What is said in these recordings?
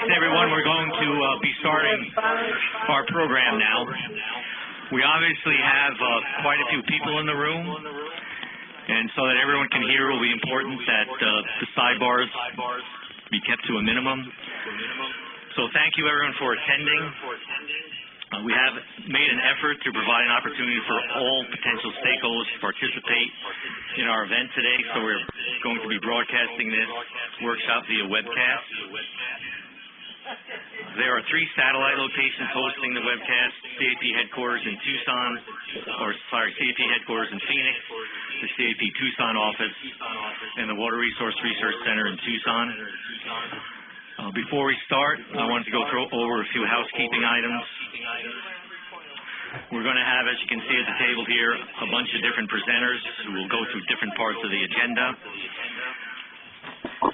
Everyone, we're going to be starting our program now. We obviously have quite a few people in the room, and so that everyone can hear, it will be important that the sidebars be kept to a minimum. So thank you, everyone, for attending. We have made an effort to provide an opportunity for all potential stakeholders to participate in our event today, so we're going to be broadcasting this workshop via webcast. There are 3 satellite locations hosting the webcast: CAP headquarters in CAP headquarters in Phoenix, the CAP Tucson office, and the Water Resource Research Center in Tucson. Before we start, I wanted to go over a few housekeeping items. We're going to have, as you can see at the table here, a bunch of different presenters who will go through different parts of the agenda.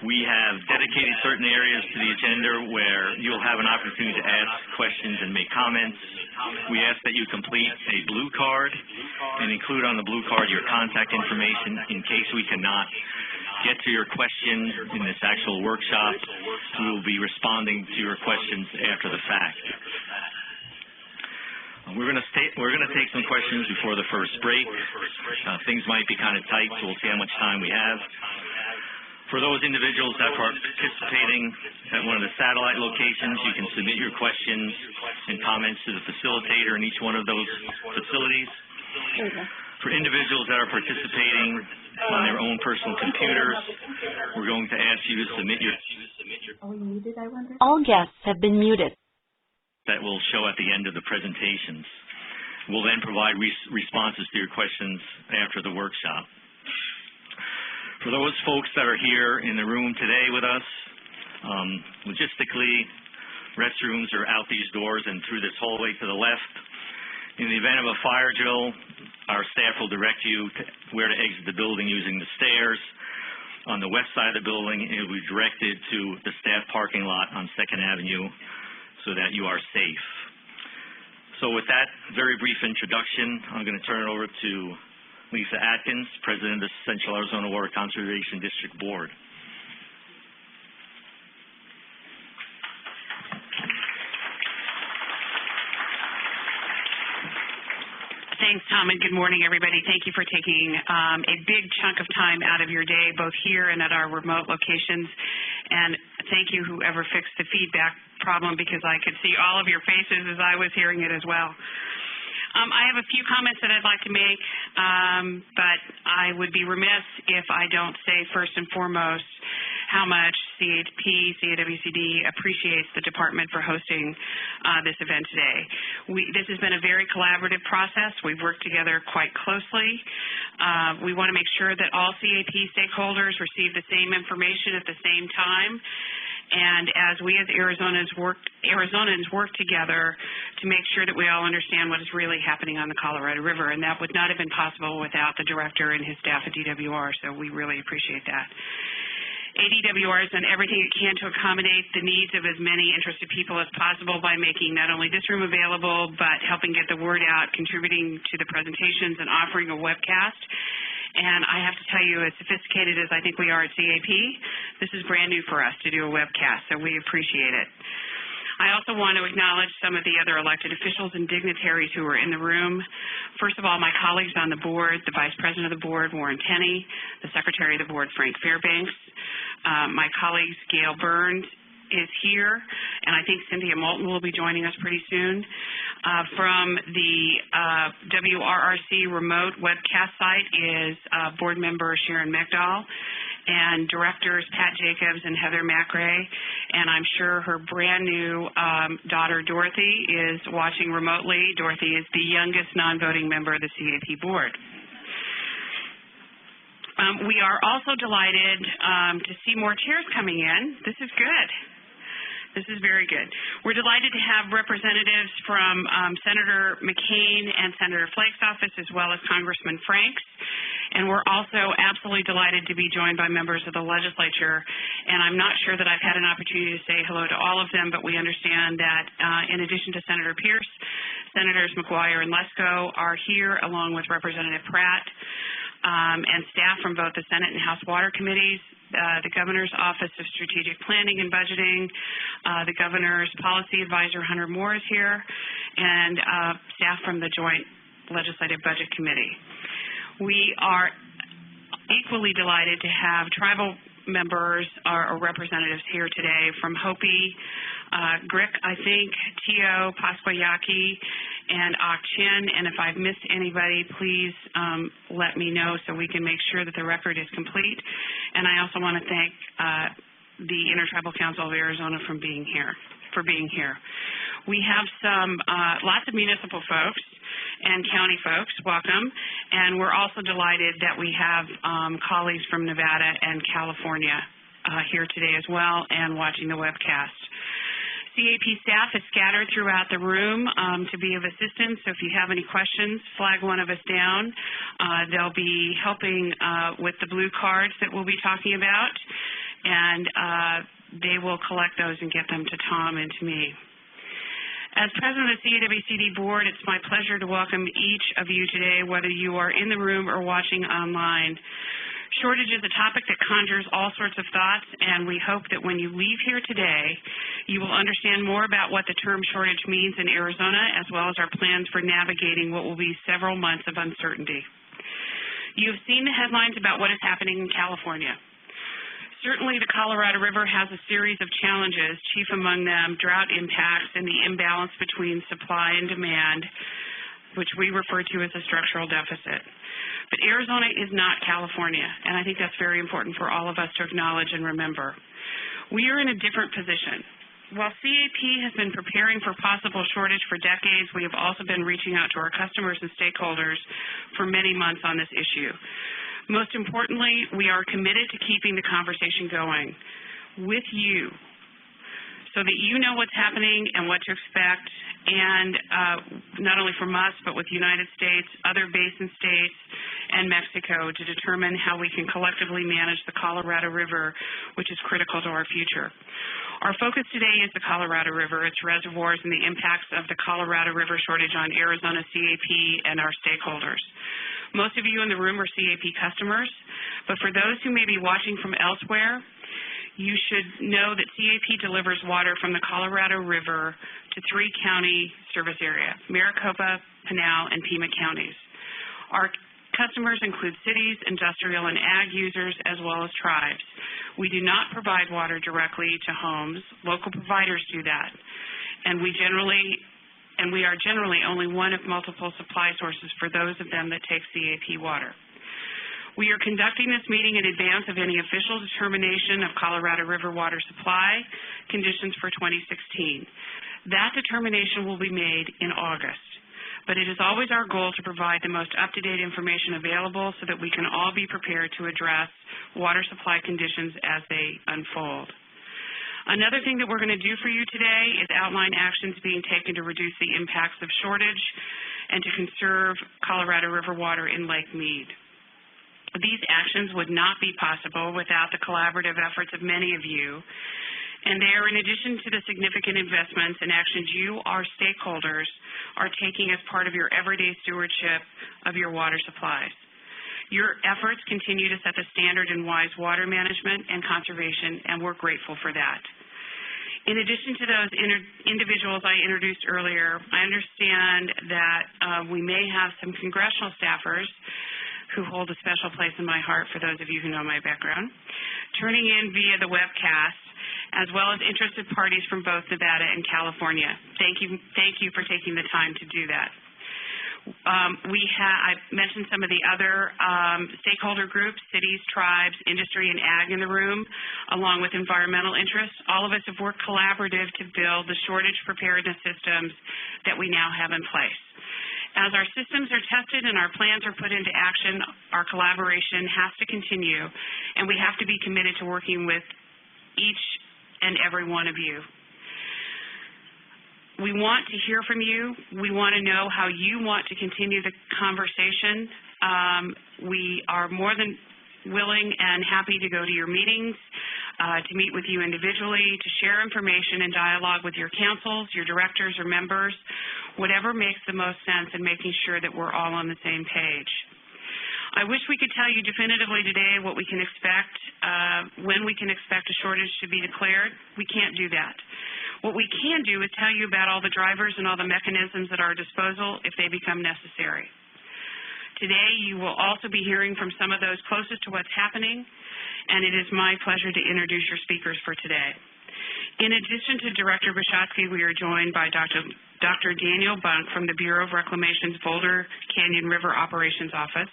We have dedicated certain areas to the agenda where you'll have an opportunity to ask questions and make comments. We ask that you complete a blue card and include on the blue card your contact information in case we cannot get to your question in this actual workshop. We will be responding to your questions after the fact. We're going to take some questions before the first break. Things might be kind of tight, so we'll see how much time we have. For those individuals that are participating at one of the satellite locations, you can submit your questions and comments to the facilitator in each one of those facilities. For individuals that are participating on their own personal computers, we're going to ask you to submit your... Are we muted, I wonder? All guests have been muted. That will show at the end of the presentations. We'll then provide responses to your questions after the workshop. For those folks that are here in the room today with us, logistically, restrooms are out these doors and through this hallway to the left. In the event of a fire drill, our staff will direct you to where to exit the building using the stairs. On the west side of the building, it will be directed to the staff parking lot on 2nd Avenue so that you are safe. So with that very brief introduction, I'm going to turn it over to Lisa Atkins, President of the Central Arizona Water Conservation District Board. Thanks, Tom, and good morning, everybody. Thank you for taking a big chunk of time out of your day, both here and at our remote locations. And thank you, whoever fixed the feedback problem, because I could see all of your faces as I was hearing it as well. I have a few comments that I'd like to make, but I would be remiss if I don't say first and foremost how much CAWCD appreciates the department for hosting this event today. This has been a very collaborative process. We've worked together quite closely. We want to make sure that all CAP stakeholders receive the same information at the same time. And as we as Arizonans work together to make sure that we all understand what is really happening on the Colorado River, and that would not have been possible without the director and his staff at DWR, so we really appreciate that. ADWR has done everything it can to accommodate the needs of as many interested people as possible by making not only this room available, but helping get the word out, contributing to the presentations, and offering a webcast. And I have to tell you, as sophisticated as I think we are at CAP, this is brand new for us to do a webcast, so we appreciate it. I also want to acknowledge some of the other elected officials and dignitaries who are in the room. First of all, my colleagues on the board, the Vice President of the board, Warren Tenney, the Secretary of the board, Frank Fairbanks, my colleagues, Gail Burns is here, and I think Cynthia Moulton will be joining us pretty soon. From the WRRC remote webcast site is board member Sharon Megdal, and directors Pat Jacobs and Heather McRae, and I'm sure her brand new daughter Dorothy is watching remotely. Dorothy is the youngest non-voting member of the CAP board. We are also delighted to see more chairs coming in. This is good. This is very good. We're delighted to have representatives from Senator McCain and Senator Flake's office, as well as Congressman Franks. And we're also absolutely delighted to be joined by members of the legislature. And I'm not sure that I've had an opportunity to say hello to all of them, but we understand that in addition to Senator Pierce, Senators McGuire and Lesko are here, along with Representative Pratt and staff from both the Senate and House Water Committees. the Governor's Office of Strategic Planning and Budgeting, the Governor's Policy Advisor, Hunter Moore, is here, and staff from the Joint Legislative Budget Committee. We are equally delighted to have tribal members or representatives here today from Hopi, Grik, I think, Tio, Pasquayaki, and Ak-Chin. And if I've missed anybody, please let me know so we can make sure that the record is complete. And I also want to thank the Intertribal Council of Arizona for being here. We have lots of municipal folks and county folks, welcome, and we're also delighted that we have colleagues from Nevada and California here today as well and watching the webcast. CAP staff is scattered throughout the room to be of assistance, so if you have any questions, flag one of us down. They'll be helping with the blue cards that we'll be talking about, and they will collect those and get them to Tom and to me. As president of the CAWCD board, it's my pleasure to welcome each of you today, whether you are in the room or watching online. Shortage is a topic that conjures all sorts of thoughts, and we hope that when you leave here today, you will understand more about what the term shortage means in Arizona, as well as our plans for navigating what will be several months of uncertainty. You have seen the headlines about what is happening in California. Certainly, the Colorado River has a series of challenges, chief among them drought impacts and the imbalance between supply and demand, which we refer to as a structural deficit. But Arizona is not California, and I think that's very important for all of us to acknowledge and remember. We are in a different position. While CAP has been preparing for possible shortage for decades, we have also been reaching out to our customers and stakeholders for many months on this issue. Most importantly, we are committed to keeping the conversation going with you so that you know what's happening and what to expect, and not only from us, but with the United States, other basin states, and Mexico to determine how we can collectively manage the Colorado River, which is critical to our future. Our focus today is the Colorado River, its reservoirs, and the impacts of the Colorado River shortage on Arizona CAP and our stakeholders. Most of you in the room are CAP customers, but for those who may be watching from elsewhere, you should know that CAP delivers water from the Colorado River to 3 county service areas, Maricopa, Pinal, and Pima counties. Our customers include cities, industrial, and ag users, as well as tribes. We do not provide water directly to homes. Local providers do that, and we are generally only one of multiple supply sources for those of them that take CAP water. We are conducting this meeting in advance of any official determination of Colorado River water supply conditions for 2016. That determination will be made in August, but it is always our goal to provide the most up-to-date information available so that we can all be prepared to address water supply conditions as they unfold. Another thing that we're going to do for you today is outline actions being taken to reduce the impacts of shortage and to conserve Colorado River water in Lake Mead. These actions would not be possible without the collaborative efforts of many of you, and they are in addition to the significant investments and actions you, our stakeholders, are taking as part of your everyday stewardship of your water supplies. Your efforts continue to set the standard in wise water management and conservation, and we're grateful for that. In addition to those individuals I introduced earlier, I understand that we may have some congressional staffers who hold a special place in my heart, for those of you who know my background, turning in via the webcast, as well as interested parties from both Nevada and California. Thank you for taking the time to do that. I mentioned some of the other stakeholder groups, cities, tribes, industry, and ag in the room, along with environmental interests. All of us have worked collaborative to build the shortage preparedness systems that we now have in place. As our systems are tested and our plans are put into action, our collaboration has to continue, and we have to be committed to working with each and every one of you. We want to hear from you. We want to know how you want to continue the conversation. We are more than willing and happy to go to your meetings, to meet with you individually, to share information and dialogue with your councils, your directors, or members, whatever makes the most sense in making sure that we're all on the same page. I wish we could tell you definitively today what we can expect, when we can expect a shortage to be declared. We can't do that. What we can do is tell you about all the drivers and all the mechanisms at our disposal if they become necessary. Today, you will also be hearing from some of those closest to what's happening, and it is my pleasure to introduce your speakers for today. In addition to Director Bishotsky, we are joined by Dr. Daniel Bunk from the Bureau of Reclamation's Boulder Canyon River Operations Office,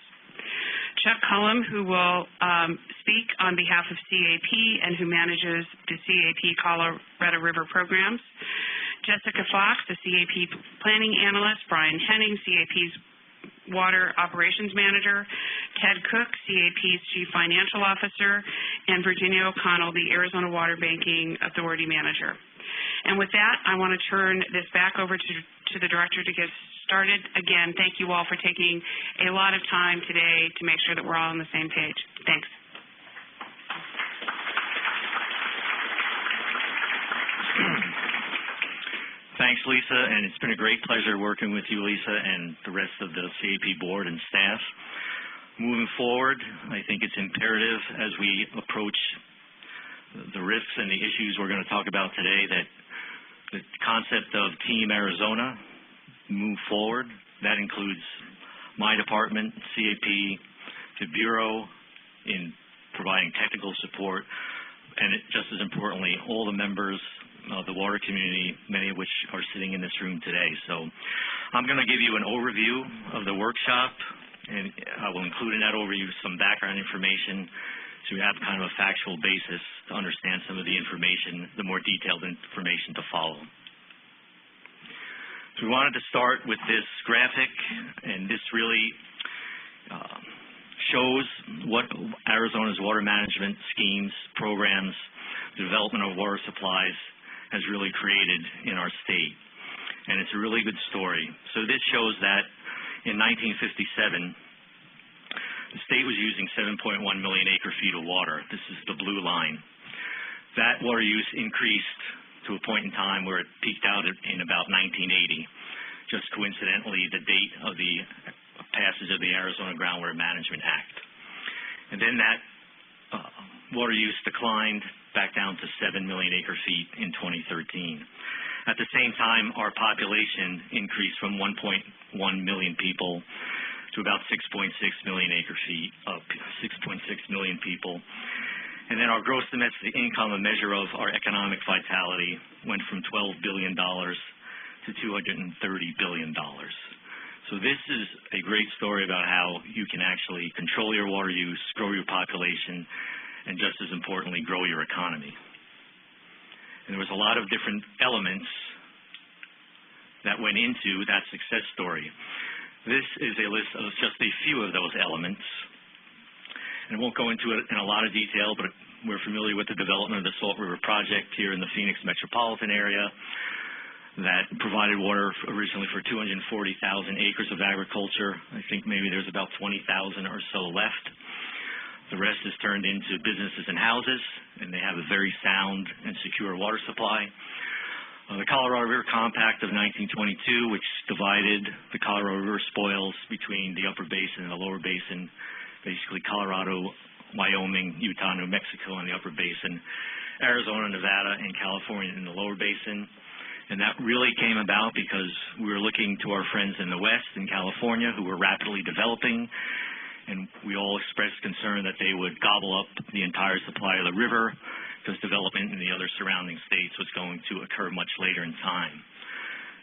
Chuck Cullum, who will speak on behalf of CAP and who manages the CAP Colorado River programs, Jessica Fox, the CAP Planning Analyst, Brian Henning, CAP's Water Operations Manager, Ted Cook, CAP's Chief Financial Officer, and Virginia O'Connell, the Arizona Water Banking Authority Manager. And with that, I want to turn this back over to the Director to get started. Again, thank you all for taking a lot of time today to make sure that we're all on the same page. Thanks. Thanks, Lisa, and it's been a great pleasure working with you, Lisa, and the rest of the CAP board and staff. Moving forward, I think it's imperative as we approach the risks and the issues we're going to talk about today that the concept of Team Arizona move forward. That includes my department, CAP, the Bureau in providing technical support, and just as importantly, all the members of the water community, many of which are sitting in this room today. So I'm going to give you an overview of the workshop, and I will include in that overview some background information so you have kind of a factual basis to understand some of the information, the more detailed information to follow. So we wanted to start with this graphic, and this really shows what Arizona's water management schemes, programs, the development of water supplies has really created in our state. And it's a really good story. So this shows that in 1957, the state was using 7.1 million acre-feet of water. This is the blue line. That water use increased to a point in time where it peaked out in about 1980, just coincidentally the date of the passage of the Arizona Groundwater Management Act. And then that water use declined back down to 7 million acre-feet in 2013. At the same time, our population increased from 1.1 million people to about 6.6 million acre-feet, 6.6 million people. And then our gross domestic income, a measure of our economic vitality, went from $12 billion to $230 billion. So this is a great story about how you can actually control your water use, grow your population, and just as importantly, grow your economy. And there was a lot of different elements that went into that success story. This is a list of just a few of those elements. And I won't go into it in a lot of detail, but we're familiar with the development of the Salt River Project here in the Phoenix metropolitan area that provided water originally for 240,000 acres of agriculture. I think maybe there's about 20,000 or so left. The rest is turned into businesses and houses, and they have a very sound and secure water supply. The Colorado River Compact of 1922, which divided the Colorado River spoils between the upper basin and the lower basin, basically Colorado, Wyoming, Utah, New Mexico in the upper basin, Arizona, Nevada, and California in the lower basin. And that really came about because we were looking to our friends in the West, in California, who were rapidly developing, and we all expressed concern that they would gobble up the entire supply of the river because development in the other surrounding states was going to occur much later in time.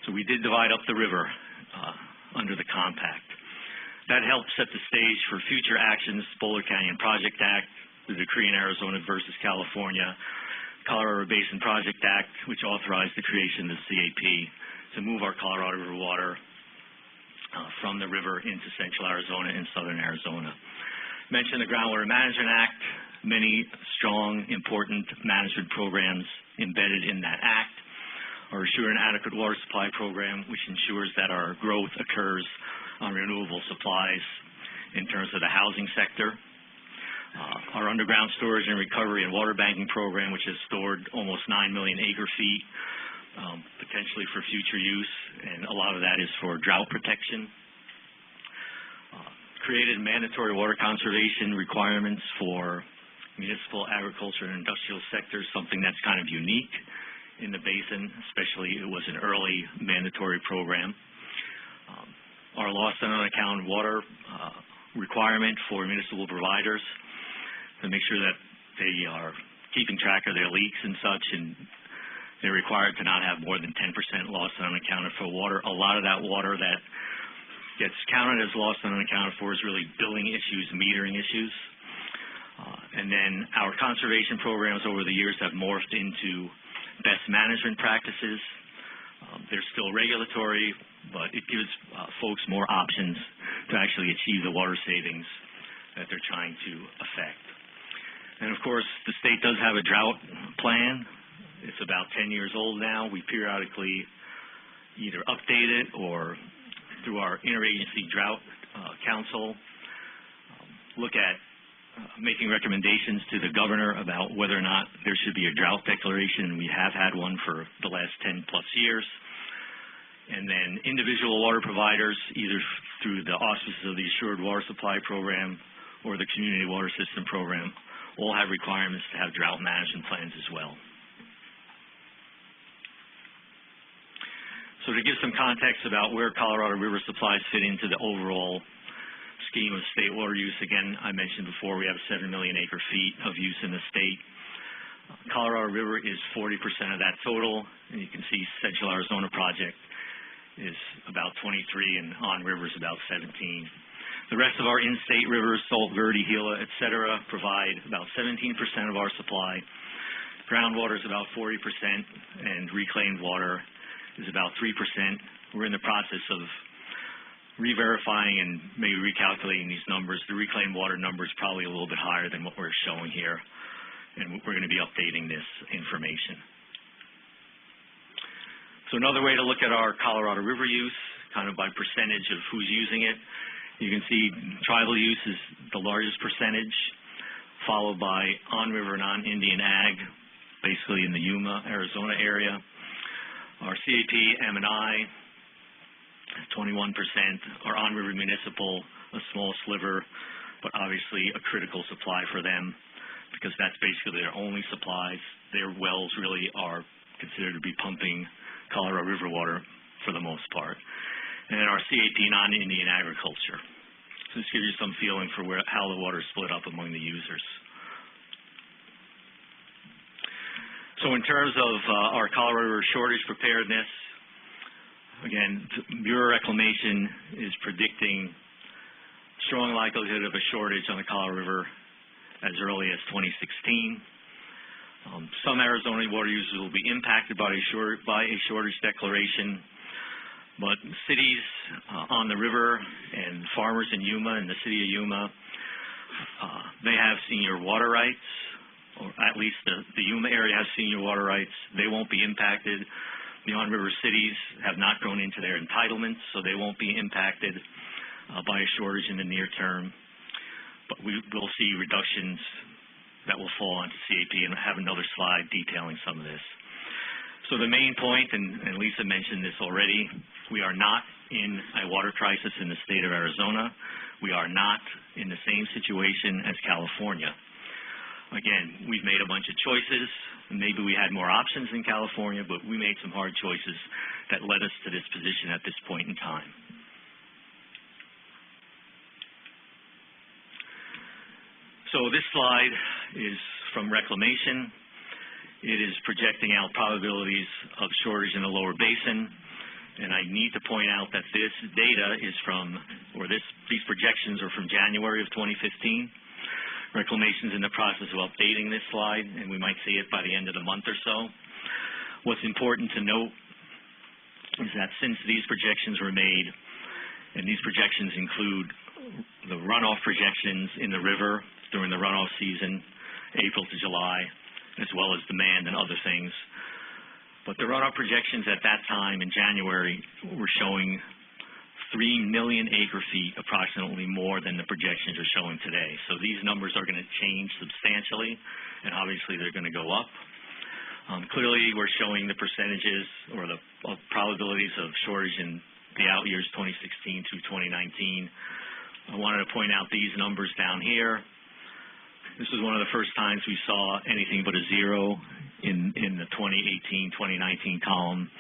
So we did divide up the river under the compact. That helped set the stage for future actions, Boulder Canyon Project Act, the decree in Arizona versus California, Colorado Basin Project Act, which authorized the creation of the CAP to move our Colorado River water from the river into central Arizona and southern Arizona. Mentioned the Groundwater Management Act, many strong, important management programs embedded in that act. Our Assure an Adequate Water Supply program, which ensures that our growth occurs on renewable supplies in terms of the housing sector. Our Underground Storage and Recovery and Water Banking program, which has stored almost 9 million acre-feet, potentially for future use, and a lot of that is for drought protection. created mandatory water conservation requirements for municipal, agriculture, and industrial sectors, something that's kind of unique in the basin, especially it was an early mandatory program. Our lost and unaccounted water requirement for municipal providers to make sure that they are keeping track of their leaks and such, and they're required to not have more than 10% lost and unaccounted for water. A lot of that water that gets counted as lost and unaccounted for is really billing issues, metering issues. And then our conservation programs over the years have morphed into best management practices. They're still regulatory, but it gives folks more options to actually achieve the water savings that they're trying to affect. And of course, the state does have a drought plan. It's about 10 years old now. We periodically either update it or through our interagency drought council look at making recommendations to the governor about whether or not there should be a drought declaration. We have had one for the last 10 plus years. And then individual water providers, either through the auspices of the Assured Water Supply Program or the Community Water System Program, all have requirements to have drought management plans as well. So to give some context about where Colorado River supplies fit into the overall scheme of state water use, again, I mentioned before we have 7 million acre feet of use in the state. Colorado River is 40% of that total, and you can see Central Arizona Project is about 23, and On River is about 17. The rest of our in-state rivers, Salt, Verde, Gila, et cetera, provide about 17% of our supply. Groundwater is about 40%, and reclaimed water is about 3%. We're in the process of re-verifying and maybe recalculating these numbers. The reclaimed water number is probably a little bit higher than what we're showing here, and we're going to be updating this information. So another way to look at our Colorado River use, kind of by percentage of who's using it, you can see tribal use is the largest percentage, followed by on-river non-Indian ag, basically in the Yuma, Arizona area. Our CAP, M&I, 21%. Our on-river municipal, a small sliver, but obviously a critical supply for them because that's basically their only supplies. Their wells really are considered to be pumping Colorado River water for the most part. And then our CAP, non-Indian agriculture. So this gives you some feeling for how the water is split up among the users. So in terms of our Colorado River shortage preparedness, again, Bureau of Reclamation is predicting strong likelihood of a shortage on the Colorado River as early as 2016. Some Arizona water users will be impacted by a shortage declaration, but cities on the river and farmers in Yuma and the city of Yuma, they have senior water rights, or at least the Yuma area has senior water rights. They won't be impacted. The on-river cities have not grown into their entitlements, so they won't be impacted by a shortage in the near term. But we will see reductions that will fall onto CAP, and I have another slide detailing some of this. So the main point, and Lisa mentioned this already, we are not in a water crisis in the state of Arizona. We are not in the same situation as California. Again, we've made a bunch of choices. Maybe we had more options in California, but we made some hard choices that led us to this position at this point in time. So this slide is from Reclamation. It is projecting out probabilities of shortage in the lower basin. And I need to point out that this data is from, or these projections are from January of 2015. Reclamation's in the process of updating this slide, and we might see it by the end of the month or so. What's important to note is that since these projections were made, and these projections include the runoff projections in the river during the runoff season, April to July, as well as demand and other things. But the runoff projections at that time in January were showing 3 million acre feet, approximately more than the projections are showing today. So these numbers are going to change substantially, and obviously they're going to go up. Clearly, we're showing the percentages or the probabilities of shortage in the out years 2016 through 2019 I wanted to point out these numbers down here. This was one of the first times we saw anything but a zero in the 2018-2019 column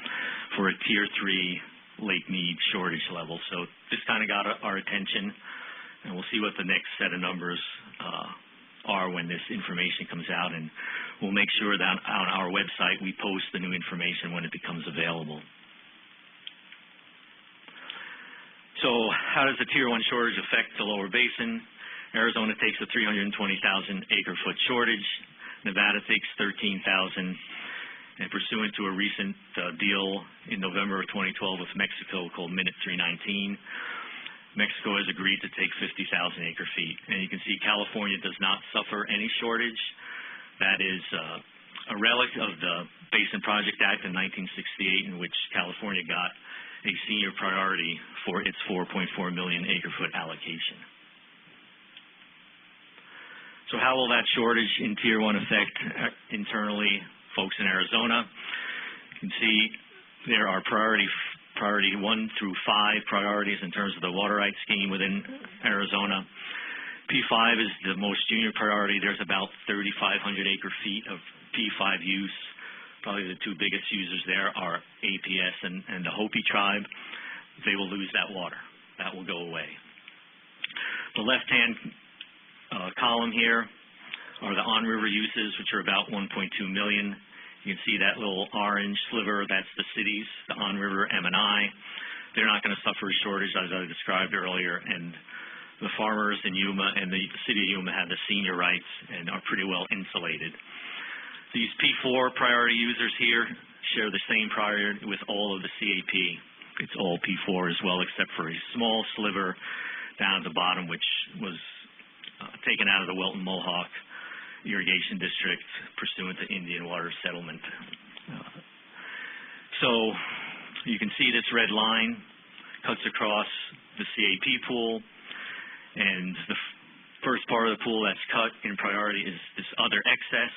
for a Tier 3 Lake Mead shortage level. So this kind of got our attention, and we'll see what the next set of numbers are when this information comes out, and we'll make sure that on our website we post the new information when it becomes available. So how does the Tier 1 shortage affect the lower basin? Arizona takes a 320,000 acre-foot shortage. Nevada takes 13,000. And pursuant to a recent deal in November of 2012 with Mexico called Minute 319, Mexico has agreed to take 50,000 acre-feet. And you can see California does not suffer any shortage. That is a relic of the Basin Project Act in 1968, in which California got a senior priority for its 4.4 million acre-foot allocation. So how will that shortage in Tier 1 affect internally folks in Arizona? You can see there are priority 1 through 5 priorities in terms of the water rights scheme within Arizona. P5 is the most junior priority. There's about 3,500 acre-feet of P5 use. Probably the two biggest users there are APS and the Hopi tribe. They will lose that water. That will go away. The left-hand column here are the on-river uses, which are about 1.2 million. You can see that little orange sliver, that's the cities, the on-river M&I. They're not going to suffer a shortage, as I described earlier, and the farmers in Yuma and the city of Yuma have the senior rights and are pretty well insulated. These P4 priority users here share the same priority with all of the CAP. It's all P4 as well, except for a small sliver down at the bottom, which was taken out of the Welton Mohawk Irrigation District pursuant to Indian water settlement. So you can see this red line cuts across the CAP pool, and the first part of the pool that's cut in priority is this other excess.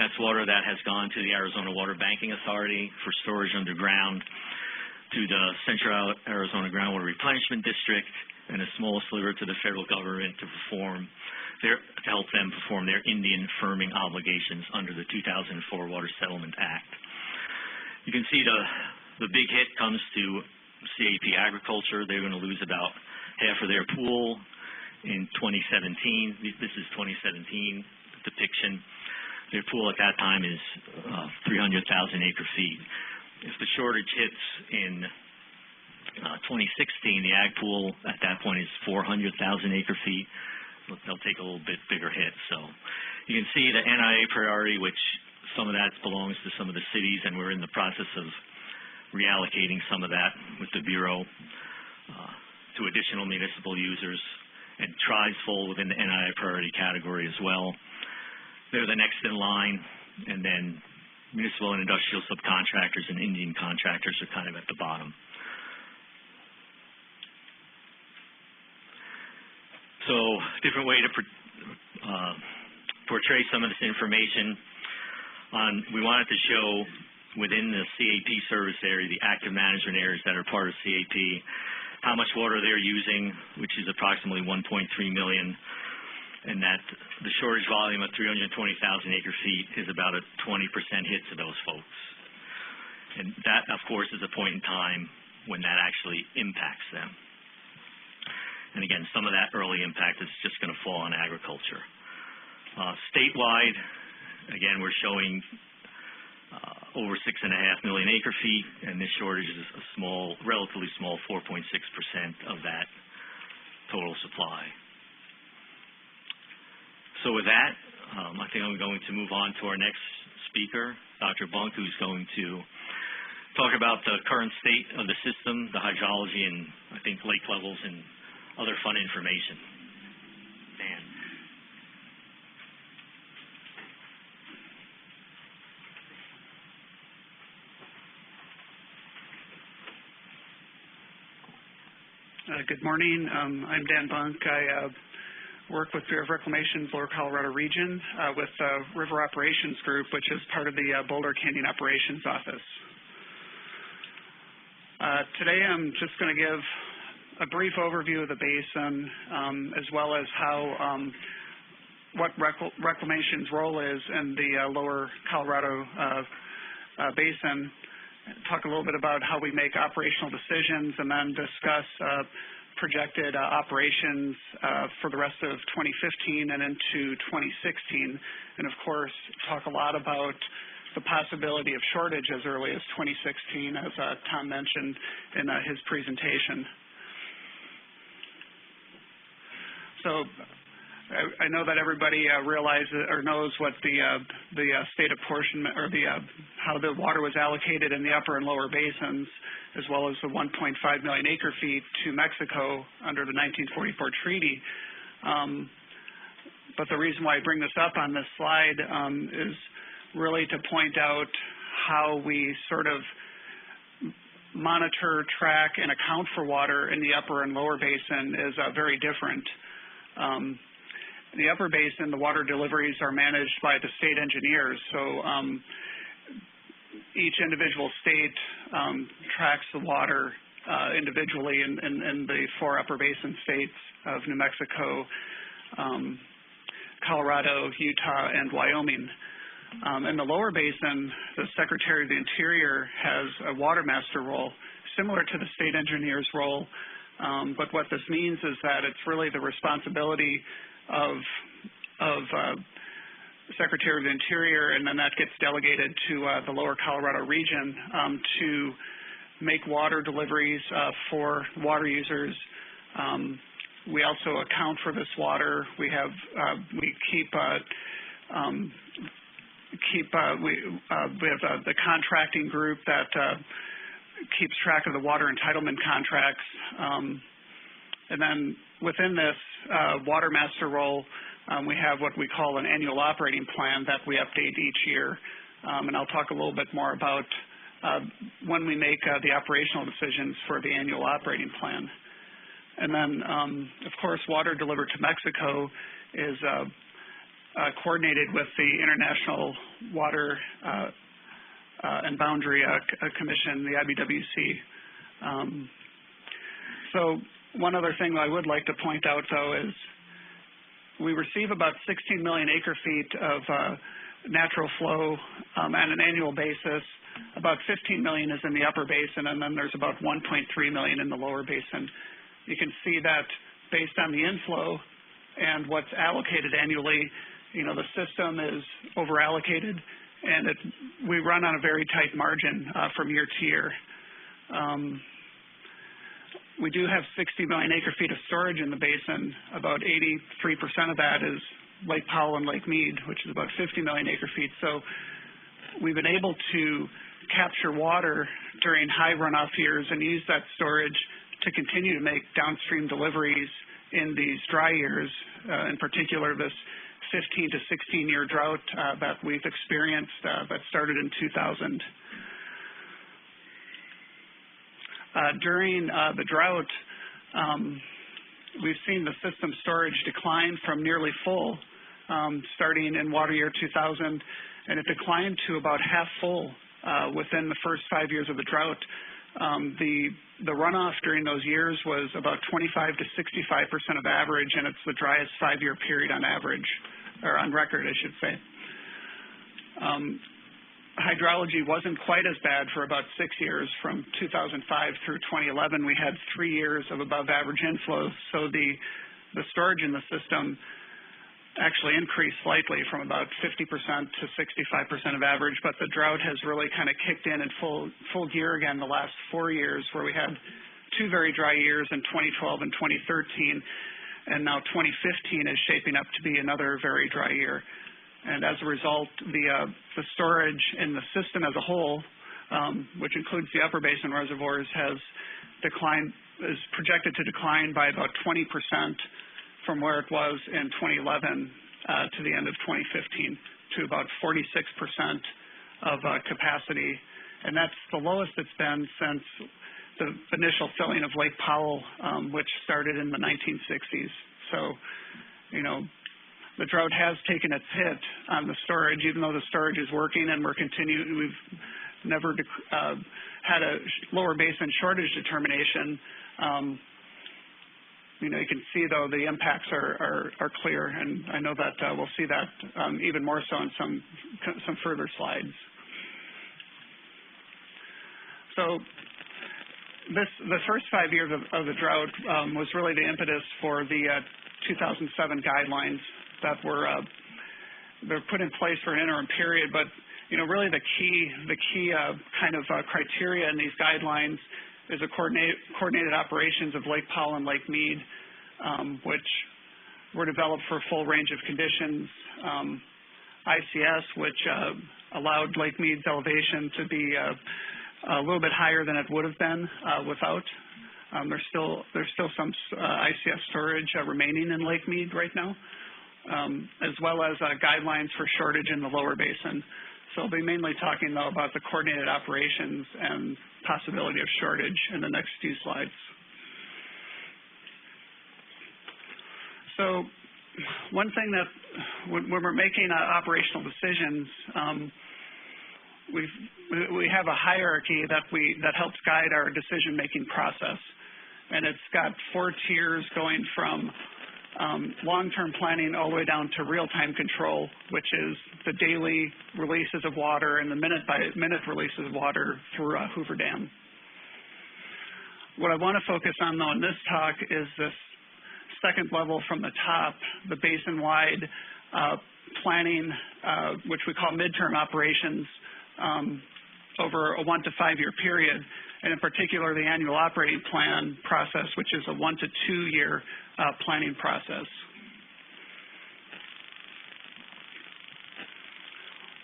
That's water that has gone to the Arizona Water Banking Authority for storage underground, to the Central Arizona Groundwater Replenishment District, and a small sliver to the federal government to help them perform their Indian firming obligations under the 2004 Water Settlement Act. You can see the big hit comes to CAP Agriculture. They're going to lose about half of their pool in 2017. This is 2017 depiction. Their pool at that time is 300,000 acre-feet. If the shortage hits in 2016, the ag pool at that point is 400,000 acre-feet. They'll take a little bit bigger hit. So you can see the NIA priority, which some of that belongs to some of the cities, and we're in the process of reallocating some of that with the Bureau to additional municipal users. And tribes fall within the NIA priority category as well. They're the next in line, and then municipal and industrial subcontractors and Indian contractors are kind of at the bottom. So, different way to portray some of this information. We wanted to show within the CAP service area, the active management areas that are part of CAP, how much water they're using, which is approximately 1.3 million, and that the shortage volume of 320,000 acre-feet is about a 20% hit to those folks. And that, of course, is a point in time when that actually impacts them. And again, some of that early impact is just going to fall on agriculture. Statewide, again, we're showing over 6.5 million acre-feet, and this shortage is a small, relatively small 4.6% of that total supply. So with that, I think I'm going to move on to our next speaker, Dr. Bunk, who's going to talk about the current state of the system, the hydrology, and I think lake levels and other fun information. Dan. Good morning. I'm Dan Bunk. I work with Bureau of Reclamation's Lower Colorado region with the River Operations Group, which is part of the Boulder Canyon Operations Office. Today I'm just going to give a a brief overview of the basin, as well as how what reclamation's role is in the lower Colorado basin. Talk a little bit about how we make operational decisions, and then discuss projected operations for the rest of 2015 and into 2016. And of course, talk a lot about the possibility of shortage as early as 2016, as Tom mentioned in his presentation. So I know that everybody realizes or knows what the state apportionment, or how the water was allocated in the upper and lower basins, as well as the 1.5 million acre feet to Mexico under the 1944 treaty. But the reason why I bring this up on this slide is really to point out how we sort of monitor, track, and account for water in the upper and lower basin is very different. In the upper basin, the water deliveries are managed by the state engineers. So each individual state tracks the water individually in the 4 upper basin states of New Mexico, Colorado, Utah, and Wyoming. In the lower basin, the Secretary of the Interior has a water master role, similar to the state engineer's role. But what this means is that it's really the responsibility of Secretary of the Interior, and then that gets delegated to the lower Colorado region to make water deliveries for water users. We also account for this water. We have the contracting group that keeps track of the water entitlement contracts. And then within this water master role, we have what we call an annual operating plan that we update each year. And I'll talk a little bit more about when we make the operational decisions for the annual operating plan. And then, of course, water delivered to Mexico is coordinated with the International Water and Boundary Commission, the IBWC. So one other thing I would like to point out, though, is we receive about 16 million acre feet of natural flow on an annual basis. About 15 million is in the upper basin, and then there's about 1.3 million in the lower basin. You can see that based on the inflow and what's allocated annually, the system is over-allocated, and we run on a very tight margin from year to year. We do have 60 million acre feet of storage in the basin. About 83% of that is Lake Powell and Lake Mead, which is about 50 million acre feet. So we've been able to capture water during high runoff years and use that storage to continue to make downstream deliveries in these dry years, in particular this 15 to 16-year drought that we've experienced that started in 2000. During the drought, we've seen the system storage decline from nearly full, starting in water year 2000, and it declined to about half full within the first 5 years of the drought. The runoff during those years was about 25 to 65% of average, and it's the driest 5-year period on average, or on record, I should say. Hydrology wasn't quite as bad for about 6 years. From 2005 through 2011, we had 3 years of above average inflows, so the storage in the system actually increased slightly from about 50% to 65% of average, but the drought has really kind of kicked in full gear again the last 4 years, where we had 2 very dry years in 2012 and 2013, and now 2015 is shaping up to be another very dry year. And as a result, the storage in the system as a whole, which includes the upper basin reservoirs, is projected to decline by about 20% from where it was in 2011 to the end of 2015, to about 46% of capacity. And that's the lowest it's been since the initial filling of Lake Powell, which started in the 1960s. So, the drought has taken its hit on the storage, even though the storage is working, and we've never had a lower basin shortage determination. you can see, though, the impacts are clear, and I know that we'll see that even more so in some further slides. So the first 5 years of the drought was really the impetus for the 2007 guidelines that they're put in place for an interim period, but really the key kind of criteria in these guidelines is a coordinated operations of Lake Powell and Lake Mead, which were developed for a full range of conditions. ICS, which allowed Lake Mead's elevation to be a little bit higher than it would have been without. There's still some ICS storage remaining in Lake Mead right now, as well as guidelines for shortage in the lower basin. So I'll be mainly talking, though, about the coordinated operations and possibility of shortage in the next few slides. So one thing that when we're making operational decisions, we have a hierarchy that helps guide our decision-making process, and it's got 4 tiers going from long-term planning all the way down to real-time control, which is the daily releases of water and the minute-by-minute releases of water through Hoover Dam. What I want to focus on, though, in this talk is this second level from the top, the basin-wide planning, which we call midterm operations, over a 1 to 5 year period, and in particular the annual operating plan process, which is a 1 to 2 year planning process.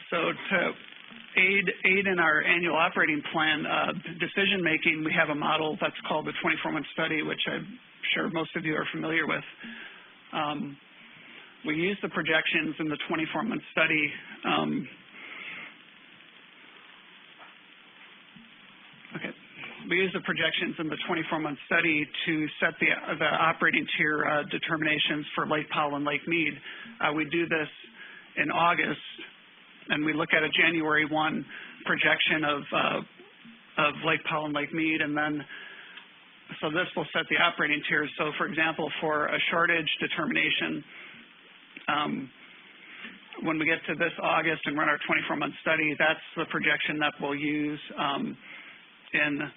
So to aid in our annual operating plan decision making, we have a model that's called the 24-month study, which I'm sure most of you are familiar with. We use the projections in the 24-month study. We use the projections in the 24-month study to set the operating tier determinations for Lake Powell and Lake Mead. We do this in August, and we look at a January 1 projection of Lake Powell and Lake Mead, and then so this will set the operating tiers. So, for example, for a shortage determination, when we get to this August and run our 24-month study, that's the projection that we'll use in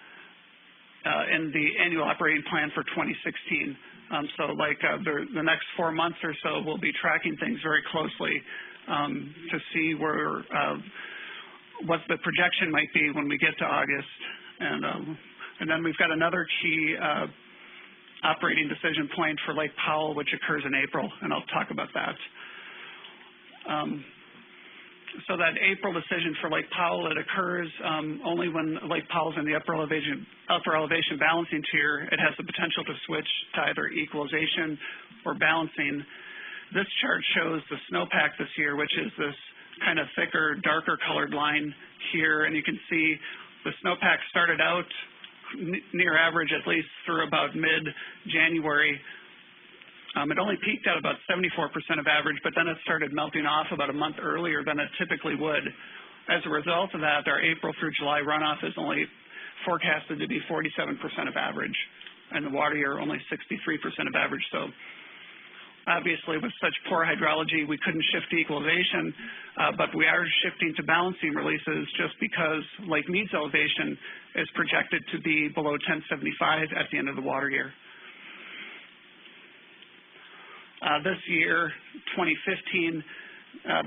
the annual operating plan for 2016. So the next 4 months or so, we'll be tracking things very closely to see what the projection might be when we get to August. And then we've got another key operating decision point for Lake Powell, which occurs in April, and I'll talk about that. So that April decision for Lake Powell, it occurs only when Lake Powell's in the upper elevation balancing tier. It has the potential to switch to either equalization or balancing. This chart shows the snowpack this year, which is this kind of thicker, darker colored line here, and you can see the snowpack started out near average, at least through about mid-January. It only peaked at about 74% of average, but then it started melting off about a month earlier than it typically would. As a result of that, our April through July runoff is only forecasted to be 47% of average, and the water year only 63% of average. So obviously, with such poor hydrology, we couldn't shift to equalization, but we are shifting to balancing releases just because Lake Mead's elevation is projected to be below 1075 at the end of the water year. This year, 2015,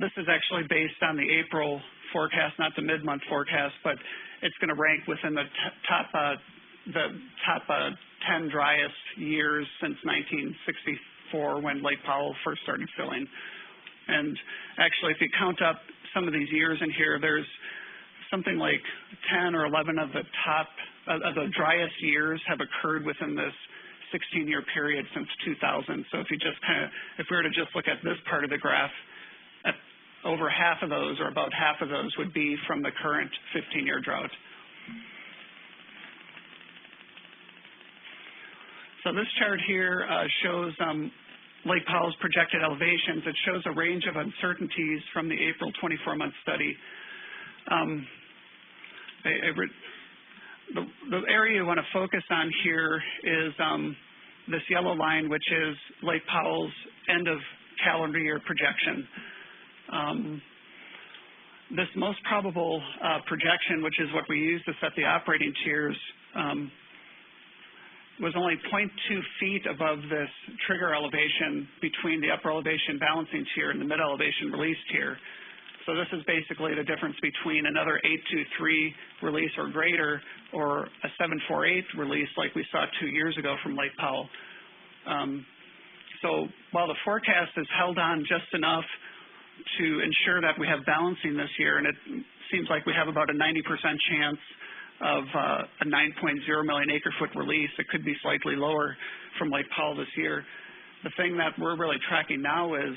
this is actually based on the April forecast, not the mid-month forecast, but it's going to rank within the top 10 driest years since 1964, when Lake Powell first started filling. And actually, if you count up some of these years in here, there's something like 10 or 11 of the the driest years have occurred within this 16-year period since 2000. So if we were to just look at this part of the graph, over half of those, or about half of those, would be from the current 15-year drought. So this chart here shows Lake Powell's projected elevations. It shows a range of uncertainties from the April 24-month study. The area you want to focus on here is this yellow line, which is Lake Powell's end of calendar year projection. This most probable projection, which is what we use to set the operating tiers, was only 0.2 feet above this trigger elevation between the upper elevation balancing tier and the mid elevation release tier. So this is basically the difference between another 823 release or greater or a 748 release like we saw 2 years ago from Lake Powell. So while the forecast has held on just enough to ensure that we have balancing this year, and it seems like we have about a 90% chance of a 9.0 million acre-foot release. It could be slightly lower from Lake Powell this year. The thing that we're really tracking now is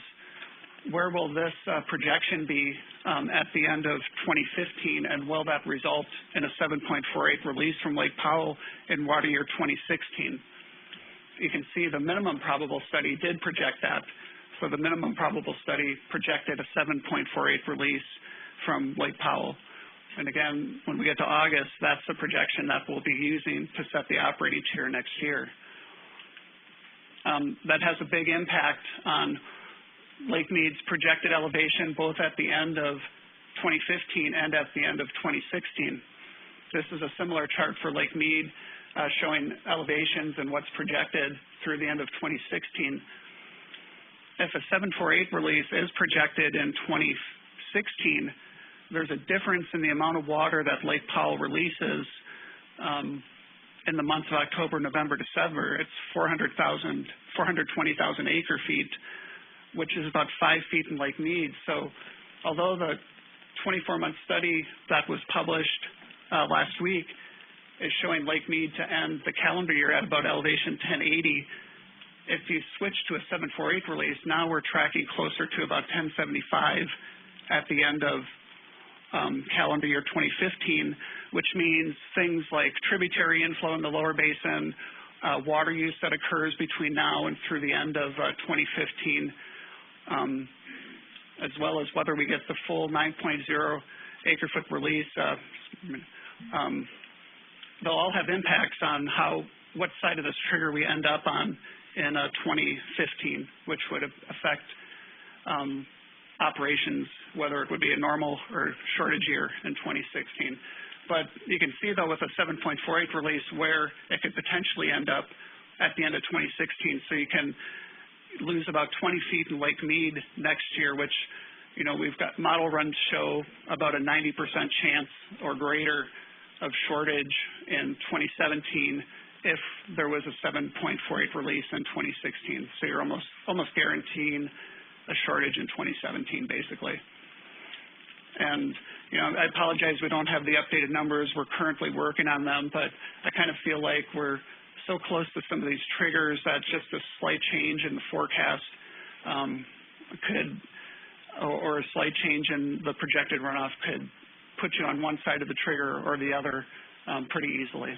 where will this projection be at the end of 2015, and will that result in a 7.48 release from Lake Powell in water year 2016? You can see the minimum probable study did project that. So the minimum probable study projected a 7.48 release from Lake Powell. And again, when we get to August, that's the projection that we'll be using to set the operating tier next year. That has a big impact on Lake Mead's projected elevation both at the end of 2015 and at the end of 2016. This is a similar chart for Lake Mead showing elevations and what's projected through the end of 2016. If a 748 release is projected in 2016, there's a difference in the amount of water that Lake Powell releases in the months of October, November, December. It's 420,000 acre feet, which is about 5 feet in Lake Mead. So although the 24-month study that was published last week is showing Lake Mead to end the calendar year at about elevation 1080, if you switch to a 748 release, now we're tracking closer to about 1075 at the end of calendar year 2015, which means things like tributary inflow in the lower basin, water use that occurs between now and through the end of 2015, as well as whether we get the full 9.0 acre-foot release. They'll all have impacts on what side of this trigger we end up on in 2015, which would affect operations, whether it would be a normal or shortage year in 2016. But you can see, though, with a 7.48 release where it could potentially end up at the end of 2016. So you can lose about 20 feet in Lake Mead next year, which, we've got model runs show about a 90% chance or greater of shortage in 2017 if there was a 7.48 release in 2016. So you're almost guaranteeing a shortage in 2017, basically. And, I apologize we don't have the updated numbers. We're currently working on them, but I kind of feel like we're so close to some of these triggers that just a slight change in the forecast or a slight change in the projected runoff could put you on one side of the trigger or the other pretty easily.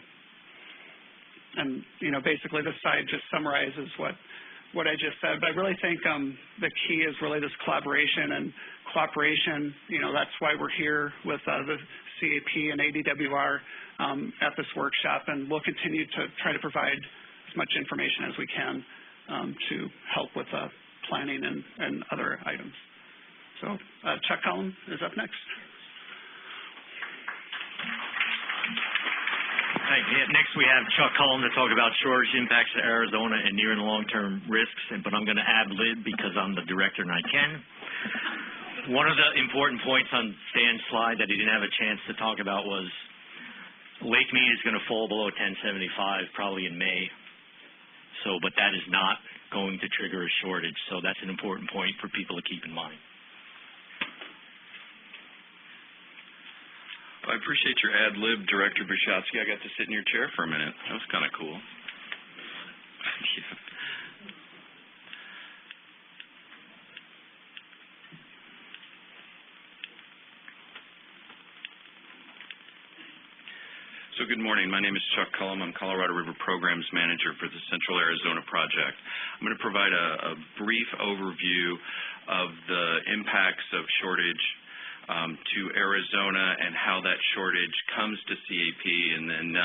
And, basically this side just summarizes what I just said. But I really think the key is really this collaboration and cooperation. That's why we're here with the CAP and ADWR at this workshop, and we'll continue to try to provide as much information as we can to help with planning and other items. So Chuck Cullum is up next. Hi. Next, we have Chuck Cullum to talk about shortage impacts to Arizona and near and long-term risks. But I'm going to ad-lib because I'm the director and I can. One of the important points on Stan's slide that he didn't have a chance to talk about was Lake Mead is going to fall below 1075 probably in May. But that is not going to trigger a shortage. So that's an important point for people to keep in mind. I appreciate your ad-lib, Director Brushatsky. I got to sit in your chair for a minute. That was kind of cool. Yeah. So good morning. My name is Chuck Cullum. I'm Colorado River Programs Manager for the Central Arizona Project. I'm going to provide a brief overview of the impacts of shortage to Arizona and how that shortage comes to CAP, and then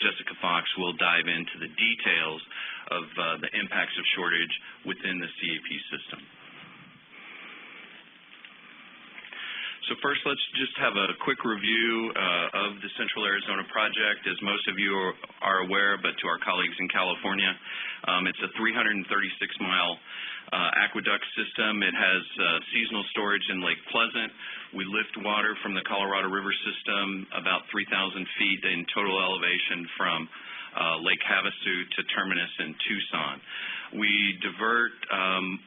Jessica Fox will dive into the details of the impacts of shortage within the CAP system. So first, let's just have a quick review of the Central Arizona project. As most of you are aware, but to our colleagues in California, it's a 336-mile aqueduct system. It has seasonal storage in Lake Pleasant. We lift water from the Colorado River system about 3,000 feet in total elevation from Lake Havasu to Terminus in Tucson. We divert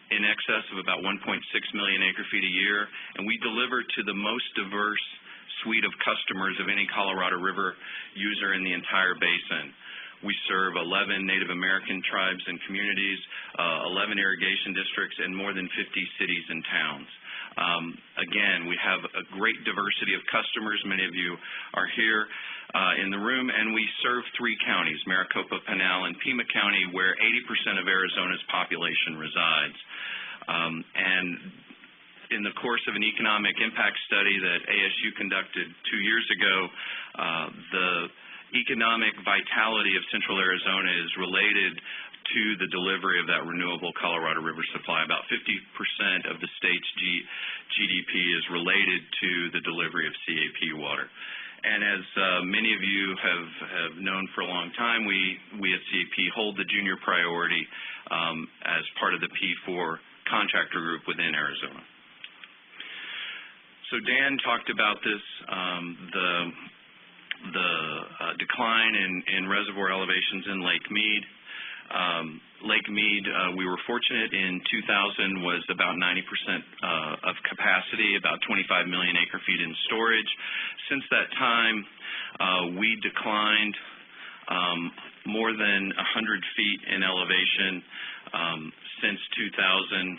in excess of about 1.6 million acre-feet a year, and we deliver to the most diverse suite of customers of any Colorado River user in the entire basin. We serve 11 Native American tribes and communities, 11 irrigation districts, and more than 50 cities and towns. Again, we have a great diversity of customers. Many of you are here in the room, and we serve 3 counties, Maricopa, Pinal, and Pima County, where 80% of Arizona's population resides. And in the course of an economic impact study that ASU conducted 2 years ago, the economic vitality of Central Arizona is related to the delivery of that renewable Colorado River supply. About 50% of the state's GDP is related to the delivery of CAP water. And as many of you have known for a long time, we at CAP hold the junior priority as part of the P4 contractor group within Arizona. So Dan talked about this, the decline in reservoir elevations in Lake Mead. Lake Mead, we were fortunate in 2000 was about 90% of capacity, about 25 million acre-feet in storage. Since that time, we declined more than 100 feet in elevation since 2000.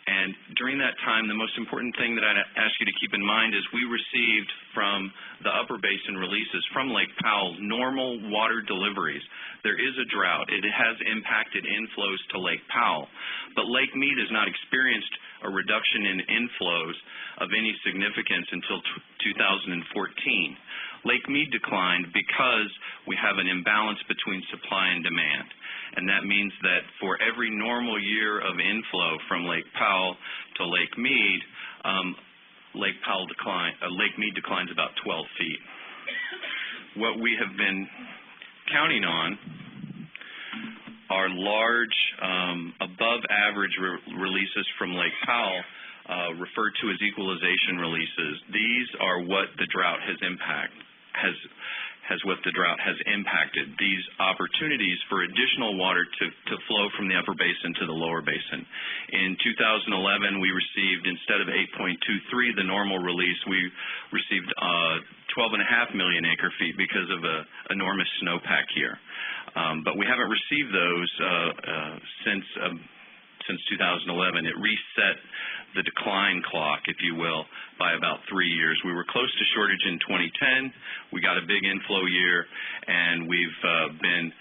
And during that time, the most important thing that I'd ask you to keep in mind is we received from the upper basin releases from Lake Powell normal water deliveries. There is a drought. It has impacted inflows to Lake Powell, but Lake Mead has not experienced a reduction in inflows of any significance until 2014. Lake Mead declined because we have an imbalance between supply and demand. And that means that for every normal year of inflow from Lake Powell to Lake Mead, Lake Mead declines about 12 feet. What we have been counting on are large, above average releases from Lake Powell, referred to as equalization releases. These are what the drought has impacted. These opportunities for additional water to flow from the upper basin to the lower basin. In 2011, we received, instead of 8.23, the normal release, we received 12.5 million acre-feet because of an enormous snowpack here. But we haven't received those since 2011. It reset the decline clock, if you will, by about 3 years. We were close to shortage in 2010. We got a big inflow year, and we've been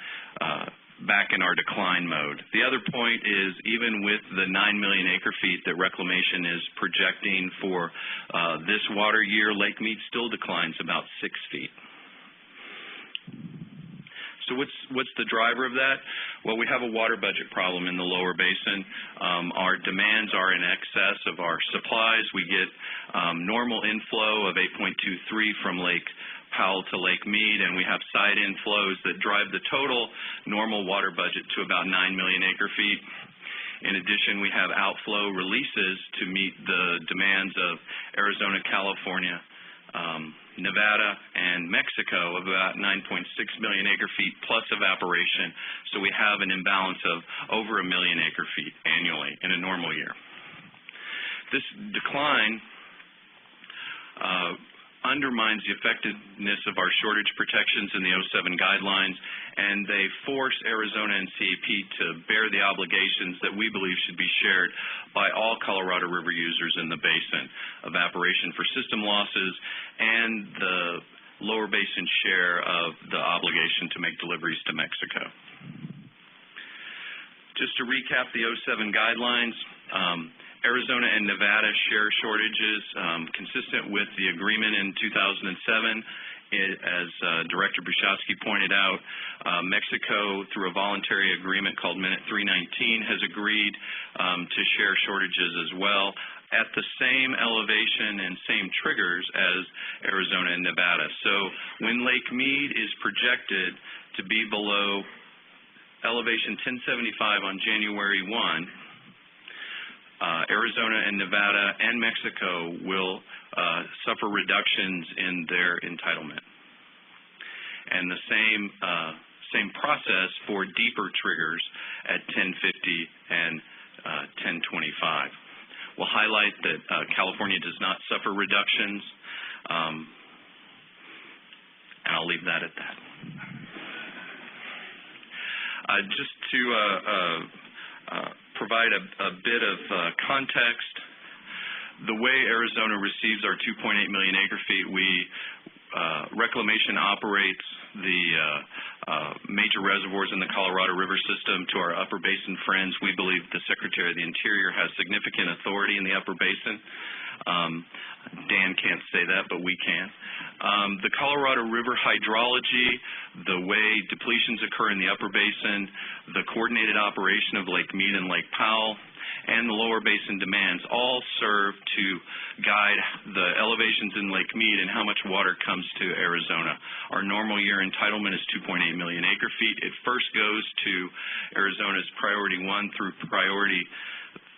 back in our decline mode. The other point is, even with the 9 million acre-feet that reclamation is projecting for this water year, Lake Mead still declines about 6 feet. So what's the driver of that? Well, we have a water budget problem in the lower basin. Our demands are in excess of our supplies. We get normal inflow of 8.23 from Lake Powell to Lake Mead, and we have side inflows that drive the total normal water budget to about 9 million acre-feet. In addition, we have outflow releases to meet the demands of Arizona, California, Nevada, and Mexico of about 9.6 million acre-feet plus evaporation. So we have an imbalance of over 1 million acre-feet annually in a normal year. This decline undermines the effectiveness of our shortage protections in the 07 guidelines, and they force Arizona and CAP to bear the obligations that we believe should be shared by all Colorado River users in the basin: evaporation for system losses and the lower basin share of the obligation to make deliveries to Mexico. Just to recap the 07 guidelines, Arizona and Nevada share shortages consistent with the agreement in 2007. As Director Bushowski pointed out, Mexico, through a voluntary agreement called Minute 319, has agreed to share shortages as well at the same elevation and same triggers as Arizona and Nevada. So when Lake Mead is projected to be below elevation 1075 on January 1, Arizona and Nevada and Mexico will suffer reductions in their entitlement. And the same process for deeper triggers at 1050 and 1025. We'll highlight that California does not suffer reductions, and I'll leave that at that. Just to provide a bit of context, the way Arizona receives our 2.8 million acre-feet, Reclamation operates the major reservoirs in the Colorado River system to our upper basin friends. We believe the Secretary of the Interior has significant authority in the upper basin. Dan can't say that, but we can. The Colorado River hydrology, the way depletions occur in the upper basin, the coordinated operation of Lake Mead and Lake Powell, and the lower basin demands all serve to guide the elevations in Lake Mead and how much water comes to Arizona. Our normal year entitlement is 2.8 million acre-feet. It first goes to Arizona's Priority 1 through Priority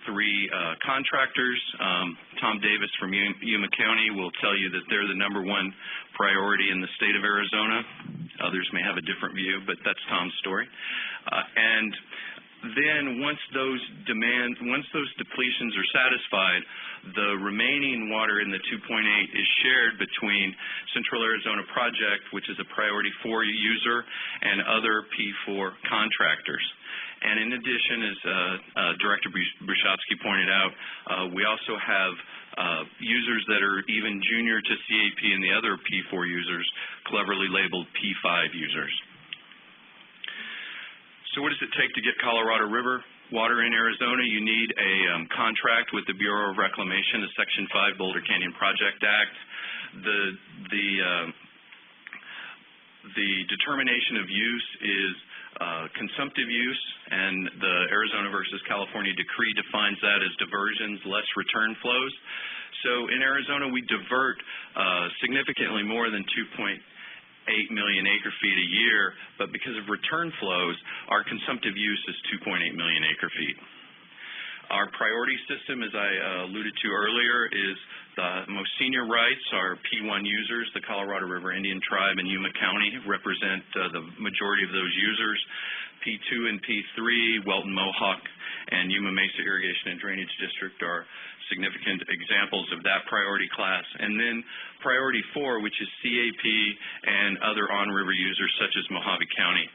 3 contractors. Tom Davis from Yuma County will tell you that they're the #1 priority in the state of Arizona. Others may have a different view, but that's Tom's story. And then once those depletions are satisfied, the remaining water in the 2.8 is shared between Central Arizona Project, which is a Priority 4 user, and other P4 contractors. And in addition, as Director Bushowski pointed out, we also have users that are even junior to CAP and the other P4 users, cleverly labeled P5 users. So what does it take to get Colorado River water in Arizona? You need a contract with the Bureau of Reclamation, the Section 5 Boulder Canyon Project Act. The determination of use is consumptive use, and the Arizona versus California decree defines that as diversions less return flows. So in Arizona, we divert significantly more than 2.8 million acre-feet a year, but because of return flows, our consumptive use is 2.8 million acre-feet. Our priority system, as I alluded to earlier, is the most senior rights are P1 users. The Colorado River Indian Tribe and Yuma County represent the majority of those users. P2 and P3, Welton Mohawk and Yuma Mesa Irrigation and Drainage District are significant examples of that priority class. And then priority 4, which is CAP and other on-river users such as Mojave County,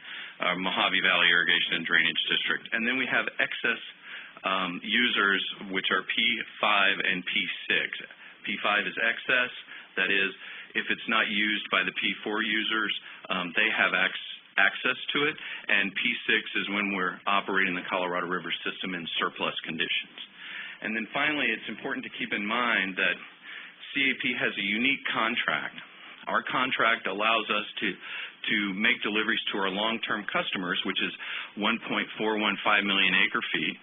Mojave Valley Irrigation and Drainage District. And then we have excess users, which are P5 and P6. P5 is excess, that is, if it's not used by the P4 users, they have access to it, and P6 is when we're operating the Colorado River system in surplus conditions. And then finally, it's important to keep in mind that CAP has a unique contract. Our contract allows us to make deliveries to our long-term customers, which is 1.415 million acre-feet,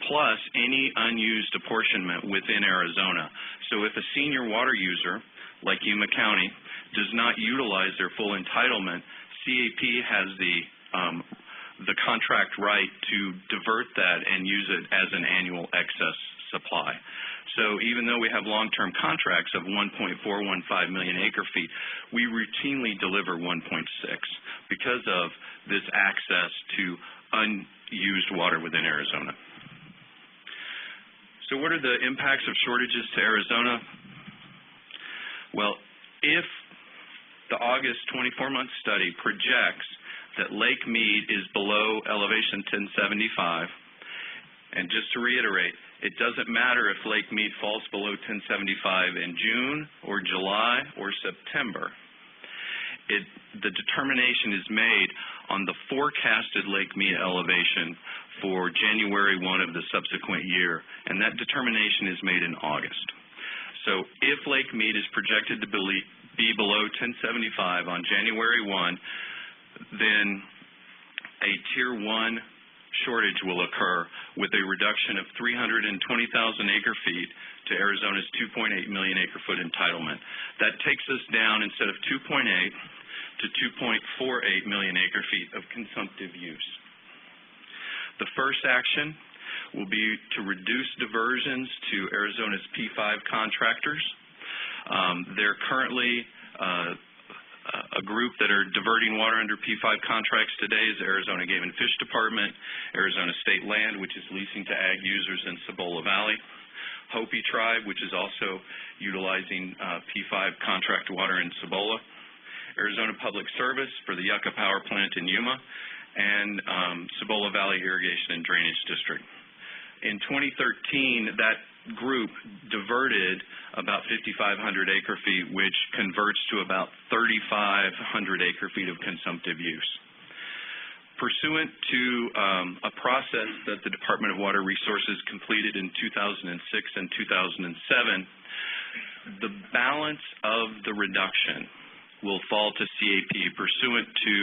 plus any unused apportionment within Arizona. So if a senior water user, like Yuma County, does not utilize their full entitlement, CAP has the contract right to divert that and use it as an annual excess supply. So even though we have long-term contracts of 1.415 million acre-feet, we routinely deliver 1.6 because of this access to unused water within Arizona. So what are the impacts of shortages to Arizona? Well, if the August 24-month study projects that Lake Mead is below elevation 1075, and just to reiterate, it doesn't matter if Lake Mead falls below 1075 in June or July or September. the determination is made on the forecasted Lake Mead elevation for January 1 of the subsequent year, and that determination is made in August. So if Lake Mead is projected to be below 1075 on January 1, then a Tier 1 shortage will occur with a reduction of 320,000 acre-feet to Arizona's 2.8 million acre-foot entitlement. That takes us down, instead of 2.8 to 2.48 million acre-feet of consumptive use. The first action will be to reduce diversions to Arizona's P5 contractors. They're currently a group that are diverting water under P5 contracts today is Arizona Game and Fish Department, Arizona State Land, which is leasing to ag users in Cibola Valley, Hopi Tribe, which is also utilizing P5 contract water in Cibola, Arizona Public Service for the Yucca Power Plant in Yuma, and Cibola Valley Irrigation and Drainage District. In 2013, that group diverted about 5,500 acre-feet, which converts to about 3,500 acre-feet of consumptive use. Pursuant to a process that the Department of Water Resources completed in 2006 and 2007, the balance of the reduction will fall to CAP pursuant to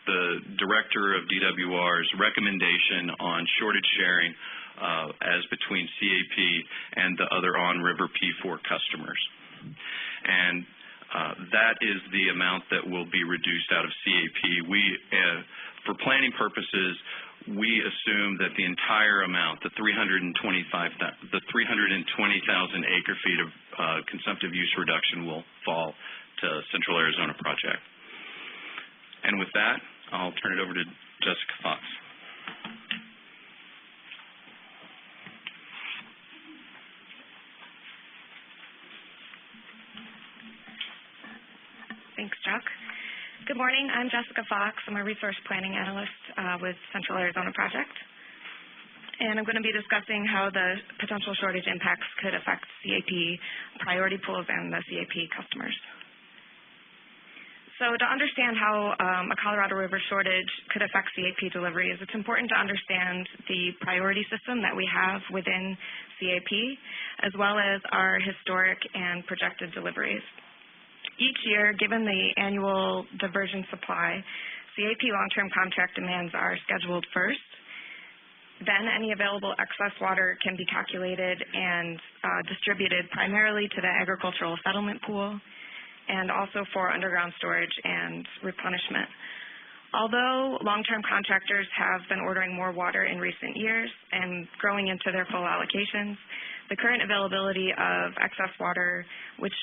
the Director of DWR's recommendation on shortage sharing as between CAP and the other on-river P4 customers. And that is the amount that will be reduced out of CAP. For planning purposes, we assume that the entire amount, the 320,000 acre-feet of consumptive use reduction will fall to Central Arizona Project. And with that, I'll turn it over to Jessica Fox. Thanks, Chuck. Good morning. I'm Jessica Fox. I'm a resource planning analyst with Central Arizona Project. And I'm going to be discussing how the potential shortage impacts could affect CAP priority pools and the CAP customers. So to understand how a Colorado River shortage could affect CAP deliveries, it's important to understand the priority system that we have within CAP, as well as our historic and projected deliveries. Each year, given the annual diversion supply, CAP long-term contract demands are scheduled first. Then any available excess water can be calculated and distributed primarily to the agricultural settlement pool, and also for underground storage and replenishment. Although long-term contractors have been ordering more water in recent years and growing into their full allocations, the current availability of excess water, which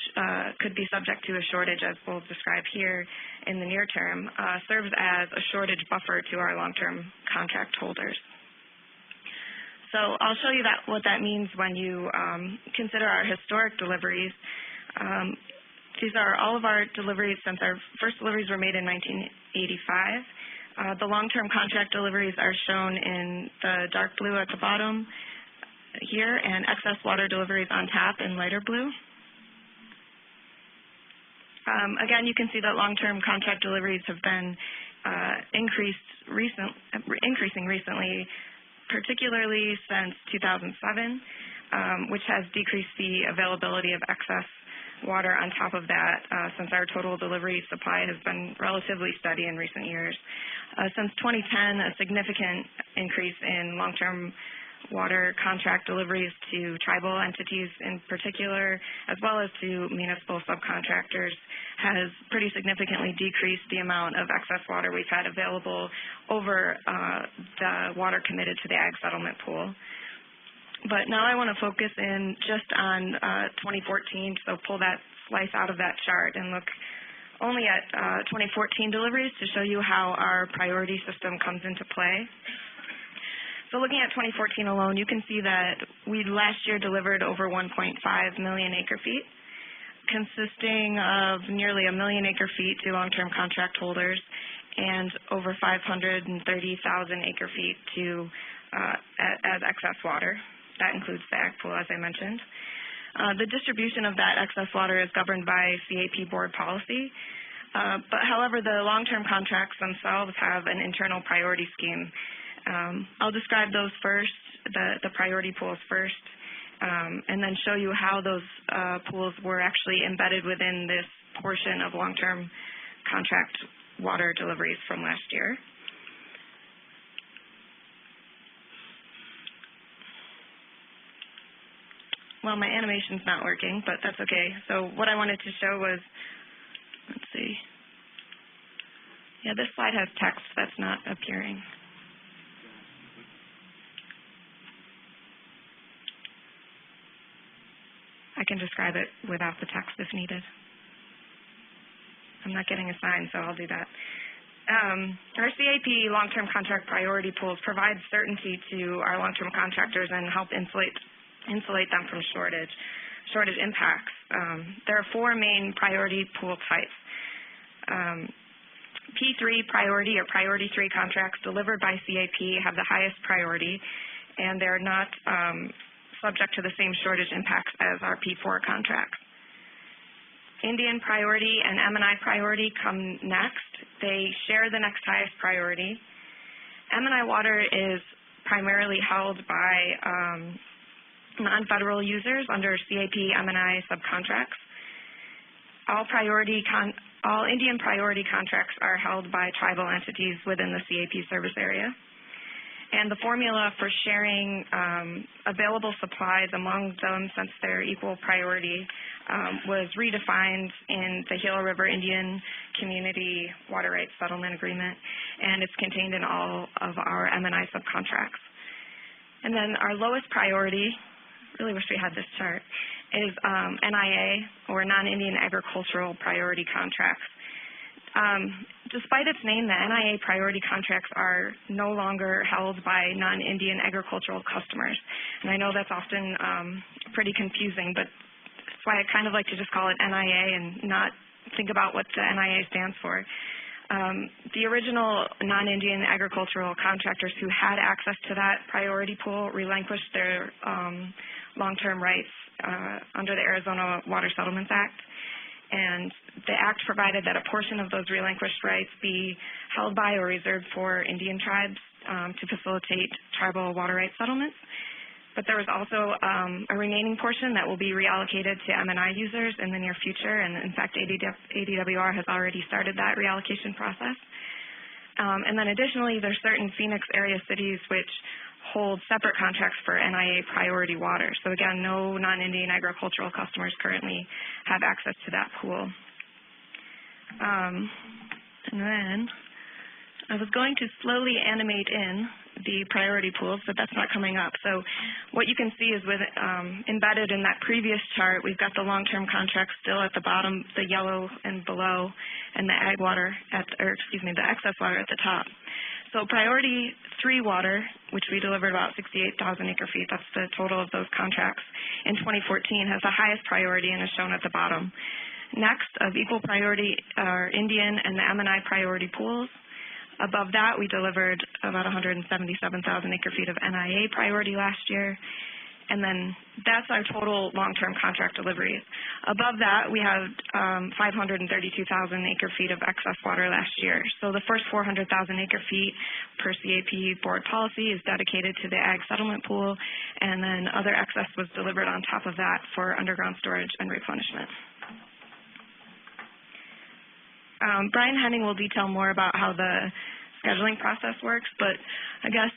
could be subject to a shortage, as we'll describe here in the near term, serves as a shortage buffer to our long-term contract holders. So I'll show you what that means when you consider our historic deliveries. These are all of our deliveries since our first deliveries were made in 1985. The long-term contract deliveries are shown in the dark blue at the bottom here, and excess water deliveries on top in lighter blue. Again, you can see that long-term contract deliveries have been increasing recently, particularly since 2007, which has decreased the availability of excess water on top of that, since our total delivery supply has been relatively steady in recent years. Since 2010, a significant increase in long-term water contract deliveries to tribal entities in particular, as well as to municipal subcontractors, has pretty significantly decreased the amount of excess water we've had available over the water committed to the ag settlement pool. But now I want to focus in just on 2014, so pull that slice out of that chart and look only at 2014 deliveries to show you how our priority system comes into play. So looking at 2014 alone, you can see that we last year delivered over 1.5 million acre-feet, consisting of nearly 1 million acre-feet to long-term contract holders and over 530,000 acre-feet to as excess water. That includes the ag pool, as I mentioned. The distribution of that excess water is governed by CAP board policy. But however, the long-term contracts themselves have an internal priority scheme. I'll describe those first, the priority pools first, and then show you how those pools were actually embedded within this portion of long-term contract water deliveries from last year. Well, my animation's not working, but that's okay. So what I wanted to show was, let's see. Yeah, this slide has text that's not appearing. I can describe it without the text if needed. I'm not getting a sign, so I'll do that. Our CAP long-term contract priority pools provide certainty to our long-term contractors and help insulate them from shortage impacts. There are four main priority pool types. P3 priority or priority 3 contracts delivered by CAP have the highest priority, and they're not subject to the same shortage impacts as our P4 contracts. Indian priority and M&I priority come next. They share the next highest priority. M&I water is primarily held by non-federal users under CAP M&I subcontracts. All Indian priority contracts are held by tribal entities within the CAP service area. And the formula for sharing available supplies among them, since they're equal priority, was redefined in the Gila River Indian Community Water Rights Settlement Agreement, and it's contained in all of our M&I subcontracts. And then our lowest priority, really wish we had this chart, is NIA, or Non-Indian Agricultural Priority Contracts. Despite its name, the NIA priority contracts are no longer held by non-Indian agricultural customers. And I know that's often pretty confusing, but that's why I kind of like to just call it NIA and not think about what the NIA stands for. The original non-Indian agricultural contractors who had access to that priority pool relinquished their long-term rights under the Arizona Water Settlements Act. And the Act provided that a portion of those relinquished rights be held by or reserved for Indian tribes to facilitate tribal water rights settlements. But there was also a remaining portion that will be reallocated to M&I users in the near future, and in fact, ADWR has already started that reallocation process. And then additionally, there's certain Phoenix area cities which hold separate contracts for NIA priority water. So again, no non-Indian agricultural customers currently have access to that pool. And then I was going to slowly animate in the priority pools, but that's not coming up. So what you can see is embedded in that previous chart, we've got the long-term contracts still at the bottom, the yellow and below, and the the excess water at the top. So priority 3 water, which we delivered about 68,000 acre feet, that's the total of those contracts, in 2014 has the highest priority and is shown at the bottom. Next, of equal priority are Indian and the M&I priority pools. Above that, we delivered about 177,000 acre feet of NIA priority last year. And then that's our total long-term contract deliveries. Above that, we have 532,000 acre feet of excess water last year. So the first 400,000 acre feet per CAP board policy is dedicated to the ag settlement pool, and then other excess was delivered on top of that for underground storage and replenishment. Brian Henning will detail more about how the scheduling process works, but I guess,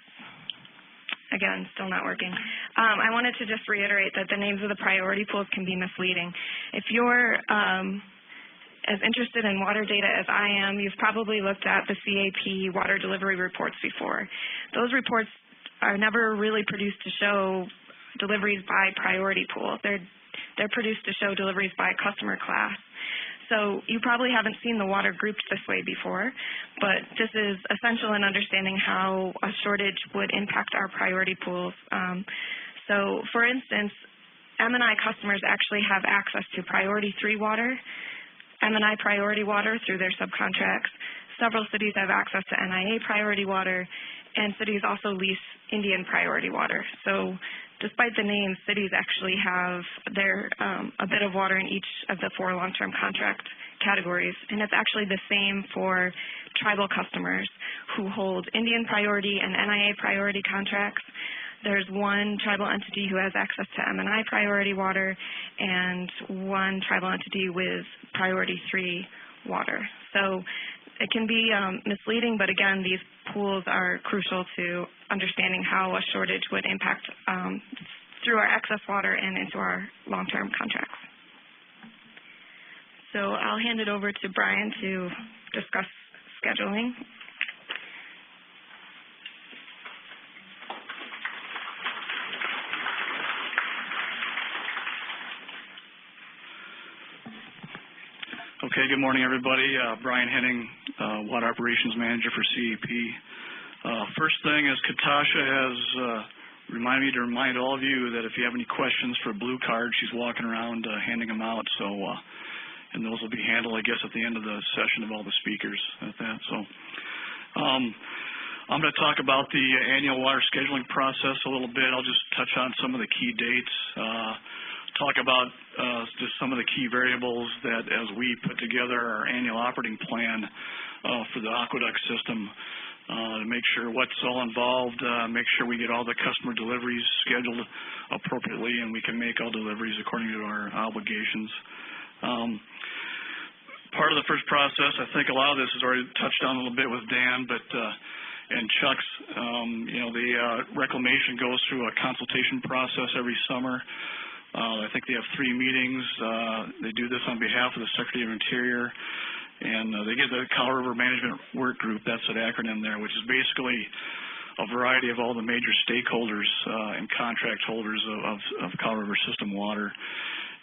again, still not working. I wanted to just reiterate that the names of the priority pools can be misleading. If you're as interested in water data as I am, you've probably looked at the CAP water delivery reports before. Those reports are never really produced to show deliveries by priority pool. They're produced to show deliveries by customer class. So you probably haven't seen the water grouped this way before, but this is essential in understanding how a shortage would impact our priority pools. So, for instance, M&I customers actually have access to priority 3 water, M&I priority water through their subcontracts. Several cities have access to NIA priority water, and cities also lease Indian priority water. So despite the names, cities actually have a bit of water in each of the 4 long-term contract categories, and it's actually the same for tribal customers who hold Indian priority and NIA priority contracts. There's one tribal entity who has access to M&I priority water and one tribal entity with priority 3 water. So it can be misleading, but again, these pools are crucial to understanding how a shortage would impact through our excess water and into our long-term contracts. So I'll hand it over to Brian to discuss scheduling. Okay, good morning, everybody. Brian Henning, Water Operations Manager for CEP. First thing is Katasha has reminded me to remind all of you that if you have any questions for a blue card, she's walking around handing them out. So, and those will be handled, I guess, at the end of the session of all the speakers at that. So, I'm going to talk about the annual water scheduling process a little bit. I'll just touch on some of the key dates. Talk about just some of the key variables that as we put together our annual operating plan for the aqueduct system to make sure what's all involved, make sure we get all the customer deliveries scheduled appropriately and we can make all deliveries according to our obligations. Part of the first process, I think a lot of this is already touched on a little bit with Dan, but and Chuck's, the reclamation goes through a consultation process every summer. I think they have 3 meetings. They do this on behalf of the Secretary of Interior, and they get the Colorado River Management Work Group, that's an acronym there, which is basically a variety of all the major stakeholders and contract holders of Colorado River system water.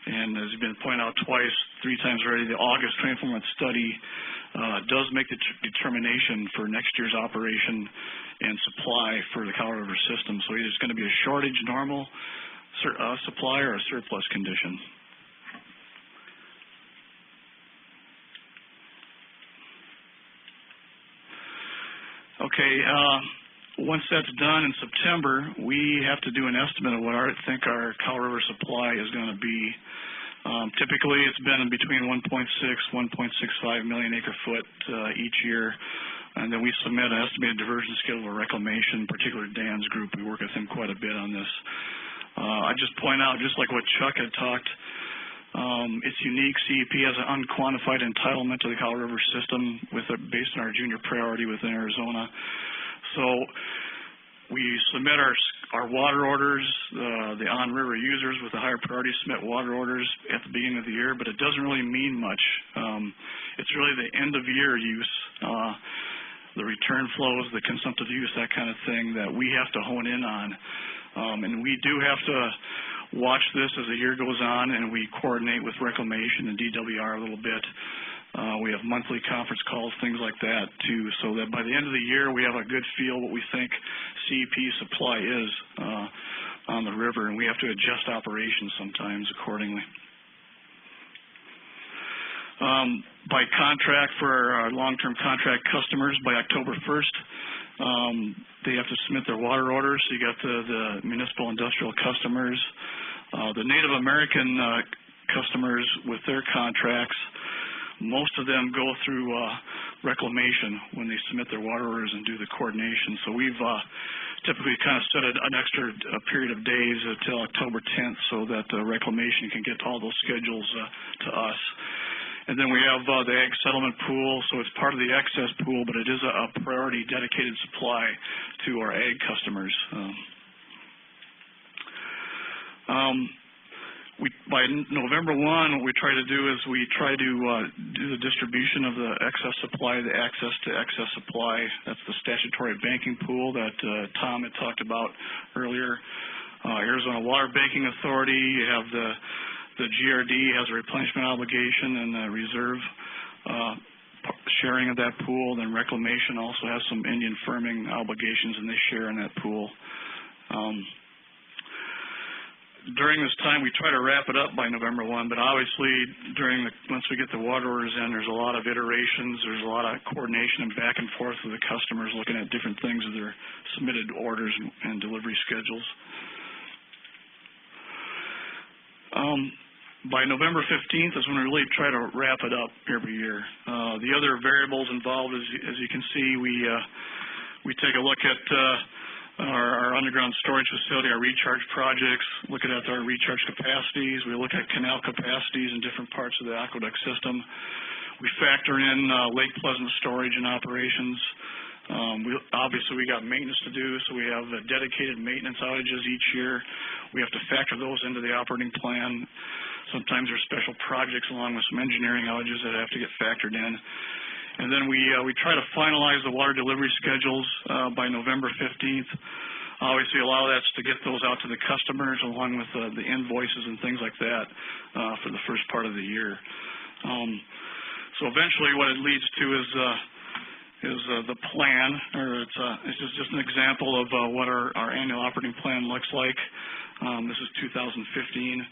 And as has been pointed out 3 times already, the August 24-month study does make the determination for next year's operation and supply for the Colorado River system. So it's going to be a shortage, normal, supply, or a surplus condition. Okay, once that's done in September, we have to do an estimate of what I think our Colorado River supply is going to be. Typically, it's been between 1.6, 1.65 million acre foot each year. And then we submit an estimated diversion schedule of reclamation, particularly Dan's group. We work with him quite a bit on this. I just point out, just like what Chuck had talked, it's unique. CEP has an unquantified entitlement to the Colorado River system based on our junior priority within Arizona. So we submit our water orders, the on-river users with the higher priority submit water orders at the beginning of the year, but it doesn't really mean much. It's really the end-of-year use, the return flows, the consumptive use, that kind of thing that we have to hone in on. And we do have to watch this as the year goes on, and we coordinate with reclamation and DWR a little bit. We have monthly conference calls, things like that, too, so that by the end of the year we have a good feel what we think CEP supply is on the river, and we have to adjust operations sometimes accordingly. By contract for our long-term contract customers, by October 1st, they have to submit their water orders. So you got the municipal industrial customers. The Native American customers with their contracts, most of them go through reclamation when they submit their water orders and do the coordination. So we've typically kind of set an extra period of days until October 10th so that reclamation can get all those schedules to us. And then we have the ag settlement pool, so it's part of the excess pool, but it is a priority dedicated supply to our ag customers. By November 1, what we try to do is we try to do the distribution of the excess supply, the access to excess supply. That's the statutory banking pool that Tom had talked about earlier. Arizona Water Banking Authority, you have the GRD has a replenishment obligation and a reserve sharing of that pool. Then reclamation also has some Indian firming obligations, and they share in that pool. During this time, we try to wrap it up by November 1, but obviously once we get the water orders in, there's a lot of iterations, there's a lot of coordination and back and forth with the customers looking at different things of their submitted orders and delivery schedules. by November 15th is when we really try to wrap it up every year. The other variables involved, as you can see, we take a look at our underground storage facility, our recharge projects, looking at our recharge capacities. We look at canal capacities in different parts of the aqueduct system. We factor in Lake Pleasant storage and operations. Obviously, we got maintenance to do, so we have dedicated maintenance outages each year. We have to factor those into the operating plan. Sometimes there's special projects along with some engineering outages that have to get factored in. And then we try to finalize the water delivery schedules by November 15th. Obviously, a lot of that's to get those out to the customers along with the invoices and things like that for the first part of the year. So eventually what it leads to is the plan, or it's just an example of what our annual operating plan looks like. This is 2015.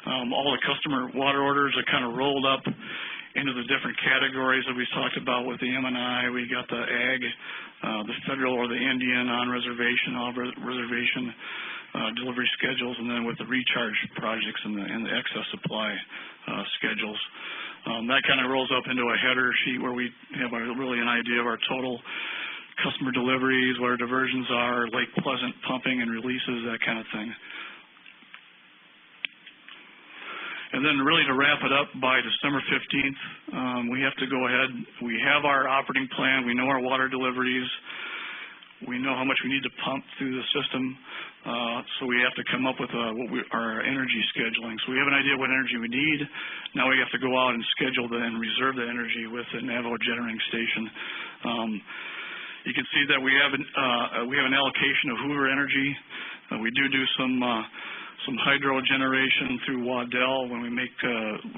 All the customer water orders are kind of rolled up into the different categories that we talked about with the M&I. We got the ag, the federal or the Indian on-reservation, reservation delivery schedules, and then with the recharge projects and the excess supply schedules. That kind of rolls up into a header sheet where we have really an idea of our total customer deliveries, what our diversions are, Lake Pleasant pumping and releases, that kind of thing. And then really to wrap it up by December 15th, we have to go ahead. We have our operating plan. We know our water deliveries. We know how much we need to pump through the system. So we have to come up with our energy scheduling. So we have an idea of what energy we need. Now we have to go out and schedule and reserve the energy with the Navajo Generating Station. You can see that we have an allocation of Hoover energy. We do some hydro generation through Waddell when we make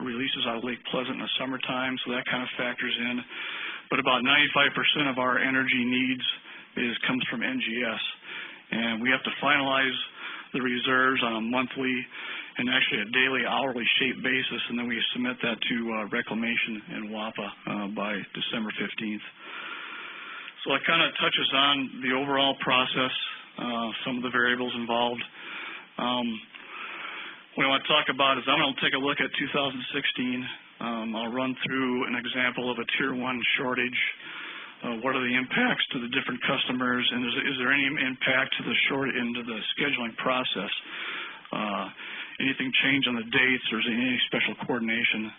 releases out of Lake Pleasant in the summertime, so that kind of factors in. But about 95% of our energy needs comes from NGS. And we have to finalize the reserves on a monthly and actually a daily, hourly shape basis, and then we submit that to Reclamation and WAPA by December 15th. So that kind of touches on the overall process, some of the variables involved. What I want to talk about is I'm going to take a look at 2016. I'll run through an example of a Tier 1 shortage. What are the impacts to the different customers, and is there any impact to into the scheduling process? Anything change on the dates, or is there any special coordination?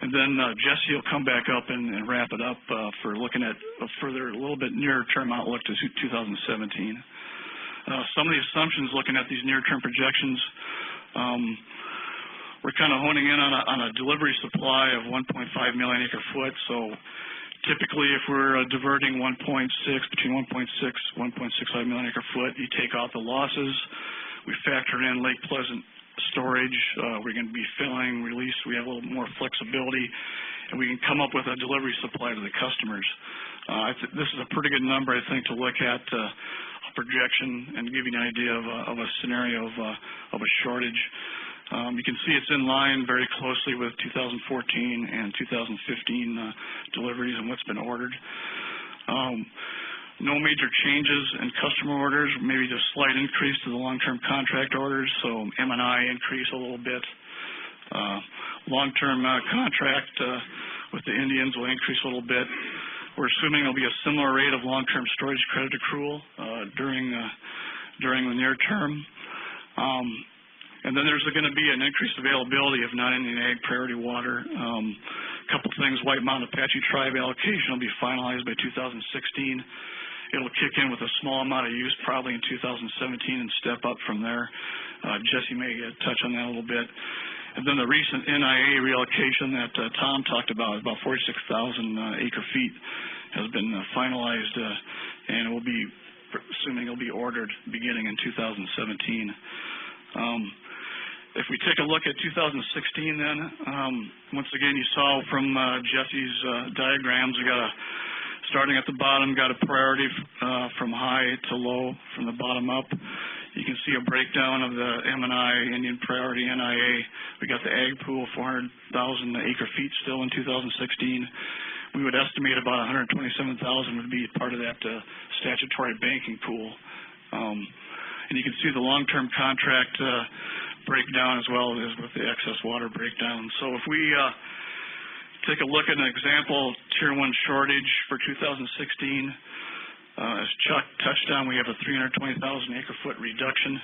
And then Jesse will come back up and wrap it up for looking at a little bit nearer-term outlook to 2017. Some of the assumptions looking at these near-term projections, we're kind of honing in on a delivery supply of 1.5 million acre foot. So typically if we're diverting between 1.65 million acre foot, you take out the losses. We factor in Lake Pleasant storage. We're going to be filling, release. We have a little more flexibility, and we can come up with a delivery supply to the customers. This is a pretty good number, I think, to look at a projection and give you an idea of a scenario of a shortage. You can see it's in line very closely with 2014 and 2015 deliveries and what's been ordered. No major changes in customer orders, maybe just slight increase to the long-term contract orders, so M&I increase a little bit. Long-term contract with the Indians will increase a little bit. We're assuming there'll be a similar rate of long-term storage credit accrual during the near term. And then there's going to be an increased availability of non-Indian ag priority water. A couple things, White Mountain Apache Tribe allocation will be finalized by 2016. It'll kick in with a small amount of use probably in 2017 and step up from there. Jesse may touch on that a little bit. And then the recent NIA reallocation that Tom talked about 46,000 acre feet has been finalized, and it will be, assuming it'll be ordered beginning in 2017. If we take a look at 2016 then, once again you saw from Jesse's diagrams, we got starting at the bottom, got a priority from high to low from the bottom up. You can see a breakdown of the M&I, Indian Priority NIA. We got the ag pool, 400,000 acre feet still in 2016. We would estimate about 127,000 would be part of that statutory banking pool. And you can see the long-term contract breakdown as well as with the excess water breakdown. So if we take a look at an example, Tier 1 shortage for 2016, as Chuck touched on, we have a 320,000 acre-foot reduction.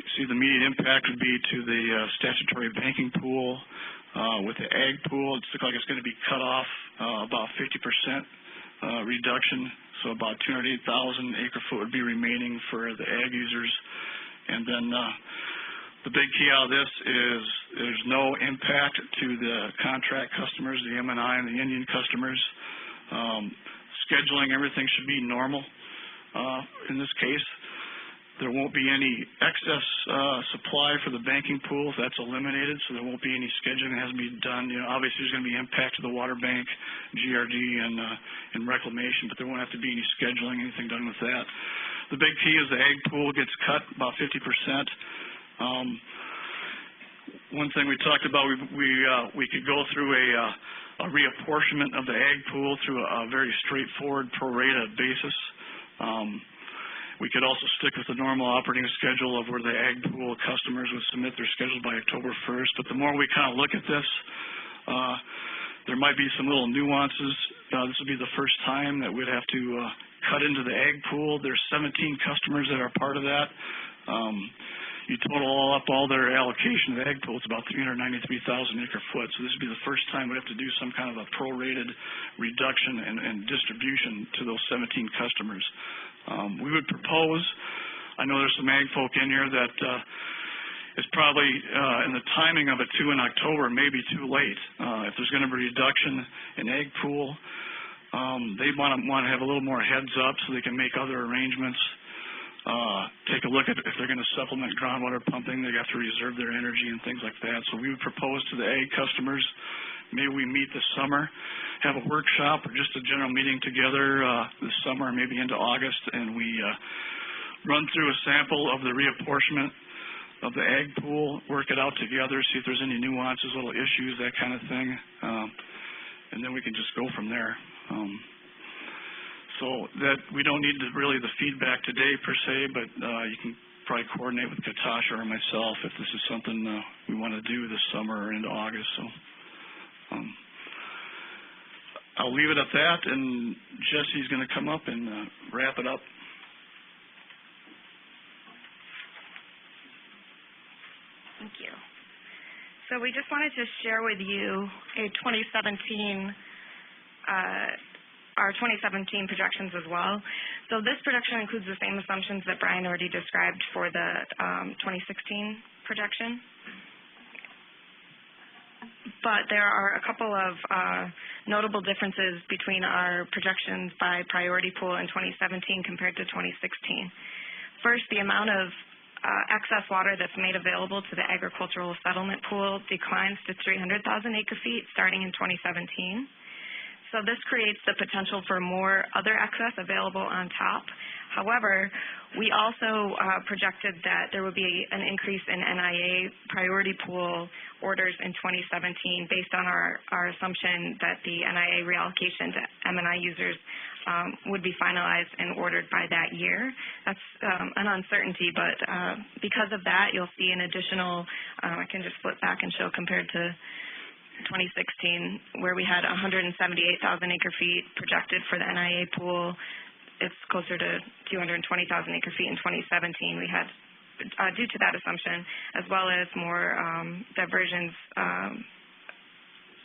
You see the immediate impact would be to the statutory banking pool. With the ag pool, it looks like it's going to be cut off about 50% reduction, so about 208,000 acre-foot would be remaining for the ag users. And then the big key out of this is there's no impact to the contract customers, the M&I and the Indian customers. Scheduling, everything should be normal in this case. There won't be any excess supply for the banking pool if that's eliminated, so there won't be any scheduling that has to be done. You know, obviously there's going to be impact to the water bank, GRD, and reclamation, but there won't have to be any scheduling, anything done with that. The big key is the ag pool gets cut about 50%. One thing we talked about, we could go through a reapportionment of the ag pool through a very straightforward pro rata basis. We could also stick with the normal operating schedule of where the ag pool customers would submit their schedules by October 1st. But the more we kind of look at this, there might be some little nuances. This would be the first time that we'd have to cut into the ag pool. There's 17 customers that are part of that. You total up all their allocation of the ag pool, it's about 393,000 acre foot. So this would be the first time we'd have to do some kind of a prorated reduction and distribution to those 17 customers. We would propose, I know there's some ag folk in here that it's probably in the timing of it too in October, maybe too late. If there's going to be a reduction in ag pool, they want to have a little more heads up so they can make other arrangements. Take a look at if they're going to supplement groundwater pumping, they have to reserve their energy and things like that. So we would propose to the ag customers, maybe we meet this summer, have a workshop or just a general meeting together this summer, maybe into August, and we run through a sample of the reapportionment of the ag pool, work it out together, see if there's any nuances, little issues, that kind of thing, and then we can just go from there. So that we don't need really the feedback today per se, but you can probably coordinate with Katasha or myself if this is something we want to do this summer or into August. So I'll leave it at that, and Jesse's going to come up and wrap it up. Thank you. So we just wanted to share with you a 2017 our 2017 projections as well. So this projection includes the same assumptions that Brian already described for the 2016 projection. But there are a couple of notable differences between our projections by priority pool in 2017 compared to 2016. First, the amount of excess water that's made available to the agricultural settlement pool declines to 300,000 acre feet starting in 2017. So this creates the potential for more other excess available on top. However, we also projected that there would be an increase in NIA priority pool orders in 2017 based on our assumption that the NIA reallocation to M&I users would be finalized and ordered by that year. That's an uncertainty, but because of that, you'll see an additional, I can just flip back and show compared to 2016, where we had 178,000 acre feet projected for the NIA pool. It's closer to 220,000 acre feet in 2017. We had, due to that assumption, as well as more diversions,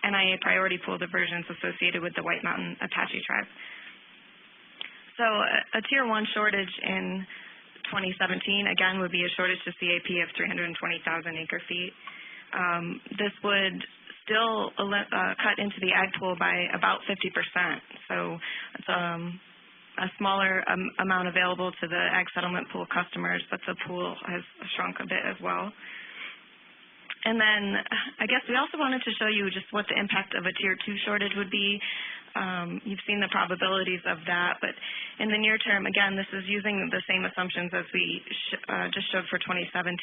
NIA priority pool diversions associated with the White Mountain Apache tribe. So a Tier 1 shortage in 2017, again, would be a shortage to CAP of 320,000 acre feet. This would still cut into the ag pool by about 50%. So it's a smaller amount available to the ag settlement pool customers, but the pool has shrunk a bit as well. And then I guess we also wanted to show you just what the impact of a Tier 2 shortage would be. You've seen the probabilities of that, but in the near term, again, this is using the same assumptions as we just showed for 2017.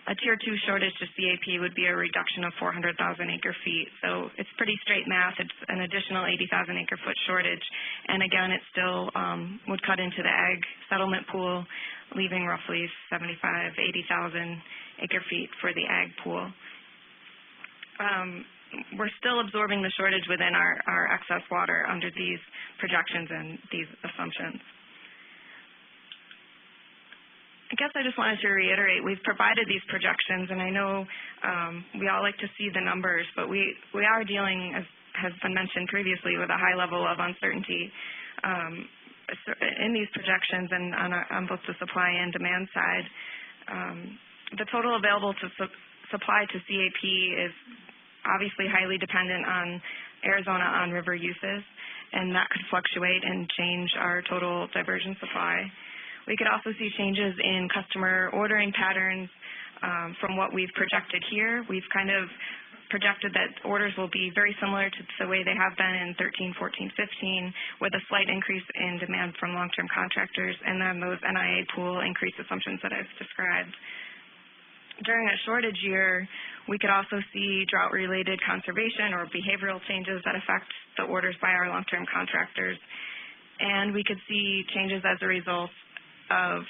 A Tier 2 shortage to CAP would be a reduction of 400,000 acre feet. So it's pretty straight math. It's an additional 80,000 acre foot shortage. And again, it still would cut into the ag settlement pool leaving roughly 80,000 acre-feet for the ag pool. We're still absorbing the shortage within our excess water under these projections and these assumptions. I guess I just wanted to reiterate, we've provided these projections, and I know we all like to see the numbers, but we are dealing, as has been mentioned previously, with a high level of uncertainty in these projections and on both the supply and demand side. The total available to supply to CAP is obviously highly dependent on Arizona on-river uses, and that could fluctuate and change our total diversion supply. We could also see changes in customer ordering patterns from what we've projected here. We've kind of projected that orders will be very similar to the way they have been in 13, 14, 15, with a slight increase in demand from long-term contractors, and then those NIA pool increase assumptions that I've described. During a shortage year, we could also see drought-related conservation or behavioral changes that affect the orders by our long-term contractors, and we could see changes as a result of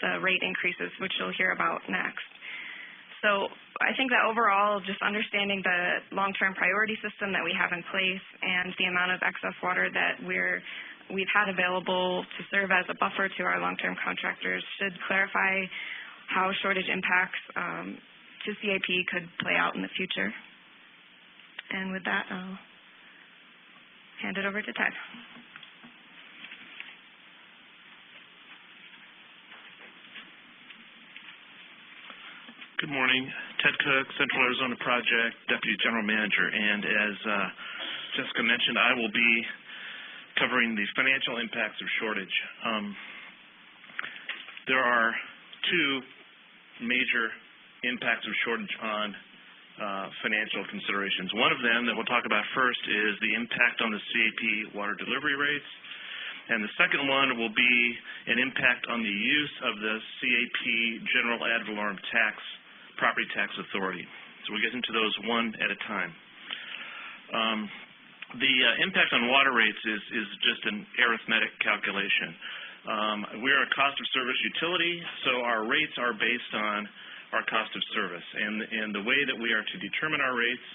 the rate increases, which you'll hear about next. So I think that overall, just understanding the long-term priority system that we have in place and the amount of excess water that we've had available to serve as a buffer to our long-term contractors should clarify how shortage impacts to CAP could play out in the future. And with that, I'll hand it over to Ted. Good morning. Ted Cook, Central Arizona Project, Deputy General Manager. And as Jessica mentioned, I will be covering the financial impacts of shortage. There are two major impacts of shortage on financial considerations. One of them that we'll talk about first is the impact on the CAP water delivery rates. And the second one will be an impact on the use of the CAP General Ad Valorem Property Tax Authority. So we'll get into those one at a time. The impact on water rates is just an arithmetic calculation. We're a cost of service utility, so our rates are based on our cost of service. And the way that we are to determine our rates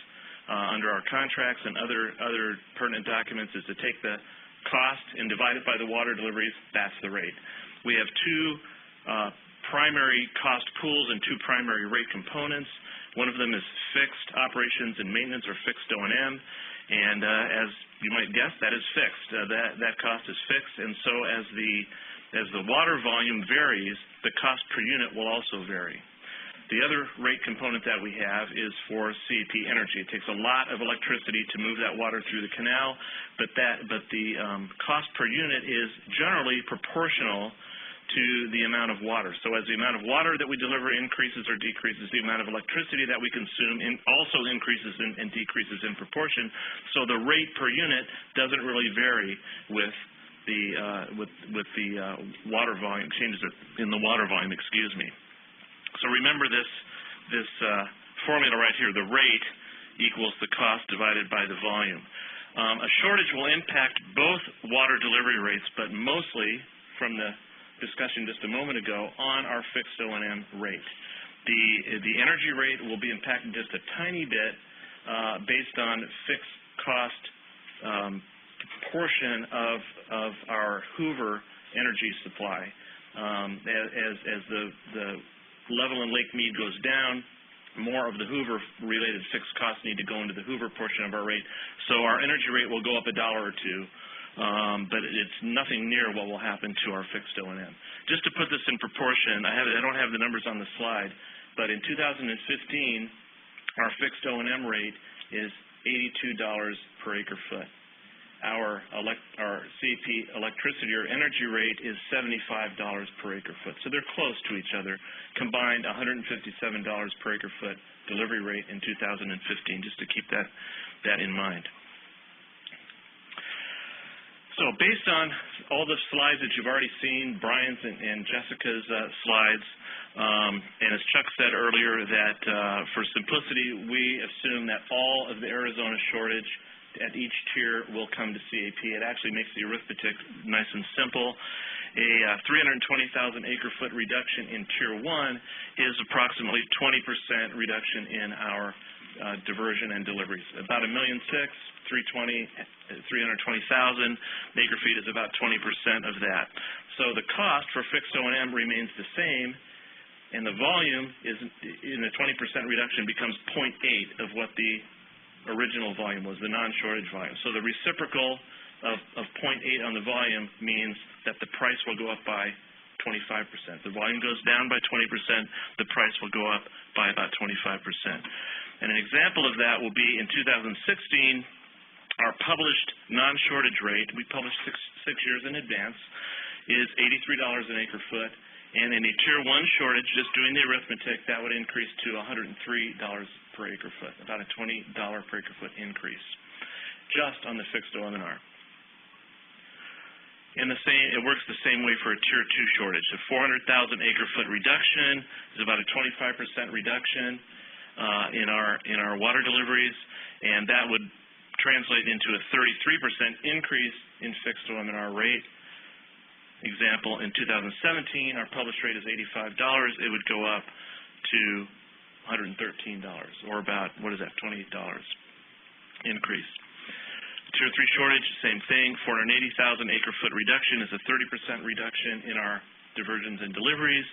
under our contracts and other pertinent documents is to take the cost and divide it by the water deliveries. That's the rate. We have two primary cost pools and two primary rate components. One of them is fixed operations and maintenance, or fixed O&M, and as you might guess, that is fixed. That cost is fixed, and so as the water volume varies, the cost per unit will also vary. The other rate component that we have is for CAP energy. It takes a lot of electricity to move that water through the canal, but the cost per unit is generally proportional to the amount of water. So as the amount of water that we deliver increases or decreases, the amount of electricity that we consume also increases and decreases in proportion. So the rate per unit doesn't really vary with the water volume changes in the water volume. Excuse me. So remember this formula right here. The rate equals the cost divided by the volume. A shortage will impact both water delivery rates, but mostly, from the discussion just a moment ago, on our fixed O&M rate. The energy rate will be impacted just a tiny bit based on fixed cost portion of our Hoover energy supply. As the level in Lake Mead goes down, more of the Hoover-related fixed costs need to go into the Hoover portion of our rate. So our energy rate will go up $1 or $2, but it's nothing near what will happen to our fixed O&M. Just to put this in proportion, I don't have the numbers on the slide, but in 2015, our fixed O&M rate is $82 per acre foot. Our CAP electricity or energy rate is $75 per acre foot. So they're close to each other. Combined, $157 per acre foot delivery rate in 2015, just to keep that in mind. So based on all the slides that you've already seen, Brian's and Jessica's slides, and as Chuck said earlier, that for simplicity, we assume that all of the Arizona shortage at each tier will come to CAP. It actually makes the arithmetic nice and simple. A 320,000 acre-foot reduction in Tier 1 is approximately 20% reduction in our diversion and deliveries. About 1,600,000, 320,000 acre-feet is about 20% of that. So the cost for fixed O&M remains the same, and the volume is in the 20% reduction becomes 0.8 of what the original volume was, the non-shortage volume. So the reciprocal of 0.8 on the volume means that the price will go up by 25%. The volume goes down by 20%, the price will go up by about 25%. And an example of that will be in 2016, our published non-shortage rate, we publish six years in advance, is $83 an acre-foot. And in a Tier 1 shortage, just doing the arithmetic, that would increase to $103 per acre-foot, about a $20 per acre-foot increase, just on the fixed O&R. And it works the same way for a Tier 2 shortage. A 400,000 acre-foot reduction is about a 25% reduction in our water deliveries, and that would translate into a 33% increase in fixed O&R rate. Example, in 2017, our published rate is $85. It would go up to $113, or about, what is that, $28 increase. Tier 3 shortage, same thing, 480,000 acre-foot reduction is a 30% reduction in our diversions and deliveries.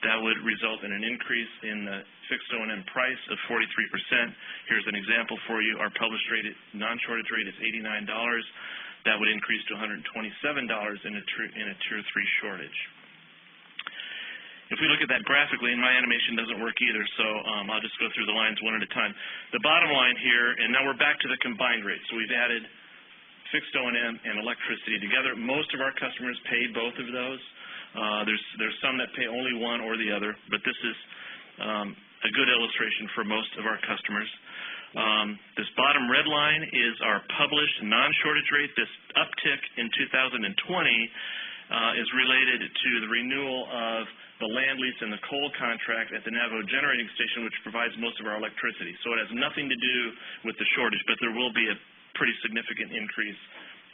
That would result in an increase in the fixed O&M price of 43%. Here's an example for you. Our published rate, non-shortage rate is $89. That would increase to $127 in a Tier 3 shortage. If we look at that graphically, and my animation doesn't work either, so I'll just go through the lines one at a time. The bottom line here, and now we're back to the combined rate. So we've added fixed O&M and electricity together. Most of our customers pay both of those. There's some that pay only one or the other, but this is a good illustration for most of our customers. This bottom red line is our published non-shortage rate. This uptick in 2020 is related to the renewal of the land lease and the coal contract at the Navajo Generating Station, which provides most of our electricity. So it has nothing to do with the shortage, but there will be a pretty significant increase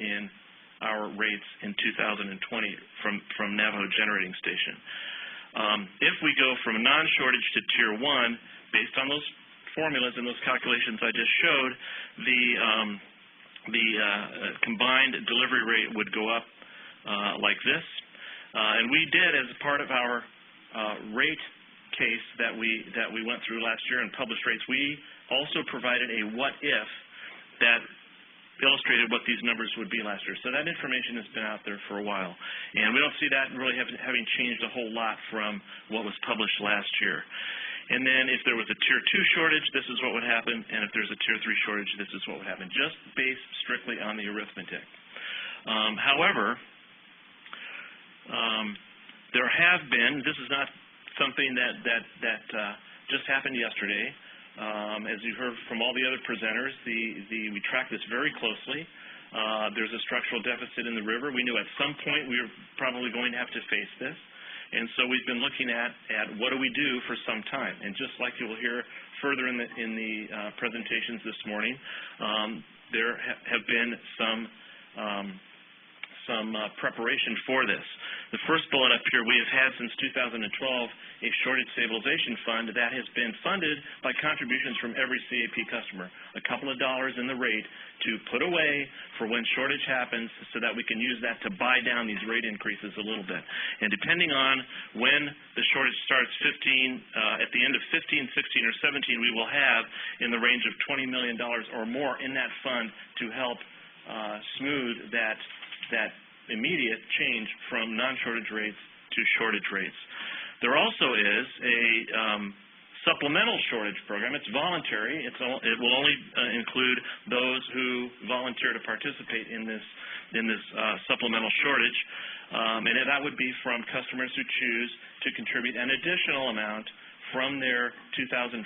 in our rates in 2020 from Navajo Generating Station. If we go from non-shortage to Tier 1, based on those formulas and those calculations I just showed, the combined delivery rate would go up like this. And we did, as part of our rate case that we went through last year and published rates, we also provided a what-if that illustrated what these numbers would be last year. So that information has been out there for a while. And we don't see that really having changed a whole lot from what was published last year. And then if there was a Tier 2 shortage, this is what would happen. And if there's a Tier 3 shortage, this is what would happen, just based strictly on the arithmetic. However, there have been, this is not something that just happened yesterday. As you heard from all the other presenters, we track this very closely. There's a structural deficit in the river. We knew at some point we were probably going to have to face this. And so we've been looking at what do we do for some time. And just like you will hear further in the presentations this morning, there have been some preparation for this. The first bullet up here, we have had since 2012 a shortage stabilization fund that has been funded by contributions from every CAP customer, a couple of dollars in the rate to put away for when shortage happens so that we can use that to buy down these rate increases a little bit. And depending on when the shortage starts, at the end of 15, 16, or 17, we will have in the range of $20 million or more in that fund to help smooth that immediate change from non-shortage rates to shortage rates. There also is a supplemental shortage program. It's voluntary. It will only include those who volunteer to participate in this supplemental shortage, and that would be from customers who choose to contribute an additional amount from their 2014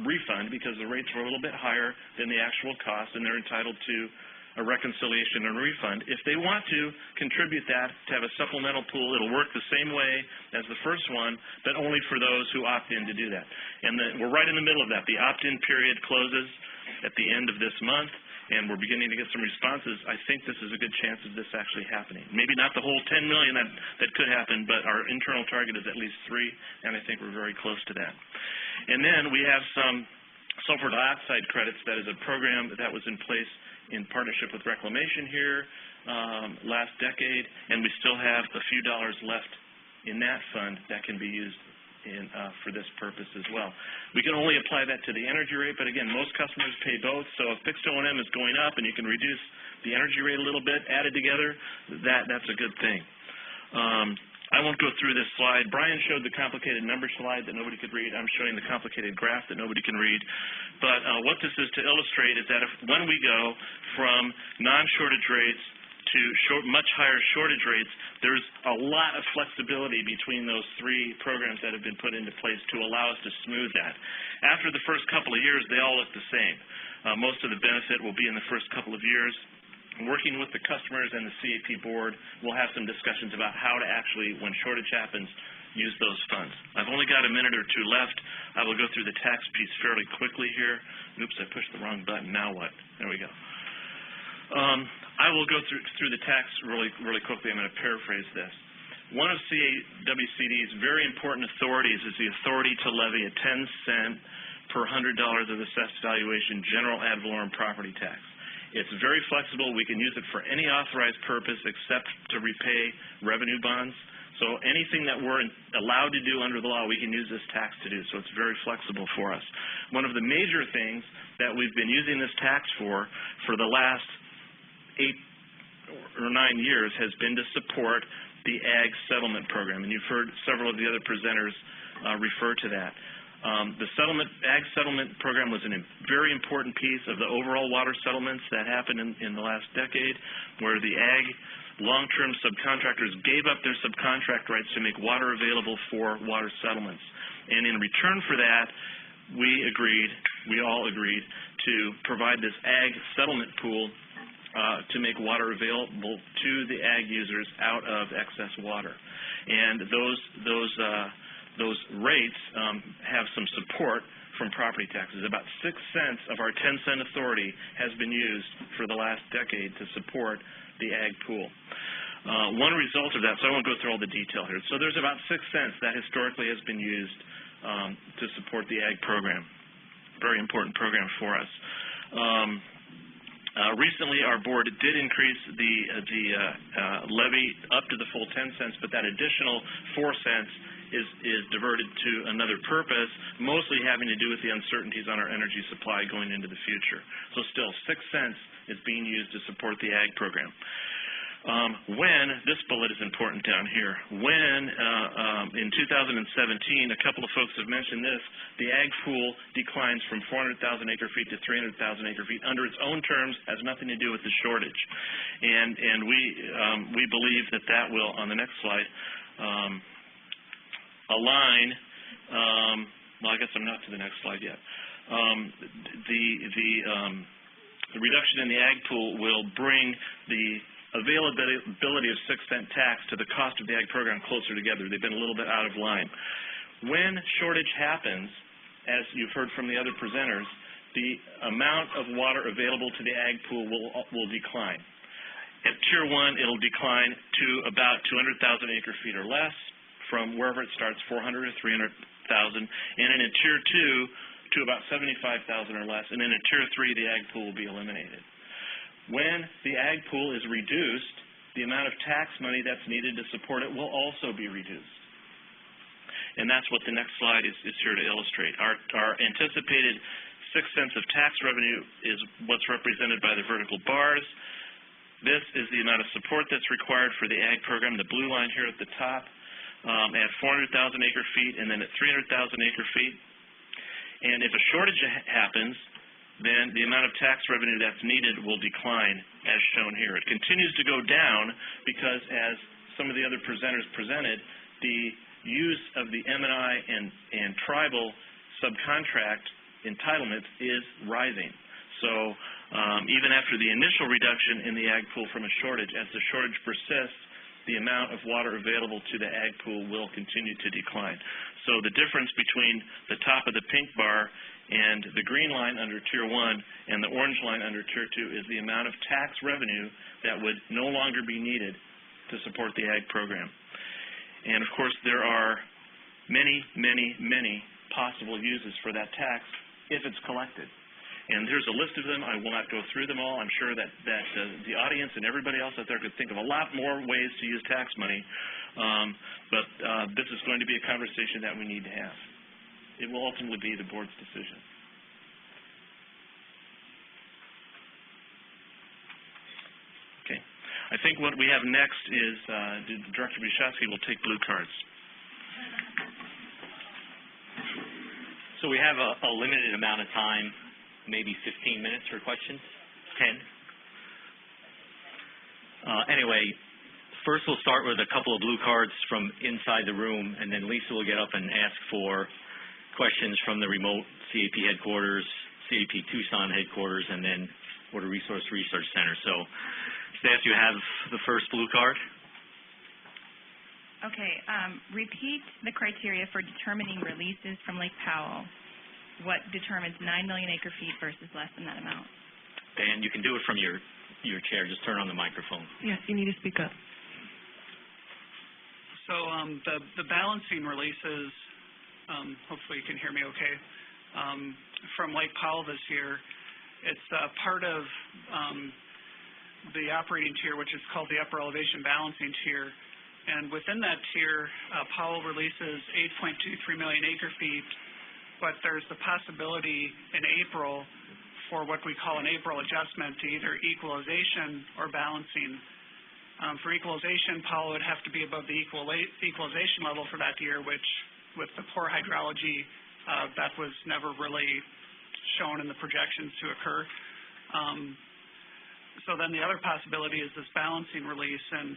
refund because the rates were a little bit higher than the actual cost, and they're entitled to a reconciliation and refund. If they want to contribute that to have a supplemental pool, it'll work the same way as the first one, but only for those who opt in to do that. And we're right in the middle of that. The opt-in period closes at the end of this month, and we're beginning to get some responses, I think this is a good chance of this actually happening. Maybe not the whole $10 million that could happen, but our internal target is at least 3, and I think we're very close to that. And then we have some sulfur dioxide credits. That is a program that was in place in partnership with Reclamation here last decade, and we still have a few dollars left in that fund that can be used for this purpose as well. We can only apply that to the energy rate, but again, most customers pay both, so if fixed O&M is going up and you can reduce the energy rate a little bit, added together, that's a good thing. I won't go through this slide. Brian showed the complicated number slide that nobody could read. I'm showing the complicated graph that nobody can read. But what this is to illustrate is that when we go from non-shortage rates to much higher shortage rates, there's a lot of flexibility between those 3 programs that have been put into place to allow us to smooth that. After the first couple of years, they all look the same. Most of the benefit will be in the first couple of years. Working with the customers and the CAP board, we'll have some discussions about how to actually, when shortage happens, use those funds. I've only got a minute or 2 left. I will go through the tax piece fairly quickly here. Oops, I pushed the wrong button. Now what? There we go. I will go through the tax really quickly. I'm going to paraphrase this. One of CAWCD's very important authorities is the authority to levy a 10-cent per $100 of assessed valuation general ad valorem property tax. It's very flexible. We can use it for any authorized purpose except to repay revenue bonds. So anything that we're allowed to do under the law, we can use this tax to do. So it's very flexible for us. One of the major things that we've been using this tax for the last 8 or 9 years has been to support the Ag Settlement Program, and you've heard several of the other presenters refer to that. The Ag Settlement Program was a very important piece of the overall water settlements that happened in the last decade, where the Ag long-term subcontractors gave up their subcontract rights to make water available for water settlements. And in return for that, we all agreed to provide this Ag Settlement Pool to make water available to the ag users out of excess water. And those rates have some support from property taxes. About 6 cents of our 10-cent authority has been used for the last decade to support the ag pool. One result of that, so I won't go through all the detail here. So there's about 6 cents that historically has been used to support the ag program. Very important program for us. Recently, our board did increase the levy up to the full 10 cents, but that additional 4 cents is diverted to another purpose, mostly having to do with the uncertainties on our energy supply going into the future. So still, 6 cents is being used to support the ag program. This bullet is important down here, in 2017, a couple of folks have mentioned this, the ag pool declines from 400,000 acre feet to 300,000 acre feet under its own terms, has nothing to do with the shortage. And we believe that will, on the next slide, align, well, I guess I'm not to the next slide yet. The reduction in the ag pool will bring the availability of 6-cent tax to the cost of the ag program closer together. They've been a little bit out of line. When shortage happens, as you've heard from the other presenters, the amount of water available to the ag pool will decline. At Tier 1, it'll decline to about 200,000 acre feet or less from wherever it starts, 400 or 300,000, and in a Tier 2 to about 75,000 or less, and in a Tier 3, the ag pool will be eliminated. When the ag pool is reduced, the amount of tax money that's needed to support it will also be reduced. And that's what the next slide is here to illustrate. Our anticipated 6 cents of tax revenue is what's represented by the vertical bars. This is the amount of support that's required for the ag program, the blue line here at the top, at 400,000 acre feet and then at 300,000 acre feet. And if a shortage happens, then the amount of tax revenue that's needed will decline, as shown here. It continues to go down because, as some of the other presenters presented, the use of the M&I and tribal subcontract entitlements is rising. So even after the initial reduction in the ag pool from a shortage, as the shortage persists, the amount of water available to the ag pool will continue to decline. So the difference between the top of the pink bar And the green line under Tier 1 and the orange line under Tier 2 is the amount of tax revenue that would no longer be needed to support the ag program. And, of course, there are many, many, many possible uses for that tax if it's collected. And there's a list of them. I will not go through them all. I'm sure that the audience and everybody else out there could think of a lot more ways to use tax money. But this is going to be a conversation that we need to have. It will ultimately be the board's decision. Okay. I think what we have next is Director Bushowski will take blue cards. So we have a limited amount of time, maybe 15 minutes for questions, 10. Anyway, first we'll start with a couple of blue cards from inside the room, and then Lisa will get up and ask for questions from the remote CAP headquarters, CAP Tucson headquarters, and then Water Resource Research Center. So, staff, you have the first blue card. Okay. Repeat the criteria for determining releases from Lake Powell. What determines 9 million acre-feet versus less than that amount? Dan, you can do it from your chair. Just turn on the microphone. Yes, you need to speak up. So the balancing releases, hopefully you can hear me okay, from Lake Powell this year, it's part of the operating tier, which is called the upper elevation balancing tier. And within that tier, Powell releases 8.23 million acre-feet, but there's the possibility in April for what we call an April adjustment to either equalization or balancing. For equalization, Powell would have to be above the equalization level for that year, which with the poor hydrology, that was never really shown in the projections to occur. So then the other possibility is this balancing release, and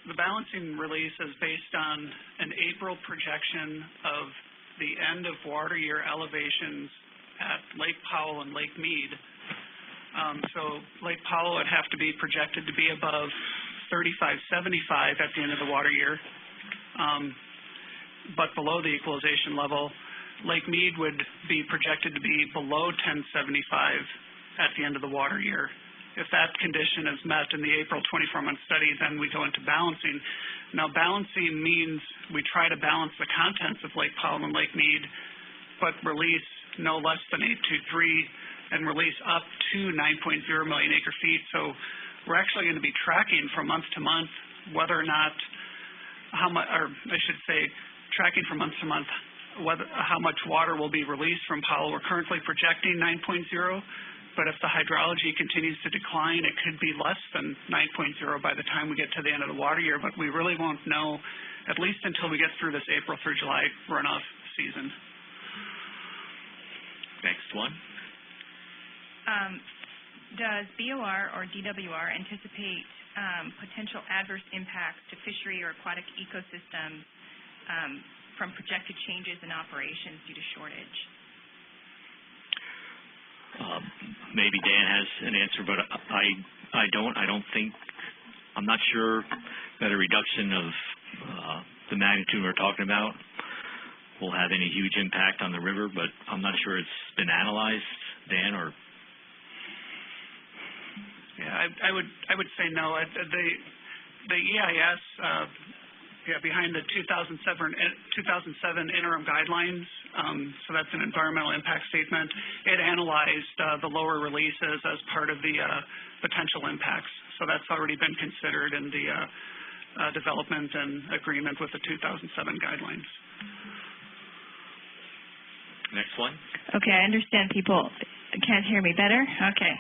the balancing release is based on an April projection of the end of water year elevations at Lake Powell and Lake Mead. So Lake Powell would have to be projected to be above 3575 at the end of the water year, but below the equalization level. Lake Mead would be projected to be below 1075 at the end of the water year. If that condition is met in the April 24-month study, then we go into balancing. Now, balancing means we try to balance the contents of Lake Powell and Lake Mead, but release no less than 823 and release up to 9.0 million acre-feet. So we're actually going to be tracking from month to month whether or not how much, or I should say, tracking from month to month how much water will be released from Powell. We're currently projecting 9.0. But if the hydrology continues to decline, it could be less than 9.0 by the time we get to the end of the water year. But we really won't know, at least until we get through this April through July runoff season. Next one. Does BOR or DWR anticipate potential adverse impacts to fishery or aquatic ecosystems from projected changes in operations due to shortage? Maybe Dan has an answer, but I don't. I'm not sure that a reduction of the magnitude we're talking about will have any huge impact on the river, but I'm not sure it's been analyzed. Dan, or? Yeah, I would say no. The EIS, behind the 2007 interim guidelines, so that's an environmental impact statement, it analyzed the lower releases as part of the potential impacts. So that's already been considered in the development and agreement with the 2007 guidelines. Next one. Okay, I understand people can't hear me better. Okay.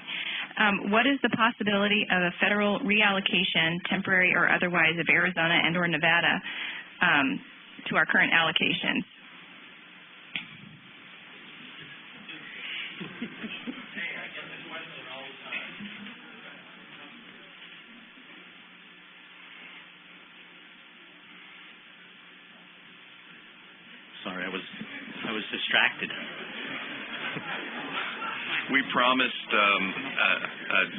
What is the possibility of a federal reallocation, temporary or otherwise, of Arizona and or Nevada to our current allocations? Sorry, I was distracted. We promised,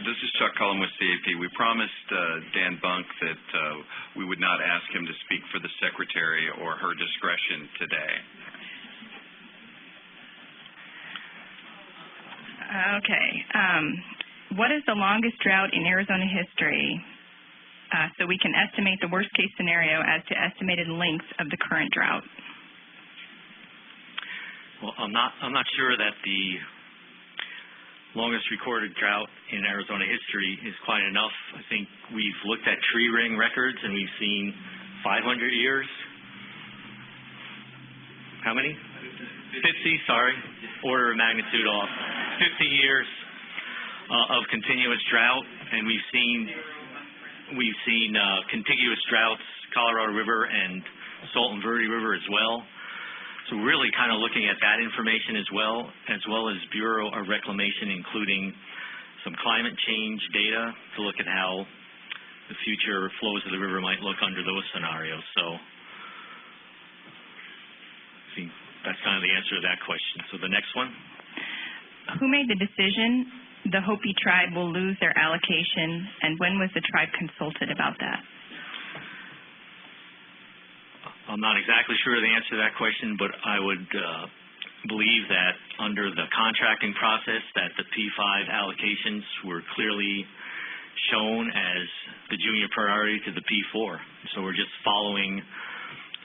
this is Chuck Cullum with CAP, we promised Dan Bunk that we would not ask him to speak for the Secretary or her discretion today. Okay. What is the longest drought in Arizona history? So we can estimate the worst case scenario as to estimated length of the current drought. Well, I'm not sure that the longest recorded drought in Arizona history is quite enough. I think we've looked at tree ring records and we've seen 500 years. How many? 50, sorry. Order of magnitude off. 50 years of continuous drought, and we've seen contiguous droughts, Colorado River and Salton Verde River as well. So really kind of looking at that information as well as Bureau of Reclamation, including some climate change data to look at how the future flows of the river might look under those scenarios. So I think that's kind of the answer to that question. So the next one. Who made the decision the Hopi tribe will lose their allocation, and when was the tribe consulted about that? I'm not exactly sure the answer to that question, but I would believe that under the contracting process that the P5 allocations were clearly shown as the junior priority to the P4. So we're just following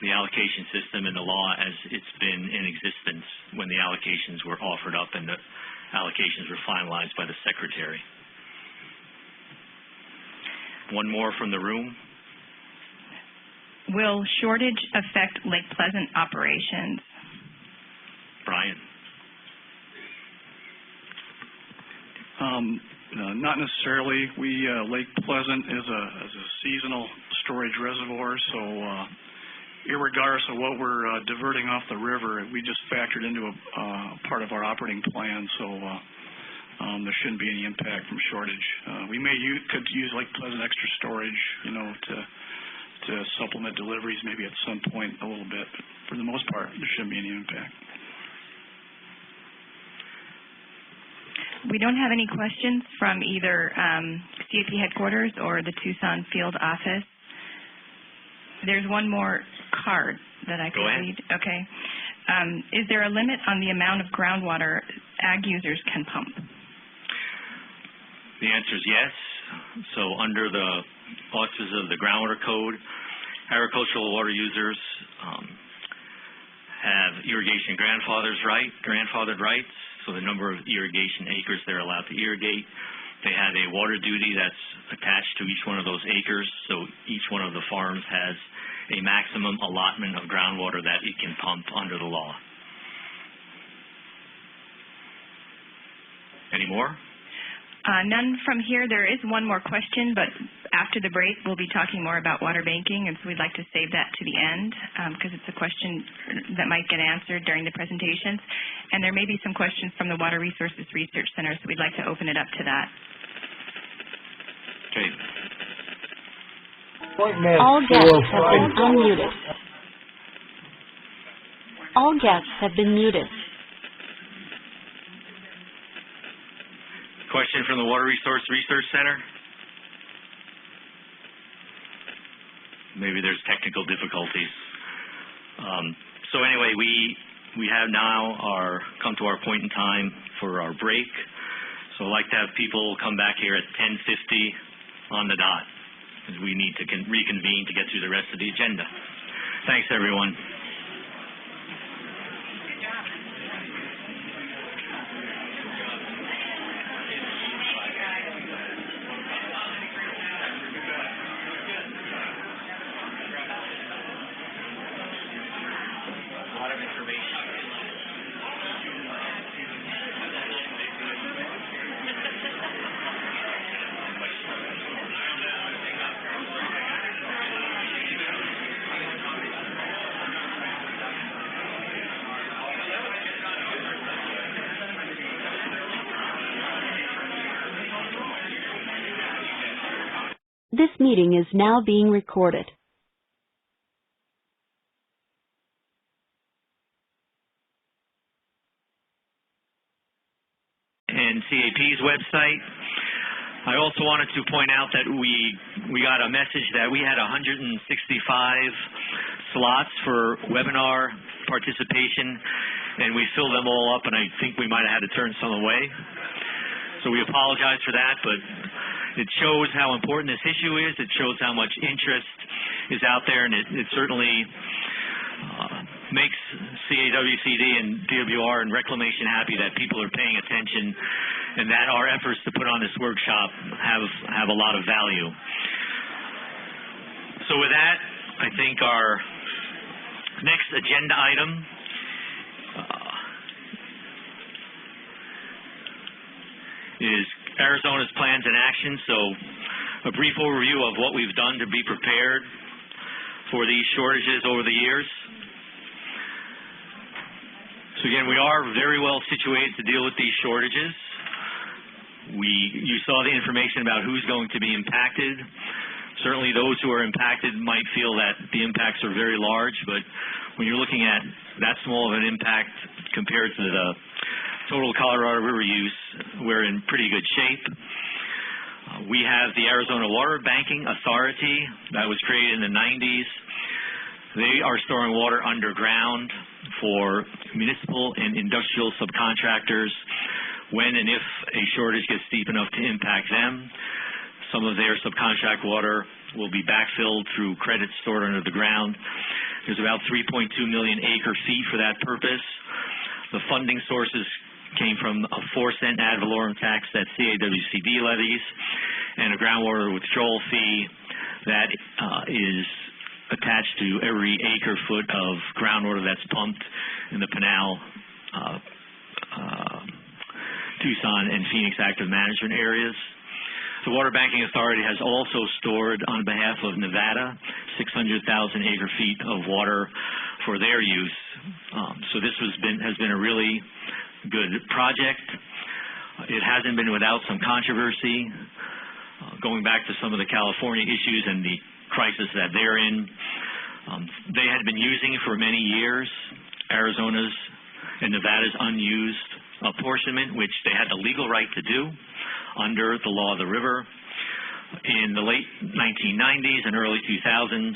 the allocation system and the law as it's been in existence when the allocations were offered up and the allocations were finalized by the Secretary. One more from the room. Will shortage affect Lake Pleasant operations? Brian. Not necessarily. Lake Pleasant is a seasonal storage reservoir, so irregardless of what we're diverting off the river, we just factored into a part of our operating plan, so there shouldn't be any impact from shortage. We could use Lake Pleasant extra storage, to supplement deliveries maybe at some point a little bit, but for the most part, there shouldn't be any impact. We don't have any questions from either CAP headquarters or the Tucson field office. There's one more card that I could read. Okay. Is there a limit on the amount of groundwater ag users can pump? The answer is yes. So under the auspices of the groundwater code, agricultural water users have irrigation grandfathered rights. So the number of irrigation acres they're allowed to irrigate. They have a water duty that's attached to each one of those acres. So each one of the farms has a maximum allotment of groundwater that it can pump under the law. Any more? None from here. There is one more question, but after the break, we'll be talking more about water banking, and so we'd like to save that to the end because it's a question that might get answered during the presentations. And there may be some questions from the Water Resources Research Center, so we'd like to open it up to that. Okay. All guests have been unmuted. All guests have been muted. Question from the Water Resource Research Center? Maybe there's technical difficulties. So anyway, we have now come to our point in time for our break. So I'd like to have people come back here at 10:50 on the dot, because we need to reconvene to get through the rest of the agenda. Thanks, everyone. This meeting is now being recorded. And CAP's website. I also wanted to point out that we got a message that we had 165 slots for webinar participation, and we filled them all up, and I think we might have had to turn some away. So we apologize for that, but it shows how important this issue is. It shows how much interest is out there, and it certainly makes CAWCD and DWR and Reclamation happy that people are paying attention and that our efforts to put on this workshop have a lot of value. So with that, I think our next agenda item is Arizona's plans and actions. So a brief overview of what we've done to be prepared for these shortages over the years. So again, we are very well situated to deal with these shortages. You saw the information about who's going to be impacted. Certainly those who are impacted might feel that the impacts are very large, but when you're looking at that small of an impact compared to the total Colorado River use, we're in pretty good shape. We have the Arizona Water Banking Authority that was created in the 90s. They are storing water underground for municipal and industrial subcontractors when and if a shortage gets deep enough to impact them. Some of their subcontract water will be backfilled through credits stored under the ground. There's about 3.2 million acre-feet for that purpose. The funding sources came from a 4-cent ad valorem tax that CAWCD levies and a groundwater withdrawal fee that is attached to every acre-foot of groundwater that's pumped in the Pinal, Tucson, and Phoenix active management areas. The Water Banking Authority has also stored, on behalf of Nevada, 600,000 acre-feet of water for their use. So this has been a really good project. It hasn't been without some controversy, going back to some of the California issues and the crisis that they're in. They had been using it for many years, Arizona's and Nevada's unused apportionment, which they had the legal right to do under the law of the river. In the late 1990s and early 2000s,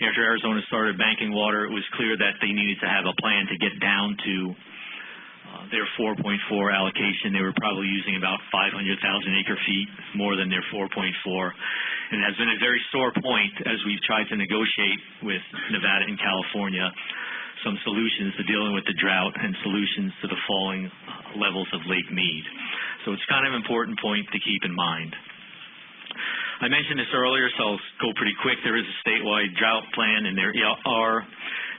after Arizona started banking water, it was clear that they needed to have a plan to get down to their 4.4 allocation. They were probably using about 500,000 acre-feet more than their 4.4. And it has been a very sore point as we've tried to negotiate with Nevada and California some solutions to dealing with the drought and solutions to the falling levels of Lake Mead. So it's kind of an important point to keep in mind. I mentioned this earlier, so I'll go pretty quick. There is a statewide drought plan, and there are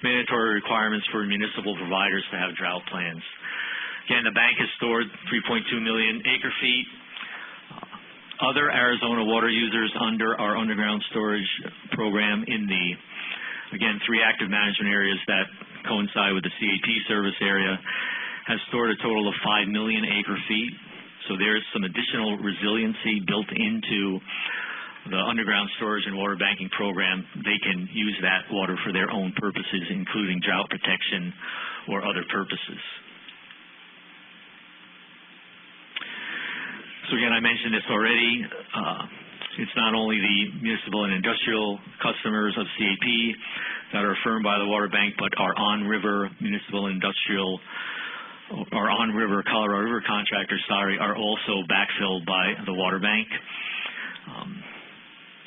mandatory requirements for municipal providers to have drought plans. Again, the bank has stored 3.2 million acre-feet. Other Arizona water users under our underground storage program in the, again, 3 active management areas that coincide with the CAP service area has stored a total of 5 million acre-feet. So there's some additional resiliency built into the underground storage and water banking program. They can use that water for their own purposes, including drought protection or other purposes. So again, I mentioned this already. It's not only the municipal and industrial customers of CAP that are affirmed by the water bank, but our on-river municipal and industrial, our on-river Colorado River contractors, are also backfilled by the water bank.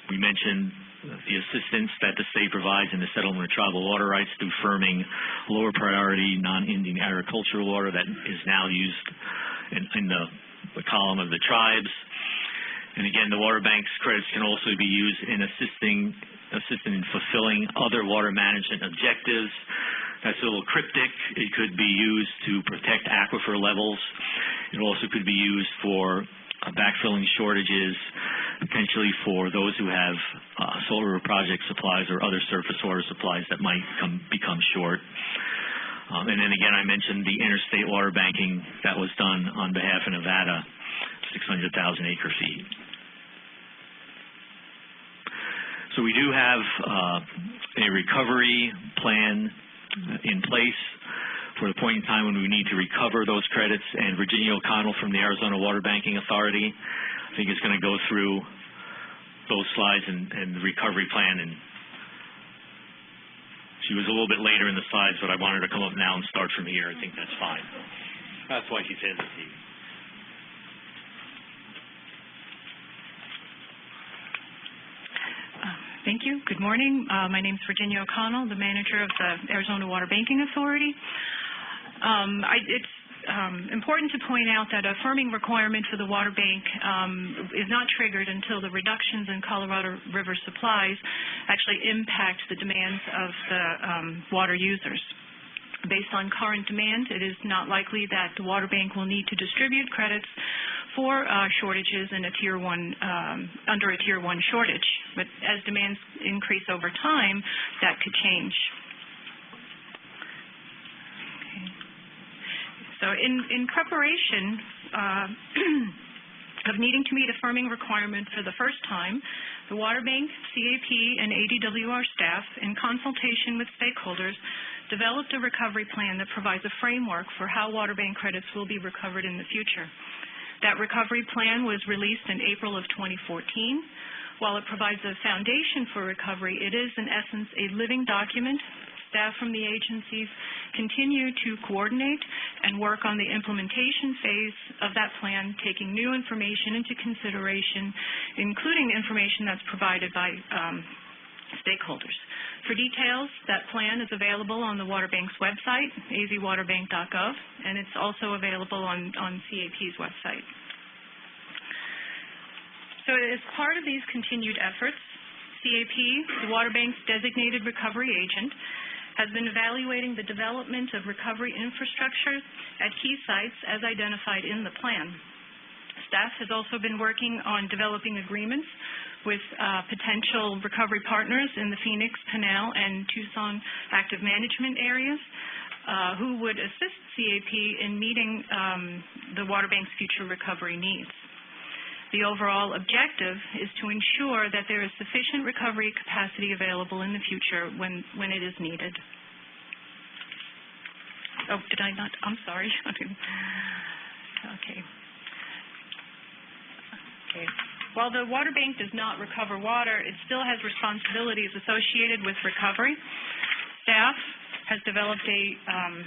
We mentioned the assistance that the state provides in the settlement of tribal water rights through firming lower priority non-Indian agricultural water that is now used in the column of the tribes. And again, the water bank's credits can also be used in assisting in fulfilling other water management objectives. That's a little cryptic. It could be used to protect aquifer levels. It also could be used for backfilling shortages, potentially for those who have solar project supplies or other surface water supplies that might become short. And then again, I mentioned the interstate water banking that was done on behalf of Nevada, 600,000 acre-feet. So we do have a recovery plan in place for the point in time when we need to recover those credits, and Virginia O'Connell from the Arizona Water Banking Authority, I think, is going to go through those slides and the recovery plan. And she was a little bit later in the slides, but I wanted her to come up now and start from here. I think that's fine. That's why she's hesitating. Thank you. Good morning. My name is Virginia O'Connell, the manager of the Arizona Water Banking Authority. It's important to point out that a firming requirement for the water bank is not triggered until the reductions in Colorado River supplies actually impact the demands of the water users. Based on current demand, it is not likely that the water bank will need to distribute credits for shortages in a Tier 1, under a Tier 1 shortage. But as demands increase over time, that could change. Okay. So in preparation of needing to meet a firming requirement for the first time, the water bank, CAP, and ADWR staff, in consultation with stakeholders, developed a recovery plan that provides a framework for how water bank credits will be recovered in the future. That recovery plan was released in April of 2014. While it provides a foundation for recovery, it is, in essence, a living document. Staff from the agencies continue to coordinate and work on the implementation phase of that plan, taking new information into consideration, including information that's provided by stakeholders. For details, that plan is available on the Water Bank's website, azwaterbank.gov, and it's also available on CAP's website. So as part of these continued efforts, CAP, the Water Bank's designated recovery agent, has been evaluating the development of recovery infrastructure at key sites as identified in the plan. Staff has also been working on developing agreements with potential recovery partners in the Phoenix, Pinal, and Tucson active management areas who would assist CAP in meeting the water bank's future recovery needs. The overall objective is to ensure that there is sufficient recovery capacity available in the future when it is needed. Oh, did I not? I'm sorry. Okay. Okay. While the water bank does not recover water, it still has responsibilities associated with recovery. Staff has developed an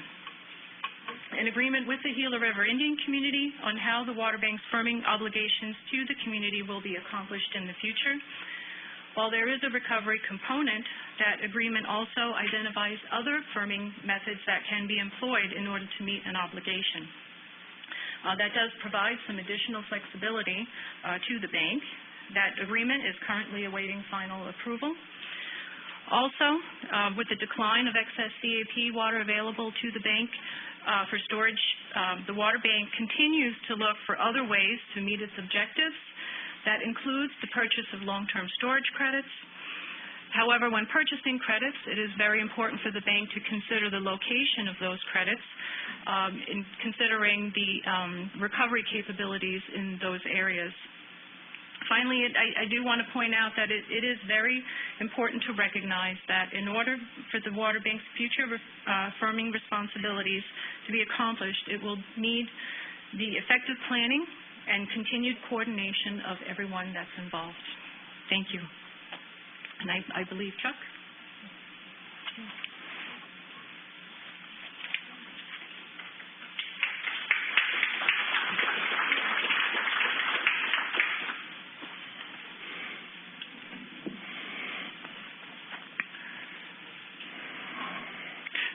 agreement with the Gila River Indian community on how the water bank's firming obligations to the community will be accomplished in the future. While there is a recovery component, that agreement also identifies other firming methods that can be employed in order to meet an obligation. That does provide some additional flexibility to the bank. That agreement is currently awaiting final approval. Also, with the decline of excess CAP water available to the bank for storage, the water bank continues to look for other ways to meet its objectives. That includes the purchase of long-term storage credits. However, when purchasing credits, it is very important for the bank to consider the location of those credits in considering the recovery capabilities in those areas. Finally, I do want to point out that it is very important to recognize that in order for the water bank's future firming responsibilities to be accomplished, it will need the effective planning and continued coordination of everyone that's involved. Thank you. And I believe Chuck.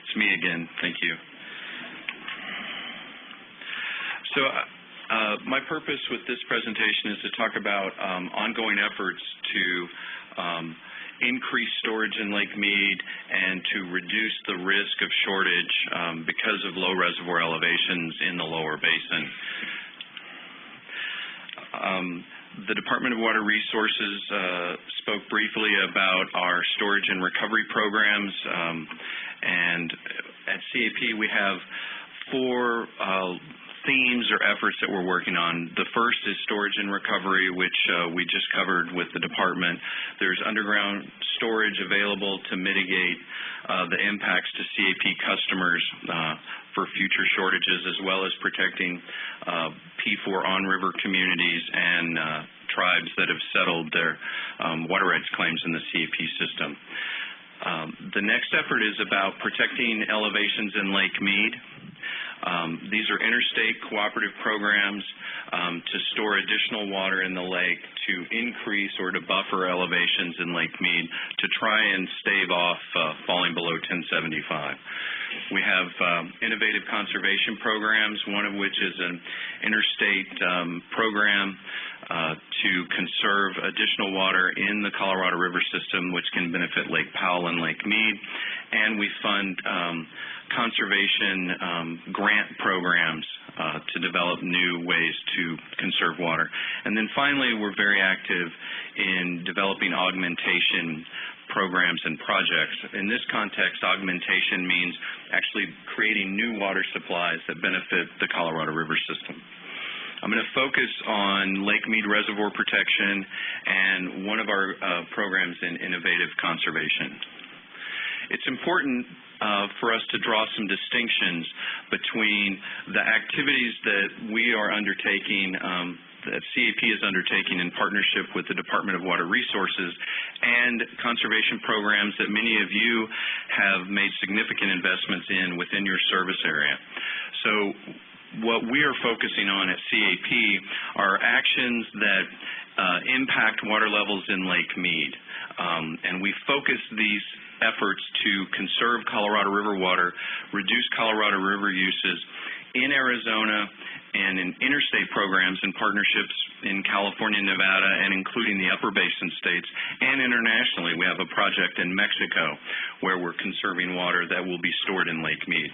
It's me again. Thank you. So my purpose with this presentation is to talk about ongoing efforts to increase storage in Lake Mead and to reduce the risk of shortage because of low reservoir elevations in the lower basin. The Department of Water Resources spoke briefly about our storage and recovery programs, and at CAP we have 4 themes or efforts that we're working on. The first is storage and recovery, which we just covered with the department. There's underground storage available to mitigate the impacts to CAP customers for future shortages, as well as protecting P4 on-river communities and tribes that have settled their water rights claims in the CAP system. The next effort is about protecting elevations in Lake Mead. These are interstate cooperative programs to store additional water in the lake to increase or to buffer elevations in Lake Mead to try and stave off falling below 1075. We have innovative conservation programs, one of which is an interstate program to conserve additional water in the Colorado River system, which can benefit Lake Powell and Lake Mead. And we fund conservation grant programs to develop new ways to conserve water. And then finally, we're very active in developing augmentation programs and projects. In this context, augmentation means actually creating new water supplies that benefit the Colorado River system. I'm going to focus on Lake Mead Reservoir Protection and one of our programs in innovative conservation. It's important for us to draw some distinctions between the activities that we are undertaking, that CAP is undertaking in partnership with the Department of Water Resources, and conservation programs that many of you have made significant investments in within your service area. So what we are focusing on at CAP are actions that impact water levels in Lake Mead. And we focus these efforts to conserve Colorado River water, reduce Colorado River uses in Arizona and in interstate programs and partnerships in California, Nevada, and including the upper basin states, and internationally. We have a project in Mexico where we're conserving water that will be stored in Lake Mead.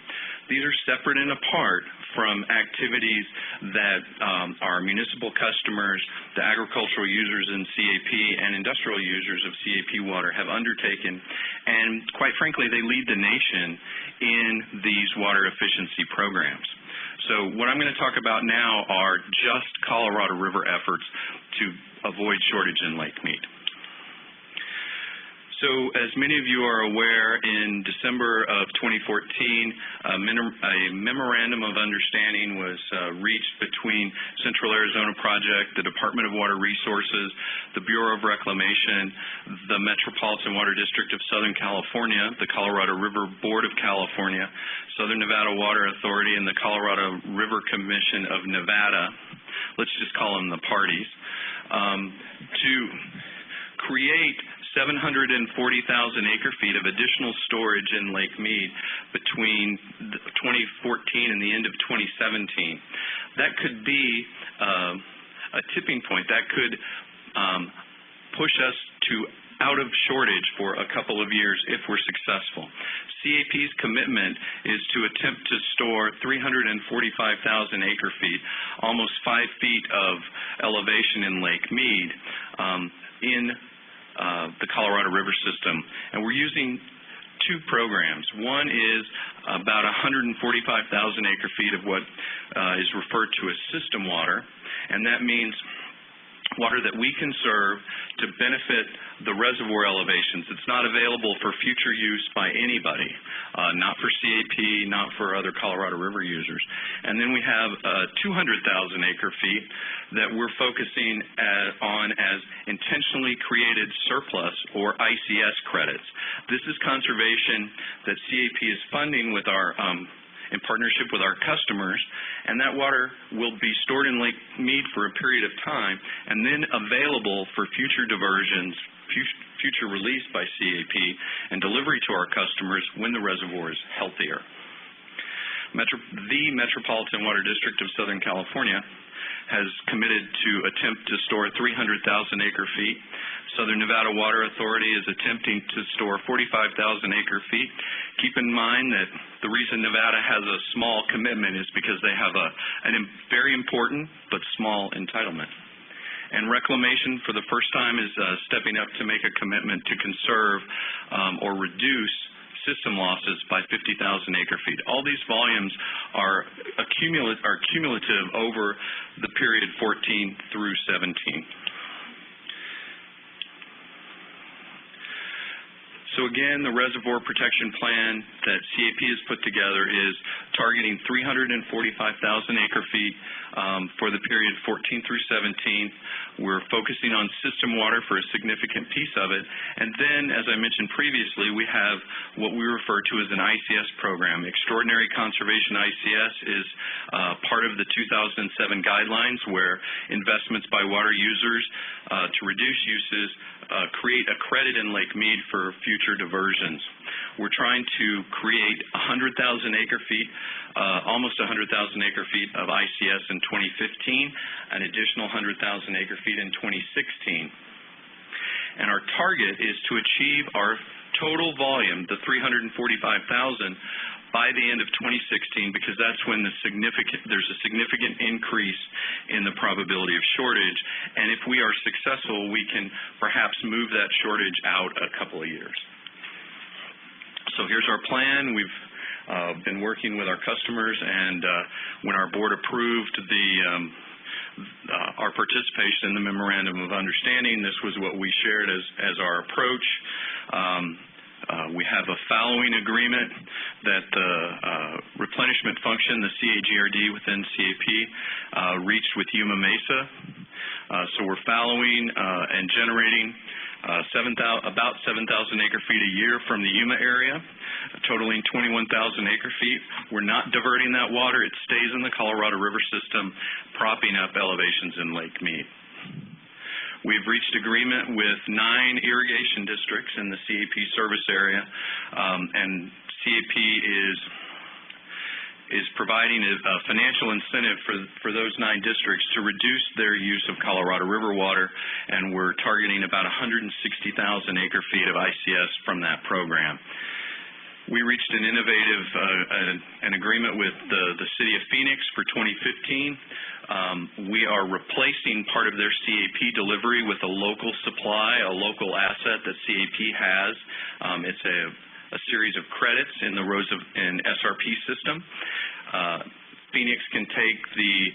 These are separate and apart from activities that our municipal customers, the agricultural users in CAP, and industrial users of CAP water have undertaken, and quite frankly, they lead the nation in these water efficiency programs. So what I'm going to talk about now are just Colorado River efforts to avoid shortage in Lake Mead. So as many of you are aware, in December of 2014, a memorandum of understanding was reached between Central Arizona Project, the Department of Water Resources, the Bureau of Reclamation, the Metropolitan Water District of Southern California, the Colorado River Board of California, Southern Nevada Water Authority, and the Colorado River Commission of Nevada. Let's just call them the parties, to create 740,000 acre-feet of additional storage in Lake Mead between 2014 and the end of 2017. That could be a tipping point. That could push us to out of shortage for a couple of years if we're successful. CAP's commitment is to attempt to store 345,000 acre-feet, almost 5 feet of elevation in Lake Mead, in the Colorado River system. And we're using two programs. One is about 145,000 acre-feet of what is referred to as system water, and that means water that we conserve to benefit the reservoir elevations. It's not available for future use by anybody, not for CAP, not for other Colorado River users. And then we have 200,000 acre-feet that we're focusing on as intentionally created surplus, or ICS credits. This is conservation that CAP is funding with our in partnership with our customers, and that water will be stored in Lake Mead for a period of time and then available for future diversions, future release by CAP, and delivery to our customers when the reservoir is healthier. The Metropolitan Water District of Southern California has committed to attempt to store 300,000 acre-feet. Southern Nevada Water Authority is attempting to store 45,000 acre-feet. Keep in mind that the reason Nevada has a small commitment is because they have a very important but small entitlement. And Reclamation, for the first time, is stepping up to make a commitment to conserve or reduce system losses by 50,000 acre-feet. All these volumes are cumulative over the period 14 through 17. So again, the reservoir protection plan that CAP has put together is targeting 345,000 acre feet for the period 14 through 17. We're focusing on system water for a significant piece of it. And then, as I mentioned previously, we have what we refer to as an ICS program. Extraordinary Conservation ICS is part of the 2007 guidelines where investments by water users to reduce uses create a credit in Lake Mead for future diversions. We're trying to create 100,000 acre feet, almost 100,000 acre feet of ICS in 2015, an additional 100,000 acre feet in 2016. And our target is to achieve our total volume, the 345,000, by the end of 2016, because that's when there's a significant increase in the probability of shortage. And if we are successful, we can perhaps move that shortage out a couple of years. So here's our plan. We've been working with our customers, and when our board approved our participation in the Memorandum of Understanding, this was what we shared as our approach. We have a following agreement that the replenishment function, the CAGRD within CAP, reached with Yuma Mesa. So we're following and generating about 7,000 acre feet a year from the Yuma area, totaling 21,000 acre feet. We're not diverting that water. It stays in the Colorado River system, propping up elevations in Lake Mead. We've reached agreement with 9 irrigation districts in the CAP service area, and CAP is providing a financial incentive for those 9 districts to reduce their use of Colorado River water, and we're targeting about 160,000 acre feet of ICS from that program. We reached an innovative an agreement with the City of Phoenix for 2015. We are replacing part of their CAP delivery with a local supply, a local asset that CAP has. It's a series of credits in the SRP system. Phoenix can take the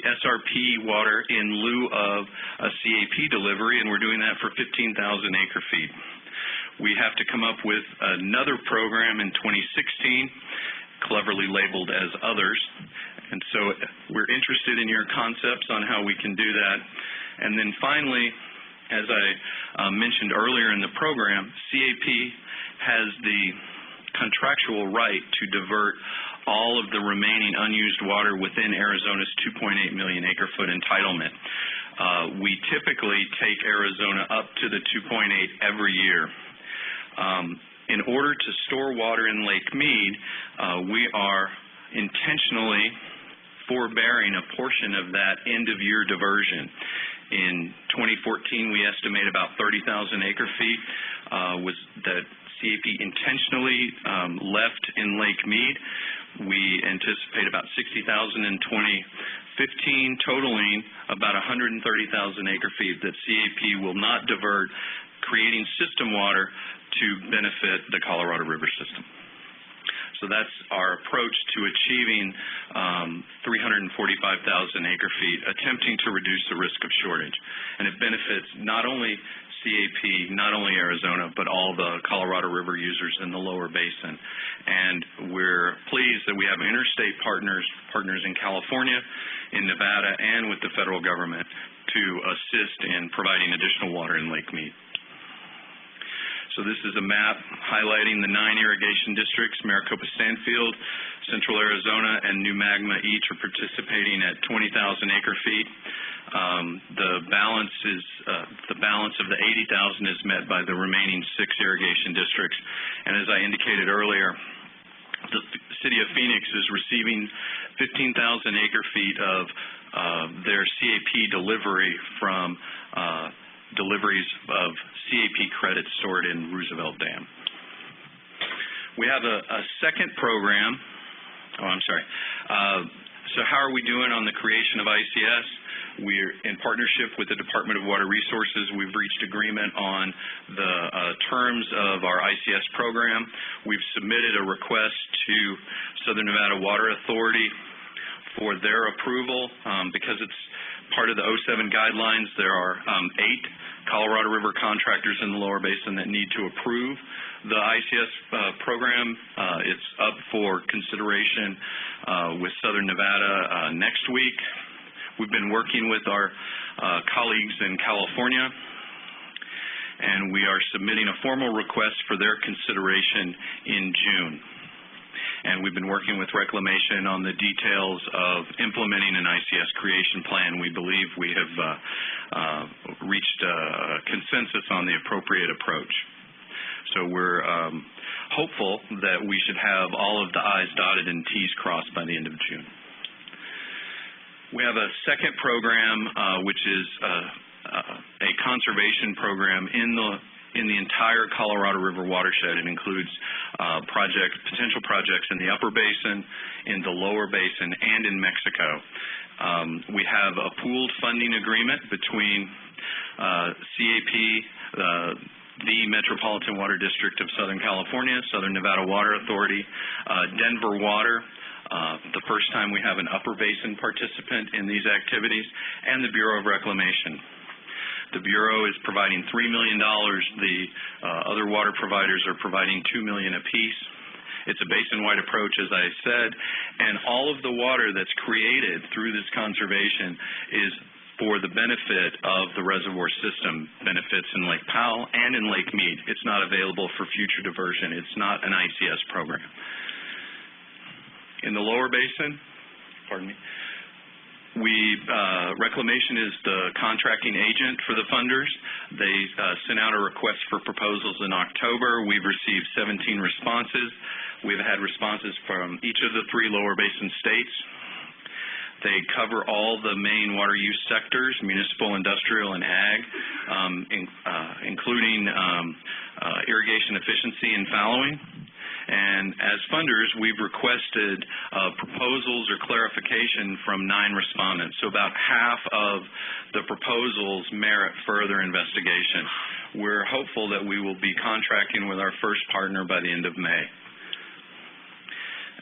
SRP water in lieu of a CAP delivery, and we're doing that for 15,000 acre feet. We have to come up with another program in 2016, cleverly labeled as others. And so we're interested in your concepts on how we can do that. And then finally, as I mentioned earlier in the program, CAP has the contractual right to divert all of the remaining unused water within Arizona's 2.8 million acre foot entitlement. We typically take Arizona up to the 2.8 every year. In order to store water in Lake Mead, we are intentionally forbearing a portion of that end-of-year diversion. In 2014, we estimate about 30,000 acre feet that CAP intentionally left in Lake Mead. We anticipate about 60,000 in 2015, totaling about 130,000 acre feet that CAP will not divert, creating system water to benefit the Colorado River system. So that's our approach to achieving 345,000 acre feet, attempting to reduce the risk of shortage. And it benefits not only CAP, not only Arizona, but all the Colorado River users in the lower basin. And we're pleased that we have interstate partners in California, in Nevada, and with the federal government to assist in providing additional water in Lake Mead. So this is a map highlighting the 9 irrigation districts. Maricopa-Stanfield, Central Arizona, and New Magma each are participating at 20,000 acre feet. The balance of the 80,000 is met by the remaining 6 irrigation districts. And as I indicated earlier, the City of Phoenix is receiving 15,000 acre feet of their CAP delivery from deliveries of CAP credits stored in Roosevelt Dam. We have a second program. So how are we doing on the creation of ICS? We're in partnership with the Department of Water Resources. We've reached agreement on the terms of our ICS program. We've submitted a request to Southern Nevada Water Authority for their approval. Because it's part of the 07 guidelines, there are 8 Colorado River contractors in the lower basin that need to approve the ICS program. It's up for consideration with Southern Nevada next week. We've been working with our colleagues in California, and we are submitting a formal request for their consideration in June. And we've been working with Reclamation on the details of implementing an ICS creation plan. We believe we have reached a consensus on the appropriate approach. So we're hopeful that we should have all of the I's dotted and T's crossed by the end of June. We have a second program, which is a conservation program in the entire Colorado River watershed. It includes potential projects in the upper basin, in the lower basin, and in Mexico. We have a pooled funding agreement between CAP, the Metropolitan Water District of Southern California, Southern Nevada Water Authority, Denver Water, the first time we have an upper basin participant in these activities, and the Bureau of Reclamation. The Bureau is providing $3 million. The other water providers are providing $2 million apiece. It's a basin-wide approach, as I said, and all of the water that's created through this conservation is for the benefit of the reservoir system, benefits in Lake Powell and in Lake Mead. It's not available for future diversion. It's not an ICS program. In the lower basin, Reclamation is the contracting agent for the funders. They sent out a request for proposals in October. We've received 17 responses. We've had responses from each of the 3 lower basin states. They cover all the main water use sectors, municipal, industrial, and ag, including irrigation efficiency and fallowing. And as funders, we've requested proposals or clarification from 9 respondents. So about half of the proposals merit further investigation. We're hopeful that we will be contracting with our first partner by the end of May.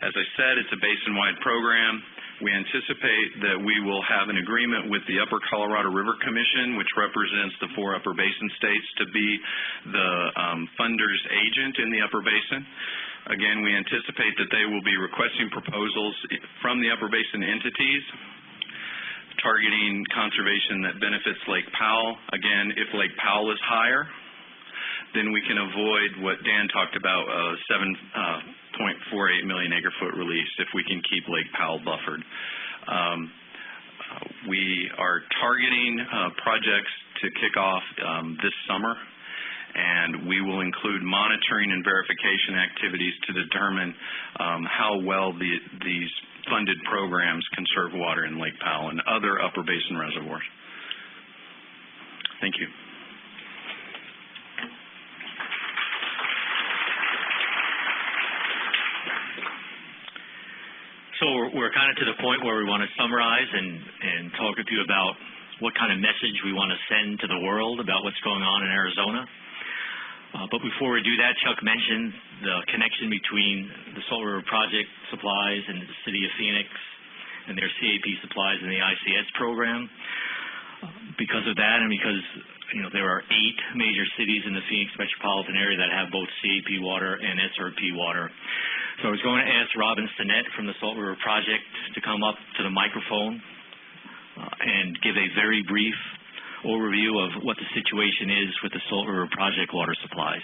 As I said, it's a basin-wide program. We anticipate that we will have an agreement with the Upper Colorado River Commission, which represents the 4 upper basin states, to be the funder's agent in the upper basin. Again, we anticipate that they will be requesting proposals from the upper basin entities targeting conservation that benefits Lake Powell. Again, if Lake Powell is higher, then we can avoid what Dan talked about, 7.48 million acre-foot release if we can keep Lake Powell buffered. We are targeting projects to kick off this summer, and we will include monitoring and verification activities to determine how well these funded programs conserve water in Lake Powell and other upper basin reservoirs. Thank you. So we're kind of to the point where we want to summarize and talk with you about what kind of message we want to send to the world about what's going on in Arizona. But before we do that, Chuck mentioned the connection between the Salt River Project supplies and the City of Phoenix and their CAP supplies in the ICS program. Because of that, and because there are 8 major cities in the Phoenix metropolitan area that have both CAP water and SRP water. So I was going to ask Robin Stinnett from the Salt River Project to come up to the microphone and give a very brief overview of what the situation is with the Salt River Project water supplies.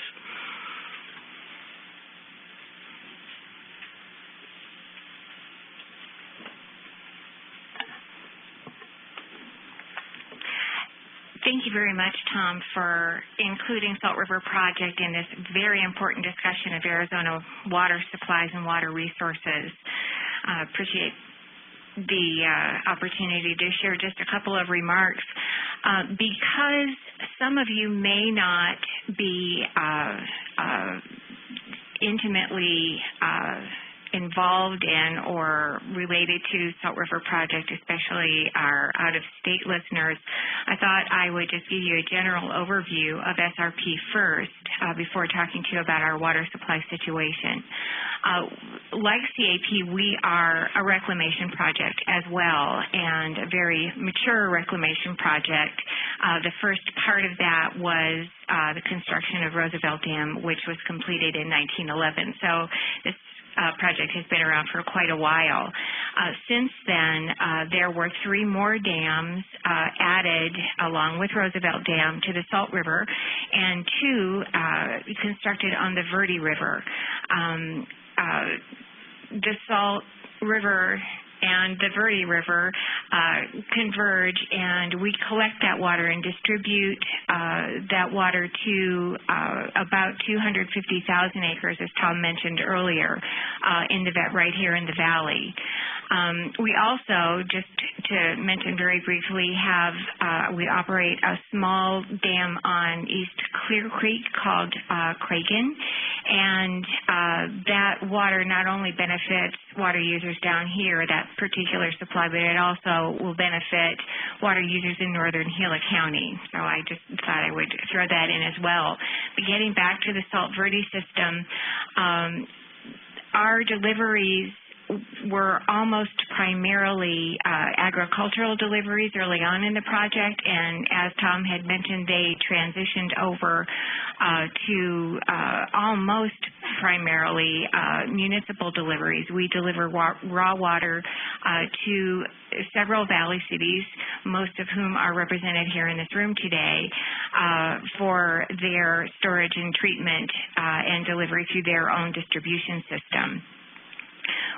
Thank you very much, Tom, for including Salt River Project in this very important discussion of Arizona water supplies and water resources. Appreciate the opportunity to share just a couple of remarks. Because some of you may not be intimately involved in or related to Salt River Project, especially our out-of-state listeners, I thought I would just give you a general overview of SRP first. before talking to you about our water supply situation. Like CAP, we are a reclamation project as well, and a very mature reclamation project. The first part of that was the construction of Roosevelt Dam, which was completed in 1911. So this project has been around for quite a while. Since then, there were 3 more dams added along with Roosevelt Dam to the Salt River, and 2 constructed on the Verde River. The Salt River and the Verde River converge, and we collect that water and distribute that water to about 250,000 acres, as Tom mentioned earlier, right here in the valley. We also, just to mention very briefly, we operate a small dam on East Clear Creek called Cragen, and that water not only benefits water users down here, that particular supply, but it also will benefit water users in northern Gila County. So I just thought I would throw that in as well. But getting back to the Salt Verde system, our deliveries were almost primarily agricultural deliveries early on in the project, and as Tom had mentioned, they transitioned over to almost primarily municipal deliveries. We deliver raw water to several valley cities, most of whom are represented here in this room today, for their storage and treatment and delivery through their own distribution system.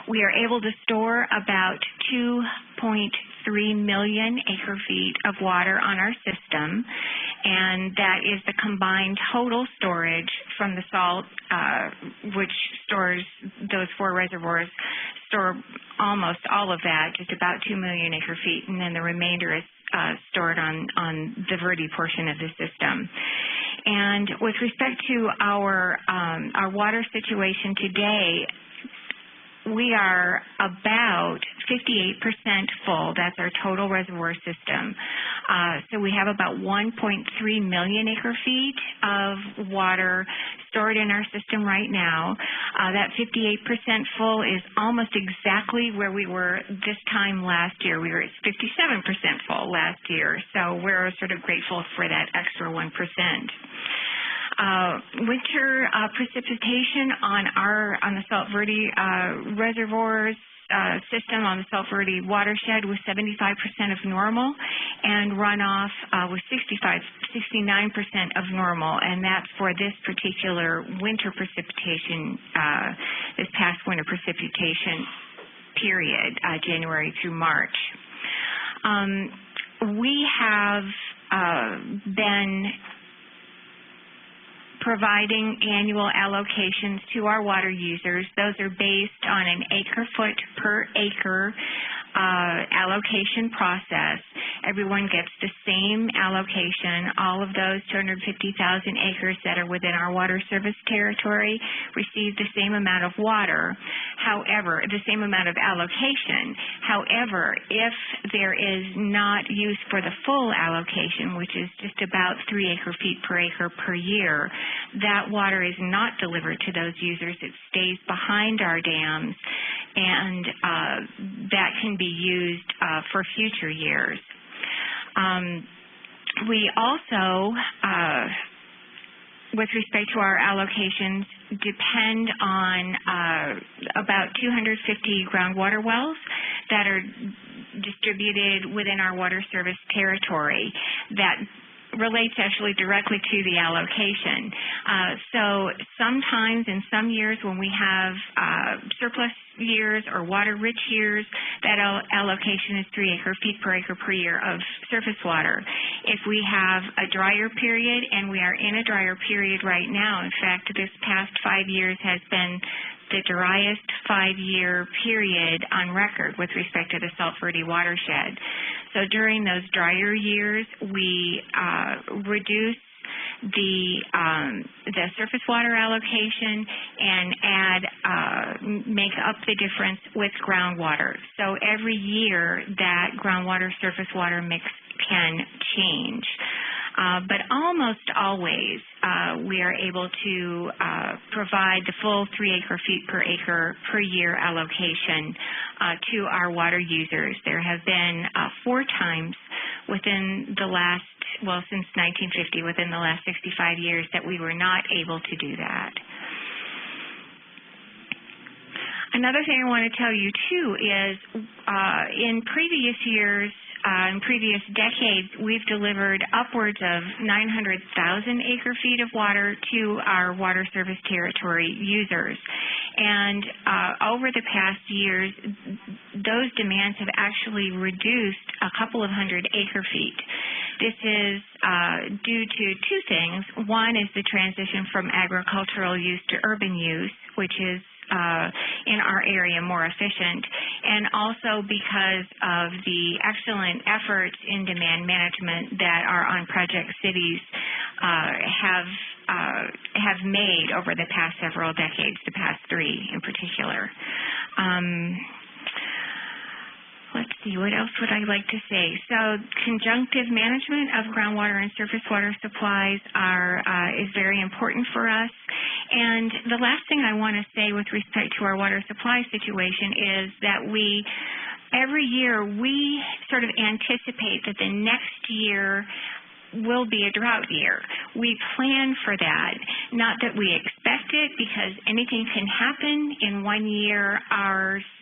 We are able to store about 2.3 million acre-feet of water on our system, and that is the combined total storage from the salt, which stores those 4 reservoirs, store almost all of that, just about 2 million acre-feet, and then the remainder is stored on the Verde portion of the system. And with respect to our water situation today, we are about 58% full. That's our total reservoir system. So we have about 1.3 million acre-feet of water stored in our system right now. That 58% full is almost exactly where we were this time last year. We were at 57% full last year. So we're sort of grateful for that extra 1%. Winter precipitation on the Salt Verde reservoirs system on the Salt Verde watershed was 75% of normal, and runoff was 69% of normal, and that's for this particular winter precipitation, this past winter precipitation period, January through March. We have been providing annual allocations to our water users. Those are based on an acre-foot per acre allocation process. Everyone gets the same allocation. All of those 250,000 acres that are within our water service territory receive the same amount of water. However, the same amount of allocation. However, if there is not use for the full allocation, which is just about 3 acre-feet per acre per year, that water is not delivered to those users. It stays behind our dams, and that can be used for future years. We also, with respect to our allocations, depend on about 250 groundwater wells that are distributed within our water service territory that relates actually directly to the allocation. So sometimes in some years when we have surplus years or water-rich years, that allocation is 3 acre-feet per acre per year of surface water. If we have a drier period, and we are in a drier period right now, in fact, this past 5 years has been the driest 5-year period on record with respect to the Salt Verde watershed. So during those drier years, we reduce the surface water allocation and make up the difference with groundwater. So every year that groundwater surface water mix can change. But almost always we are able to provide the full 3 acre-feet per acre per year allocation to our water users. There have been 4 times within the last, since 1950, within the last 65 years that we were not able to do that. Another thing I want to tell you, too, is in previous years, in previous decades, we've delivered upwards of 900,000 acre-feet of water to our water service territory users. And over the past years, those demands have actually reduced a couple of hundred acre-feet. This is due to 2 things. One is the transition from agricultural use to urban use, which is in our area more efficient, and also because of the excellent efforts in demand management that our on-project cities have made over the past several decades, the past 3 in particular. Let's see, what else would I like to say? So conjunctive management of groundwater and surface water supplies is very important for us. And the last thing I want to say with respect to our water supply situation is that every year we sort of anticipate that the next year will be a drought year. We plan for that. Not that we expect it, because anything can happen. In one year,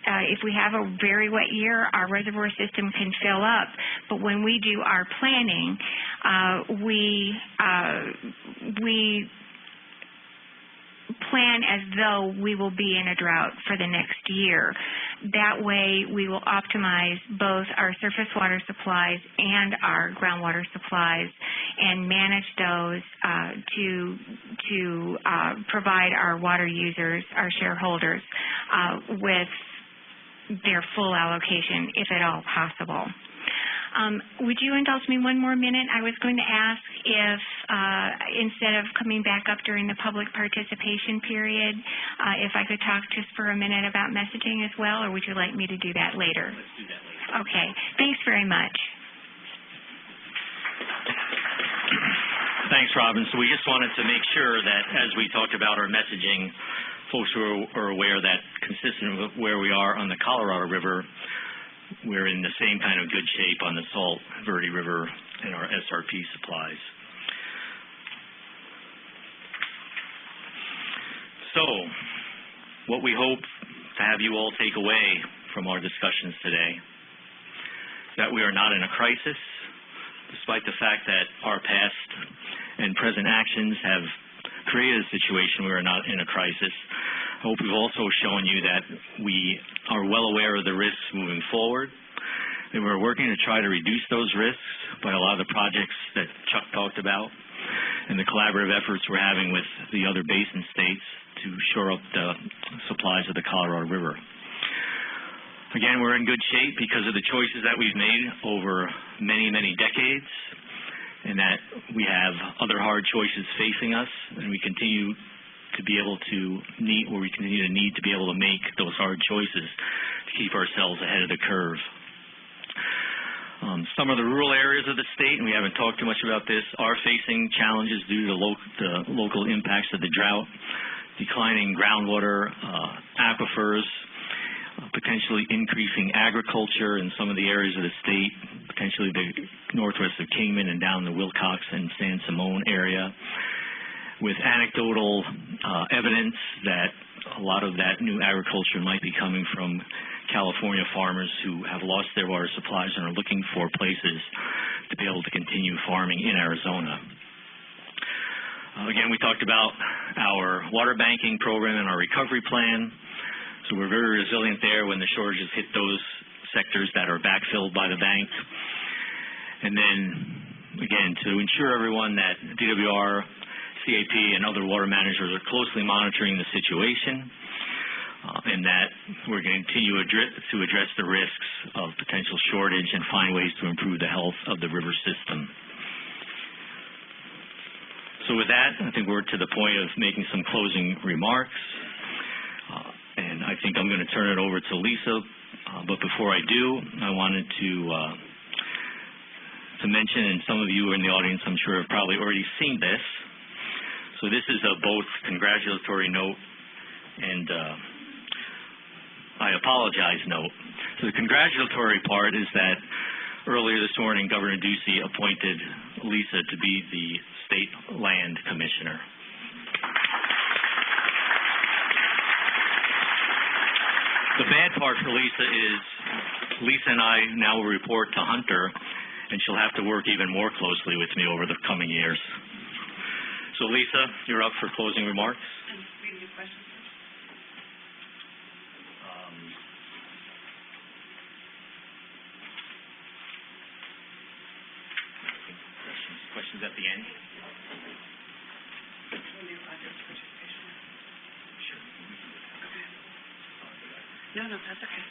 if we have a very wet year, our reservoir system can fill up. But when we do our planning, we plan as though we will be in a drought for the next year. That way, we will optimize both our surface water supplies and our groundwater supplies and manage those to provide our water users, our shareholders, with their full allocation, if at all possible. Would you indulge me one more minute? I was going to ask if, instead of coming back up during the public participation period, if I could talk just for a minute about messaging as well, or would you like me to do that later? Let's do that later. Okay. Thanks very much. Thanks, Robin. So we just wanted to make sure that as we talked about our messaging, folks are aware that consistent with where we are on the Colorado River, we're in the same kind of good shape on the Salt Verde River and our SRP supplies. So, what we hope to have you all take away from our discussions today is that we are not in a crisis, despite the fact that our past and present actions have created a situation where we're not in a crisis. I hope we've also shown you that we are well aware of the risks moving forward, and we're working to try to reduce those risks by a lot of the projects that Chuck talked about and the collaborative efforts we're having with the other basin states to shore up the supplies of the Colorado River. Again, we're in good shape because of the choices that we've made over many, many decades, and that we have other hard choices facing us, and we continue to be able to need to be able to make those hard choices to keep ourselves ahead of the curve. Some of the rural areas of the state, and we haven't talked too much about this, are facing challenges due to the local impacts of the drought, declining groundwater, aquifers, potentially increasing agriculture in some of the areas of the state, potentially the northwest of Kingman and down the Wilcox and San Simon area, with anecdotal evidence that a lot of that new agriculture might be coming from California farmers who have lost their water supplies and are looking for places to be able to continue farming in Arizona. Again, we talked about our water banking program and our recovery plan. So we're very resilient there when the shortages hit those sectors that are backfilled by the bank. And then, again, to ensure everyone that DWR, CAP, and other water managers are closely monitoring the situation, and that we're going to continue to address the risks of potential shortage and find ways to improve the health of the river system. So with that, I think we're to the point of making some closing remarks. And I think I'm going to turn it over to Lisa. But before I do, I wanted to to mention, and some of you in the audience, I'm sure, have probably already seen this. So this is a both congratulatory note and I apologize note. So the congratulatory part is that earlier this morning, Governor Ducey appointed Lisa to be the State Land Commissioner. The bad part for Lisa is Lisa and I now will report to Hunter, and she'll have to work even more closely with me over the coming years. So Lisa, you're up for closing remarks. Questions at the end? No, that's okay.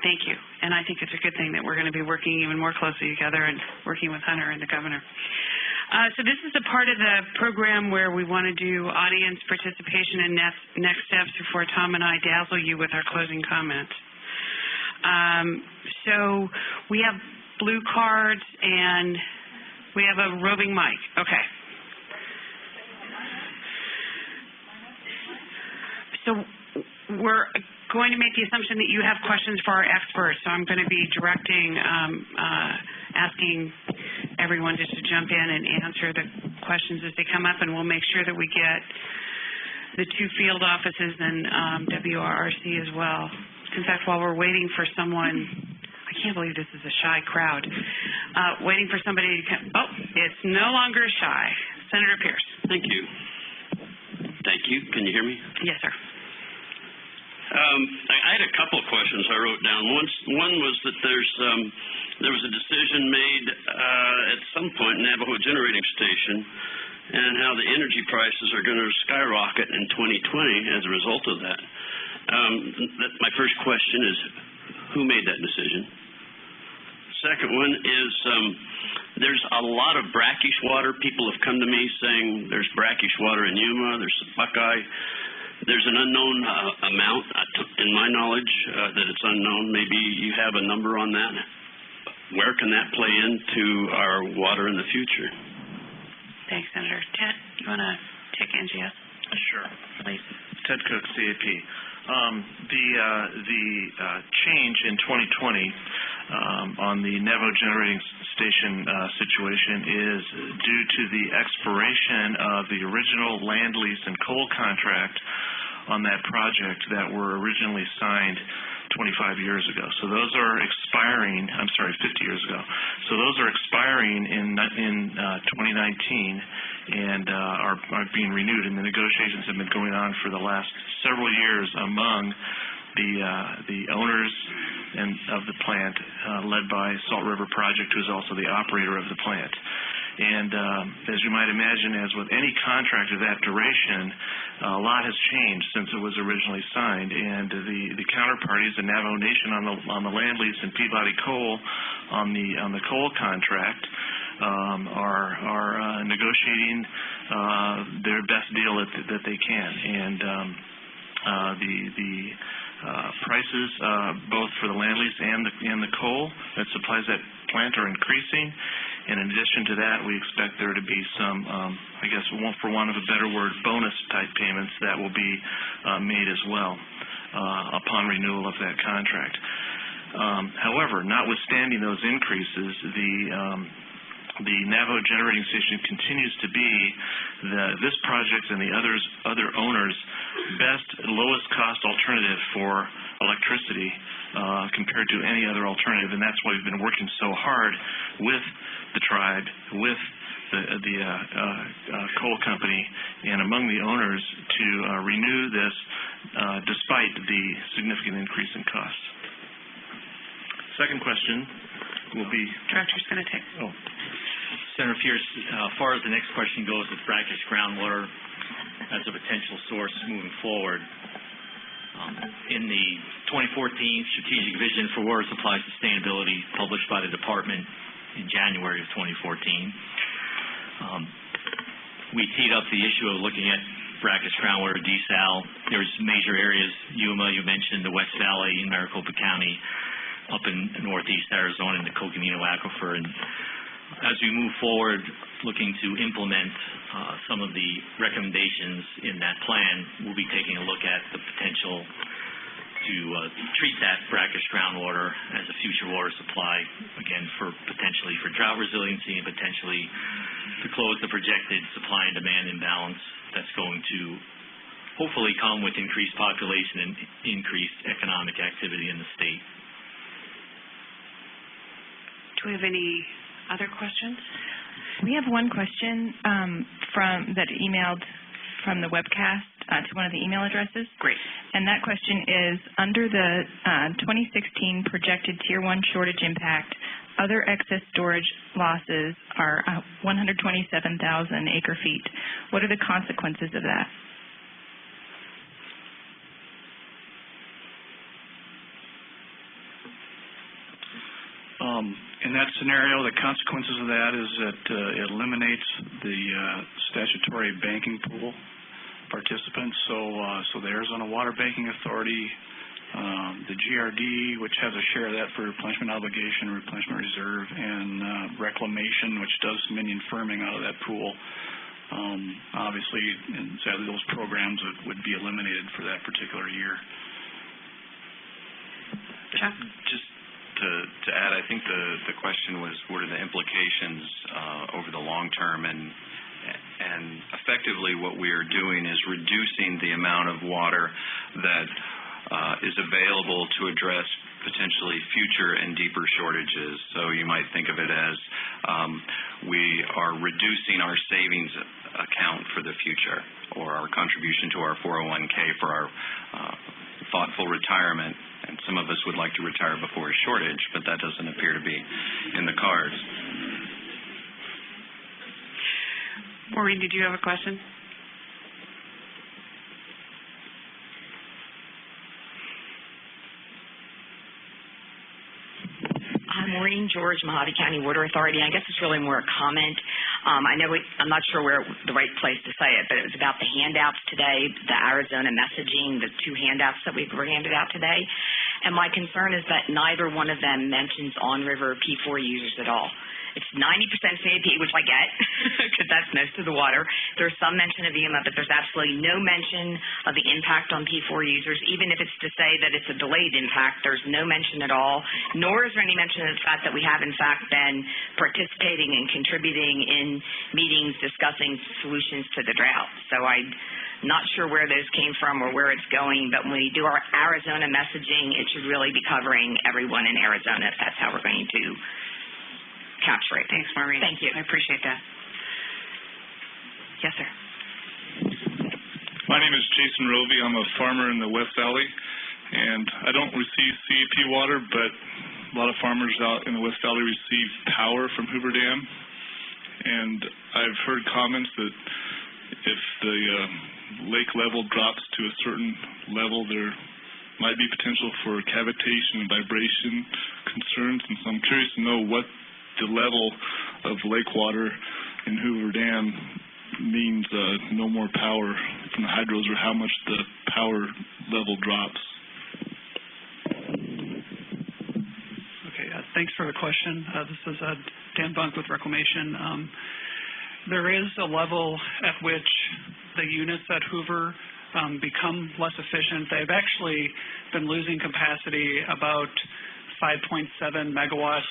Thank you. And I think it's a good thing that we're going to be working even more closely together and working with Hunter and the governor. So this is a part of the program where we want to do audience participation and next steps before Tom and I dazzle you with our closing comments. So we have blue cards and we have a roving mic. Okay. So we're going to make the assumption that you have questions for our experts. So I'm going to be directing, asking everyone just to jump in and answer the questions as they come up, and we'll make sure that we get the 2 field offices and WRRC as well. In fact, while we're waiting for someone, I can't believe this is a shy crowd, waiting for somebody to come. Oh, it's no longer shy. Senator Pierce. Thank you. Thank you. Can you hear me? Yes, sir. I had a couple of questions I wrote down. One was that there was a decision made at some point in Navajo Generating Station and how the energy prices are going to skyrocket in 2020 as a result of that. My first question is, who made that decision? Second one is, there's a lot of brackish water. People have come to me saying there's brackish water in Yuma, there's Buckeye. There's an unknown amount, in my knowledge, that it's unknown. Maybe you have a number on that. Where can that play into our water in the future? Thanks, Senator. Ted, you want to take NGS? Sure. Please. Ted Cook, CAP. The change in 2020 on the Navajo Generating Station situation is due to the expiration of the original land lease and coal contract on that project that were originally signed 25 years ago. So those are expiring, 50 years ago. So those are expiring in 2019 and are being renewed, and the negotiations have been going on for the last several years among the owners of the plant, led by Salt River Project, who is also the operator of the plant. And as you might imagine, as with any contract of that duration, a lot has changed since it was originally signed. And the counterparties, the Navajo Nation on the land lease and Peabody Coal on the coal contract, are negotiating their best deal that they can. And the prices, both for the land lease and the coal that supplies that plant, are increasing. And in addition to that, we expect there to be some, for want of a better word, bonus-type payments that will be made as well upon renewal of that contract. However, notwithstanding those increases, the Navajo Generating Station continues to be this project and the other owners' best, lowest-cost alternative for electricity compared to any other alternative, and that's why we've been working so hard with the tribe, with the coal company, and among the owners to renew this despite the significant increase in costs. Second question will be... Director's going to take... Oh. Senator Pierce, as far as the next question goes with brackish groundwater as a potential source moving forward, in the 2014 Strategic Vision for Water Supply Sustainability published by the Department in January of 2014, we teed up the issue of looking at brackish groundwater desal. There's major areas, Yuma, you mentioned, the West Valley in Maricopa County, up in northeast Arizona in the Coconino Aquifer. And as we move forward, looking to implement some of the recommendations in that plan, we'll be taking a look at the potential to treat that brackish groundwater as a future water supply, again, potentially for drought resiliency and potentially to close the projected supply and demand imbalance that's going to hopefully come with increased population and increased economic activity in the state. Do we have any other questions? We have one question that emailed from the webcast to one of the email addresses. Great. And that question is, under the 2016 projected Tier 1 shortage impact, other excess storage losses are 127,000 acre-feet. What are the consequences of that? In that scenario, the consequences of that is that it eliminates the statutory banking pool participants. So the Arizona Water Banking Authority, the GRD, which has a share of that for replenishment obligation, replenishment reserve, and reclamation, which does minion firming out of that pool. Obviously, and sadly, those programs would be eliminated for that particular year. Chuck? Just to add, I think the question was, what are the implications over the long term? And effectively what we are doing is reducing the amount of water that is available to address potentially future and deeper shortages. So you might think of it as we are reducing our savings account for the future, or our contribution to our 401k for our thoughtful retirement. And some of us would like to retire before a shortage, but that doesn't appear to be in the cards. Maureen, did you have a question? I'm Maureen George, Mojave County Water Authority. I guess it's really more a comment. I know I'm not sure where the right place to say it, but it was about the handouts today, the Arizona messaging, the 2 handouts that we were handed out today. And my concern is that neither one of them mentions on-river P4 users at all. It's 90% CAP, which I get, because that's most of the water. There's some mention of EMA, but there's absolutely no mention of the impact on P4 users. Even if it's to say that it's a delayed impact, there's no mention at all, nor is there any mention of the fact that we have, in fact, been participating and contributing in meetings discussing solutions to the drought. So I'm not sure where those came from or where it's going, but when we do our Arizona messaging, it should really be covering everyone in Arizona if that's how we're going to capture it. Thanks, Maureen. Thank you. I appreciate that. Yes, sir. My name is Jason Rovey. I'm a farmer in the West Valley, and I don't receive CAP water, but a lot of farmers out in the West Valley receive power from Hoover Dam, and I've heard comments that if the lake level drops to a certain level, there might be potential for cavitation and vibration concerns, and so I'm curious to know what the level of lake water in Hoover Dam means no more power from the hydros, or how much the power level drops. Okay, thanks for the question. This is Dan Bunk with Reclamation. There is a level at which the units at Hoover become less efficient. They've actually been losing capacity about 5.7 megawatts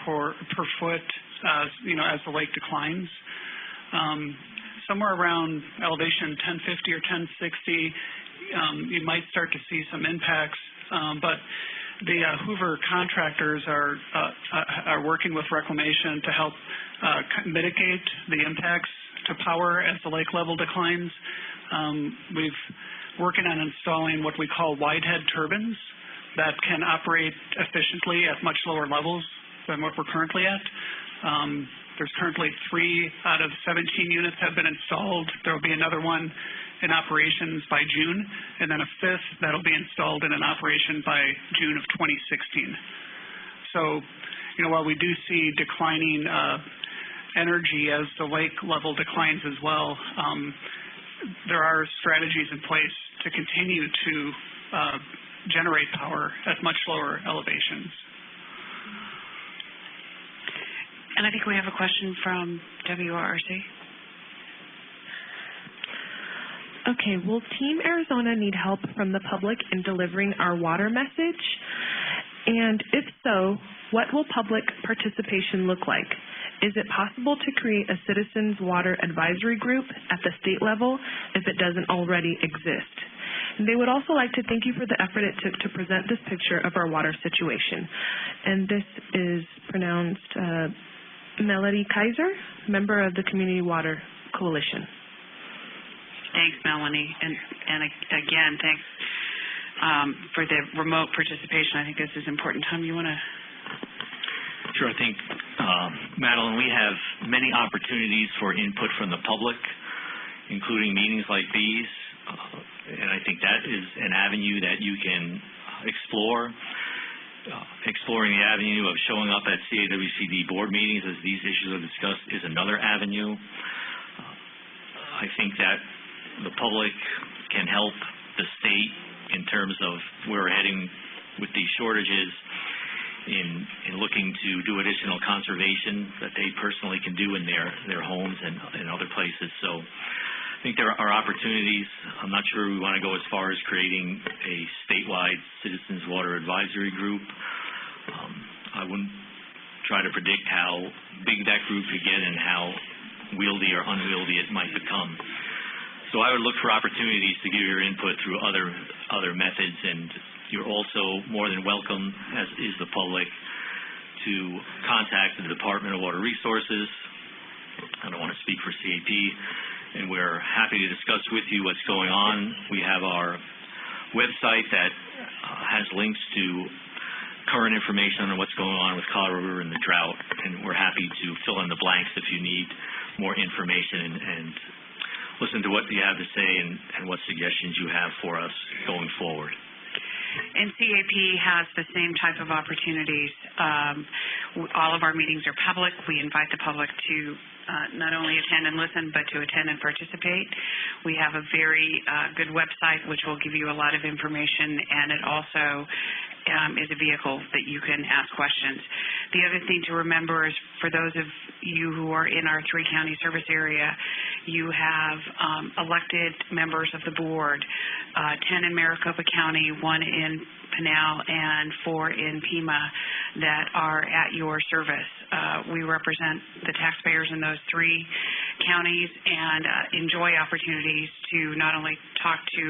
per foot, as the lake declines. Somewhere around elevation 1050 or 1060, you might start to see some impacts, but the Hoover contractors are working with Reclamation to help mitigate the impacts to power as the lake level declines. We've working on installing what we call wide head turbines that can operate efficiently at much lower levels than what we're currently at. There's currently 3 out of 17 units have been installed. There will be another one in operations by June, and then a 5th that will be installed in an operation by June of 2016. So, while we do see declining energy as the lake level declines as well, there are strategies in place to continue to generate power at much lower elevations. And I think we have a question from WRRC. Okay, will Team Arizona need help from the public in delivering our water message? And if so, what will public participation look like? Is it possible to create a citizens water advisory group at the state level if it doesn't already exist? And they would also like to thank you for the effort it took to present this picture of our water situation. And this is pronounced Melody Kaiser, member of the Community Water Coalition. Thanks, Melanie. And again, thanks for the remote participation. I think this is important. Tom, you want to? Sure. I think, Madeline, we have many opportunities for input from the public, including meetings like these. And I think that is an avenue that you can explore. Exploring the avenue of showing up at CAWCD board meetings as these issues are discussed is another avenue. I think that the public can help the state in terms of where we're heading with these shortages in looking to do additional conservation that they personally can do in their homes and in other places. So I think there are opportunities. I'm not sure we want to go as far as creating a statewide Citizens Water Advisory Group. I wouldn't try to predict how big that group could get and how wieldy or unwieldy it might become. So I would look for opportunities to give your input through other methods, and you're also more than welcome, as is the public, to contact the Department of Water Resources. I don't want to speak for CAP, and we're happy to discuss with you what's going on. We have our website that has links to current information on what's going on with Colorado River and the drought, and we're happy to fill in the blanks if you need more information and listen to what you have to say and what suggestions you have for us going forward. And CAP has the same type of opportunities. All of our meetings are public. We invite the public to not only attend and listen, but to attend and participate. We have a very good website which will give you a lot of information, and it also is a vehicle that you can ask questions. The other thing to remember is for those of you who are in our 3-county service area, you have elected members of the board, 10 in Maricopa County, 1 in Pinal, and 4 in Pima that are at your service. We represent the taxpayers in those 3 counties and enjoy opportunities to not only talk to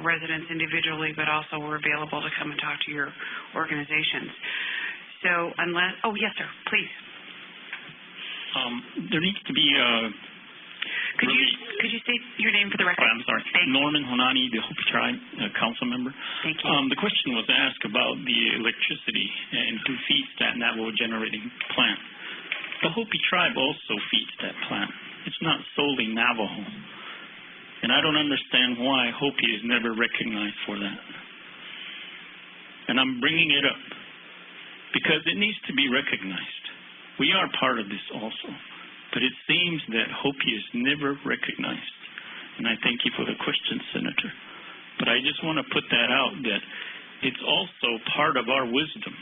residents individually, but also we're available to come and talk to your organizations. So unless, oh yes sir, please. There needs to be Could you state your name for the record? I'm sorry. Norman Honani, the Hopi Tribe council member. Thank you. The question was asked about the electricity and who feeds that Navajo generating plant. The Hopi Tribe also feeds that plant. It's not solely Navajo. And I don't understand why Hopi is never recognized for that. And I'm bringing it up because it needs to be recognized. We are part of this also. But it seems that Hopi is never recognized. And I thank you for the question, Senator. But I just want to put that out that it's also part of our wisdom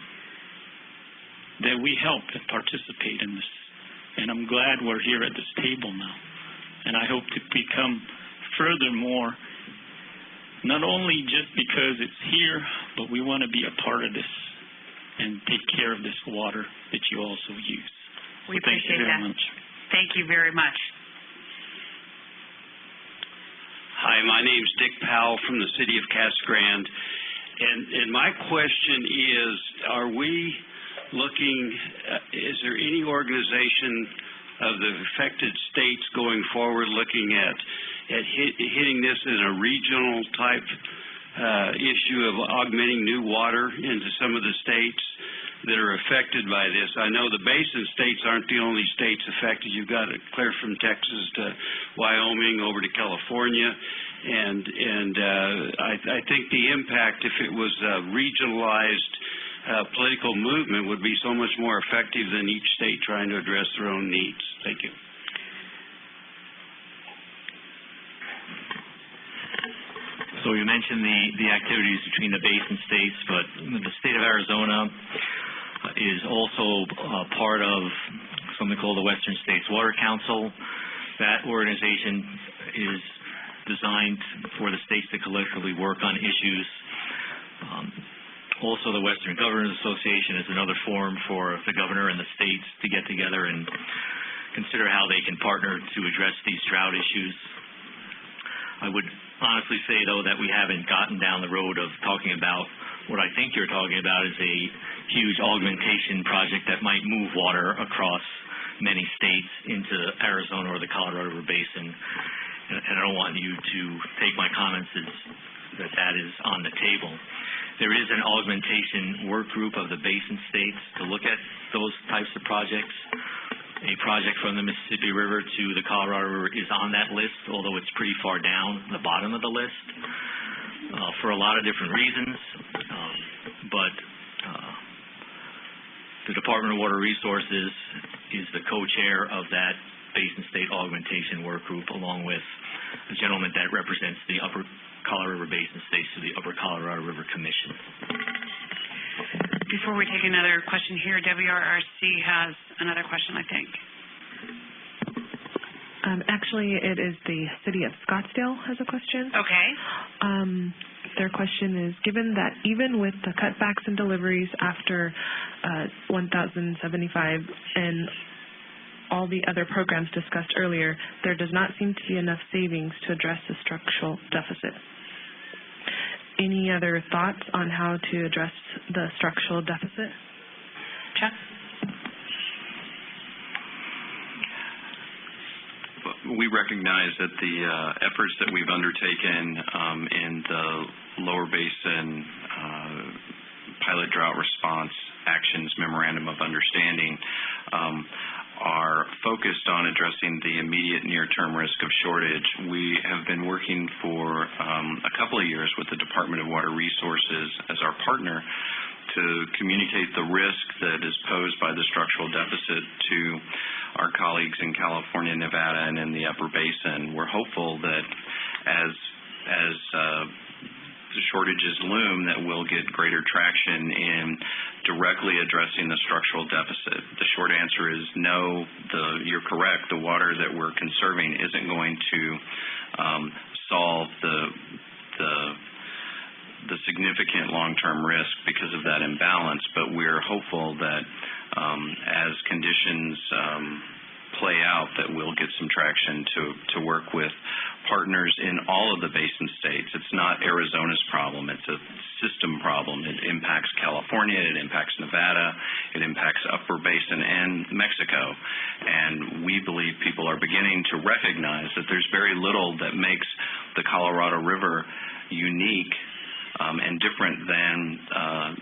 that we help and participate in this. And I'm glad we're here at this table now. And I hope to become furthermore, not only just because it's here, but we want to be a part of this and take care of this water that you also use. We so thank you very much. Thank you very much. Hi, my name's Dick Powell from the city of Casa Grande. And my question is, are we looking, is there any organization of the affected states going forward looking at hitting this in a regional type issue of augmenting new water into some of the states that are affected by this? I know the basin states aren't the only states affected. You've got it clear from Texas to Wyoming over to California, and I think the impact, if it was a regionalized political movement, would be so much more effective than each state trying to address their own needs. Thank you. So you mentioned the activities between the basin states, but the state of Arizona is also part of something called the Western States Water Council. That organization is designed for the states to collectively work on issues. Also, the Western Governors Association is another forum for the governor and the states to get together and consider how they can partner to address these drought issues. I would honestly say, though, that we haven't gotten down the road of talking about what I think you're talking about is a huge augmentation project that might move water across many states into Arizona or the Colorado River Basin. And I don't want you to take my comments as that is on the table. There is an augmentation work group of the basin states to look at those types of projects. A project from the Mississippi River to the Colorado River is on that list, although it's pretty far down the bottom of the list for a lot of different reasons. But the Department of Water Resources is the co-chair of that basin state augmentation work group, along with a gentleman that represents the Upper Colorado River Basin states to the Upper Colorado River Commission. Before we take another question here, WRRC has another question, I think. Actually, it is the City of Scottsdale has a question. Okay. Their question is, given that even with the cutbacks in deliveries after 1,075 and all the other programs discussed earlier, there does not seem to be enough savings to address the structural deficit. Any other thoughts on how to address the structural deficit? Chuck? We recognize that the efforts that we've undertaken in the lower basin pilot drought response actions memorandum of understanding are focused on addressing the immediate near-term risk of shortage. We have been working for a couple of years with the Department of Water Resources as our partner to communicate the risk that is posed by the structural deficit to our colleagues in California, Nevada, and in the Upper Basin. We're hopeful that as the shortages loom, that we'll get greater traction in directly addressing the structural deficit. The short answer is no. You're correct. The water that we're conserving isn't going to solve the significant long-term risk because of that imbalance, but we're hopeful that as conditions play out, that we'll get some traction to work with partners in all of the basin states. It's not Arizona's problem. It's a system problem. It impacts California. It impacts Nevada. It impacts Upper Basin and Mexico. And we believe people are beginning to recognize that there's very little that makes the Colorado River unique and different than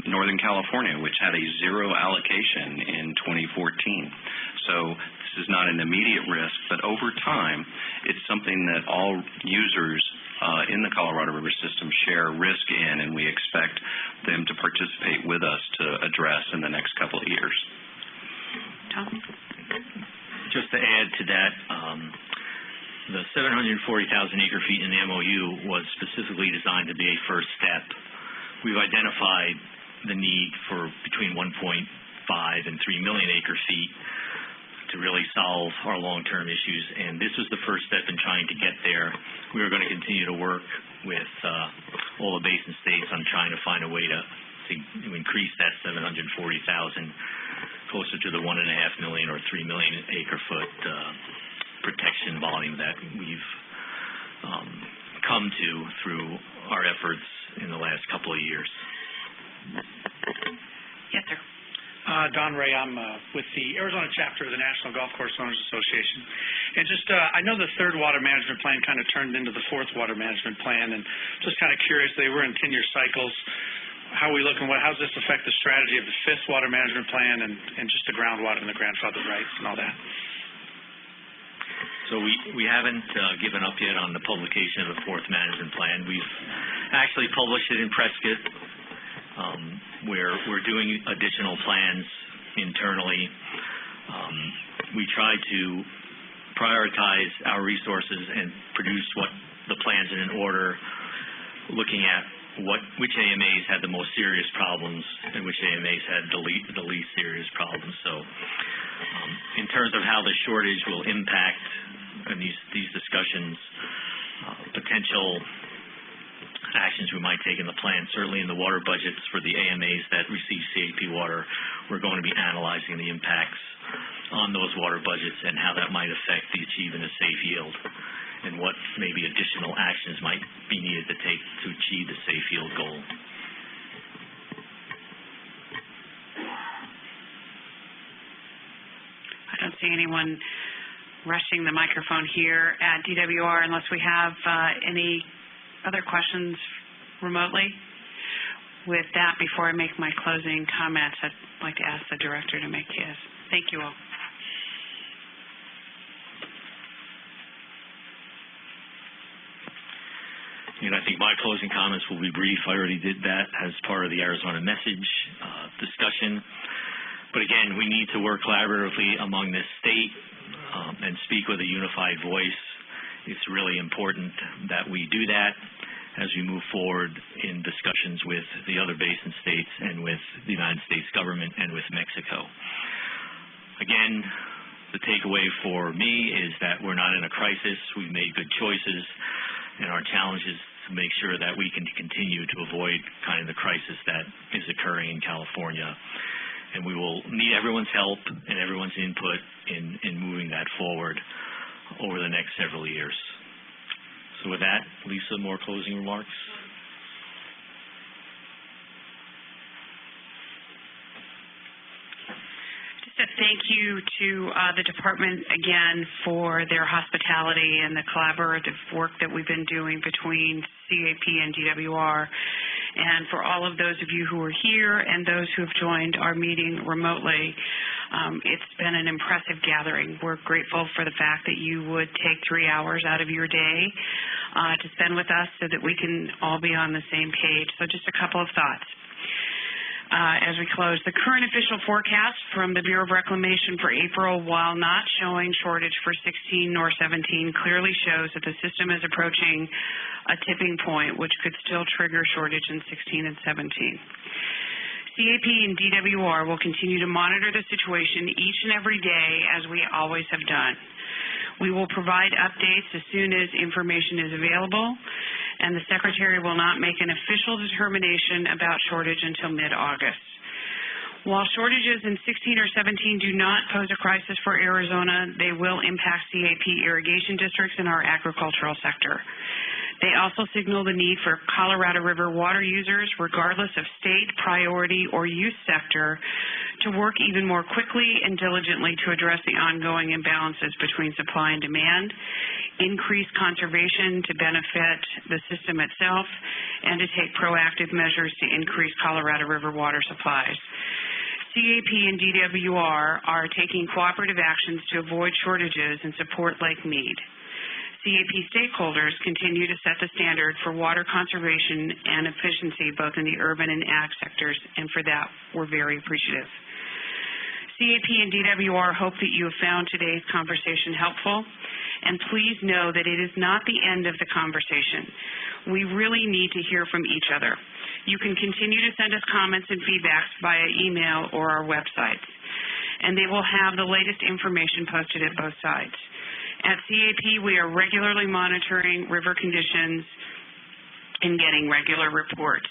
Northern California, which had a zero allocation in 2014. So this is not an immediate risk, but over time, it's something that all users in the Colorado River system share risk in, and we expect them to participate with us to address in the next couple of years. Tom? Just to add to that, the 740,000 acre feet in the MOU was specifically designed to be a first step. We've identified the need for between 1.5 and 3 million acre feet to really solve our long-term issues, and this was the first step in trying to get there. We are going to continue to work with all the basin states on trying to find a way to increase that 740,000 closer to the 1.5 million or 3 million acre foot protection volume that we've come to through our efforts in the last couple of years. Yes, sir. Don Ray, I'm with the Arizona chapter of the National Golf Course Owners Association. And just, I know the third water management plan kind of turned into the fourth water management plan, and just kind of curious, they were in 10-year cycles. How are we looking? How does this affect the strategy of the fifth water management plan and just the groundwater and the grandfather rights and all that? So we haven't given up yet on the publication of the fourth management plan. We've actually published it in Prescott. We're doing additional plans internally. We try to prioritize our resources and produce what the plans in an order looking at which AMAs had the most serious problems and which AMAs had the least serious problems. So in terms of how the shortage will impact in these discussions, potential actions we might take in the plan, certainly in the water budgets for the AMAs that receive CAP water, we're going to be analyzing the impacts on those water budgets and how that might affect the achieving a safe yield, and what maybe additional actions might be needed to take to achieve the safe yield goal. I don't see anyone rushing the microphone here at DWR unless we have any other questions remotely. With that, before I make my closing comments, I'd like to ask the director to make his. Thank you all. I think my closing comments will be brief. I already did that as part of the Arizona message discussion. But again, we need to work collaboratively among this state and speak with a unified voice. It's really important that we do that as we move forward in discussions with the other basin states and with the United States government and with Mexico. Again, the takeaway for me is that we're not in a crisis. We've made good choices, and our challenge is to make sure that we can continue to avoid kind of the crisis that is occurring in California. And we will need everyone's help and everyone's input in moving that forward over the next several years. So with that, Lisa, more closing remarks? Just a thank you to the department again for their hospitality and the collaborative work that we've been doing between CAP and DWR. And for all of those of you who are here and those who have joined our meeting remotely, it's been an impressive gathering. We're grateful for the fact that you would take 3 hours out of your day to spend with us so that we can all be on the same page. So just a couple of thoughts. As we close, the current official forecast from the Bureau of Reclamation for April, while not showing shortage for 16 nor 17, clearly shows that the system is approaching a tipping point, which could still trigger shortage in 16 and 17. CAP and DWR will continue to monitor the situation each and every day, as we always have done. We will provide updates as soon as information is available, and the Secretary will not make an official determination about shortage until mid-August. While shortages in 16 or 17 do not pose a crisis for Arizona, they will impact CAP irrigation districts and our agricultural sector. They also signal the need for Colorado River water users, regardless of state, priority, or use sector, to work even more quickly and diligently to address the ongoing imbalances between supply and demand, increase conservation to benefit the system itself, and to take proactive measures to increase Colorado River water supplies. CAP and DWR are taking cooperative actions to avoid shortages and support Lake Mead. CAP stakeholders continue to set the standard for water conservation and efficiency both in the urban and ag sectors, and for that, we're very appreciative. CAP and DWR hope that you have found today's conversation helpful, and please know that it is not the end of the conversation. We really need to hear from each other. You can continue to send us comments and feedbacks via email or our websites, and they will have the latest information posted at both sides. At CAP, we are regularly monitoring river conditions and getting regular reports.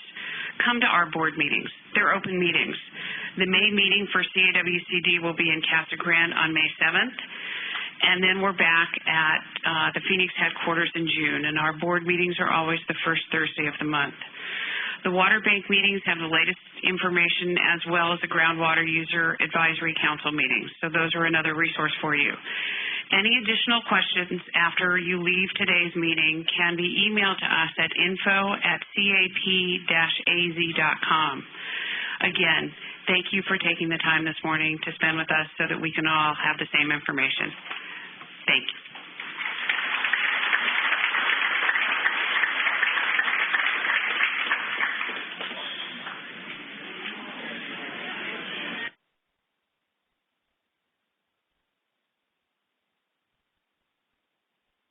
Come to our board meetings. They're open meetings. The May meeting for CAWCD will be in Casa Grande on May 7th, and then we're back at the Phoenix headquarters in June, and our board meetings are always the first Thursday of the month. The water bank meetings have the latest information, as well as the groundwater user advisory council meetings, so those are another resource for you. Any additional questions after you leave today's meeting can be emailed to us at info@cap-az.com. Again, thank you for taking the time this morning to spend with us so that we can all have the same information. Thank you.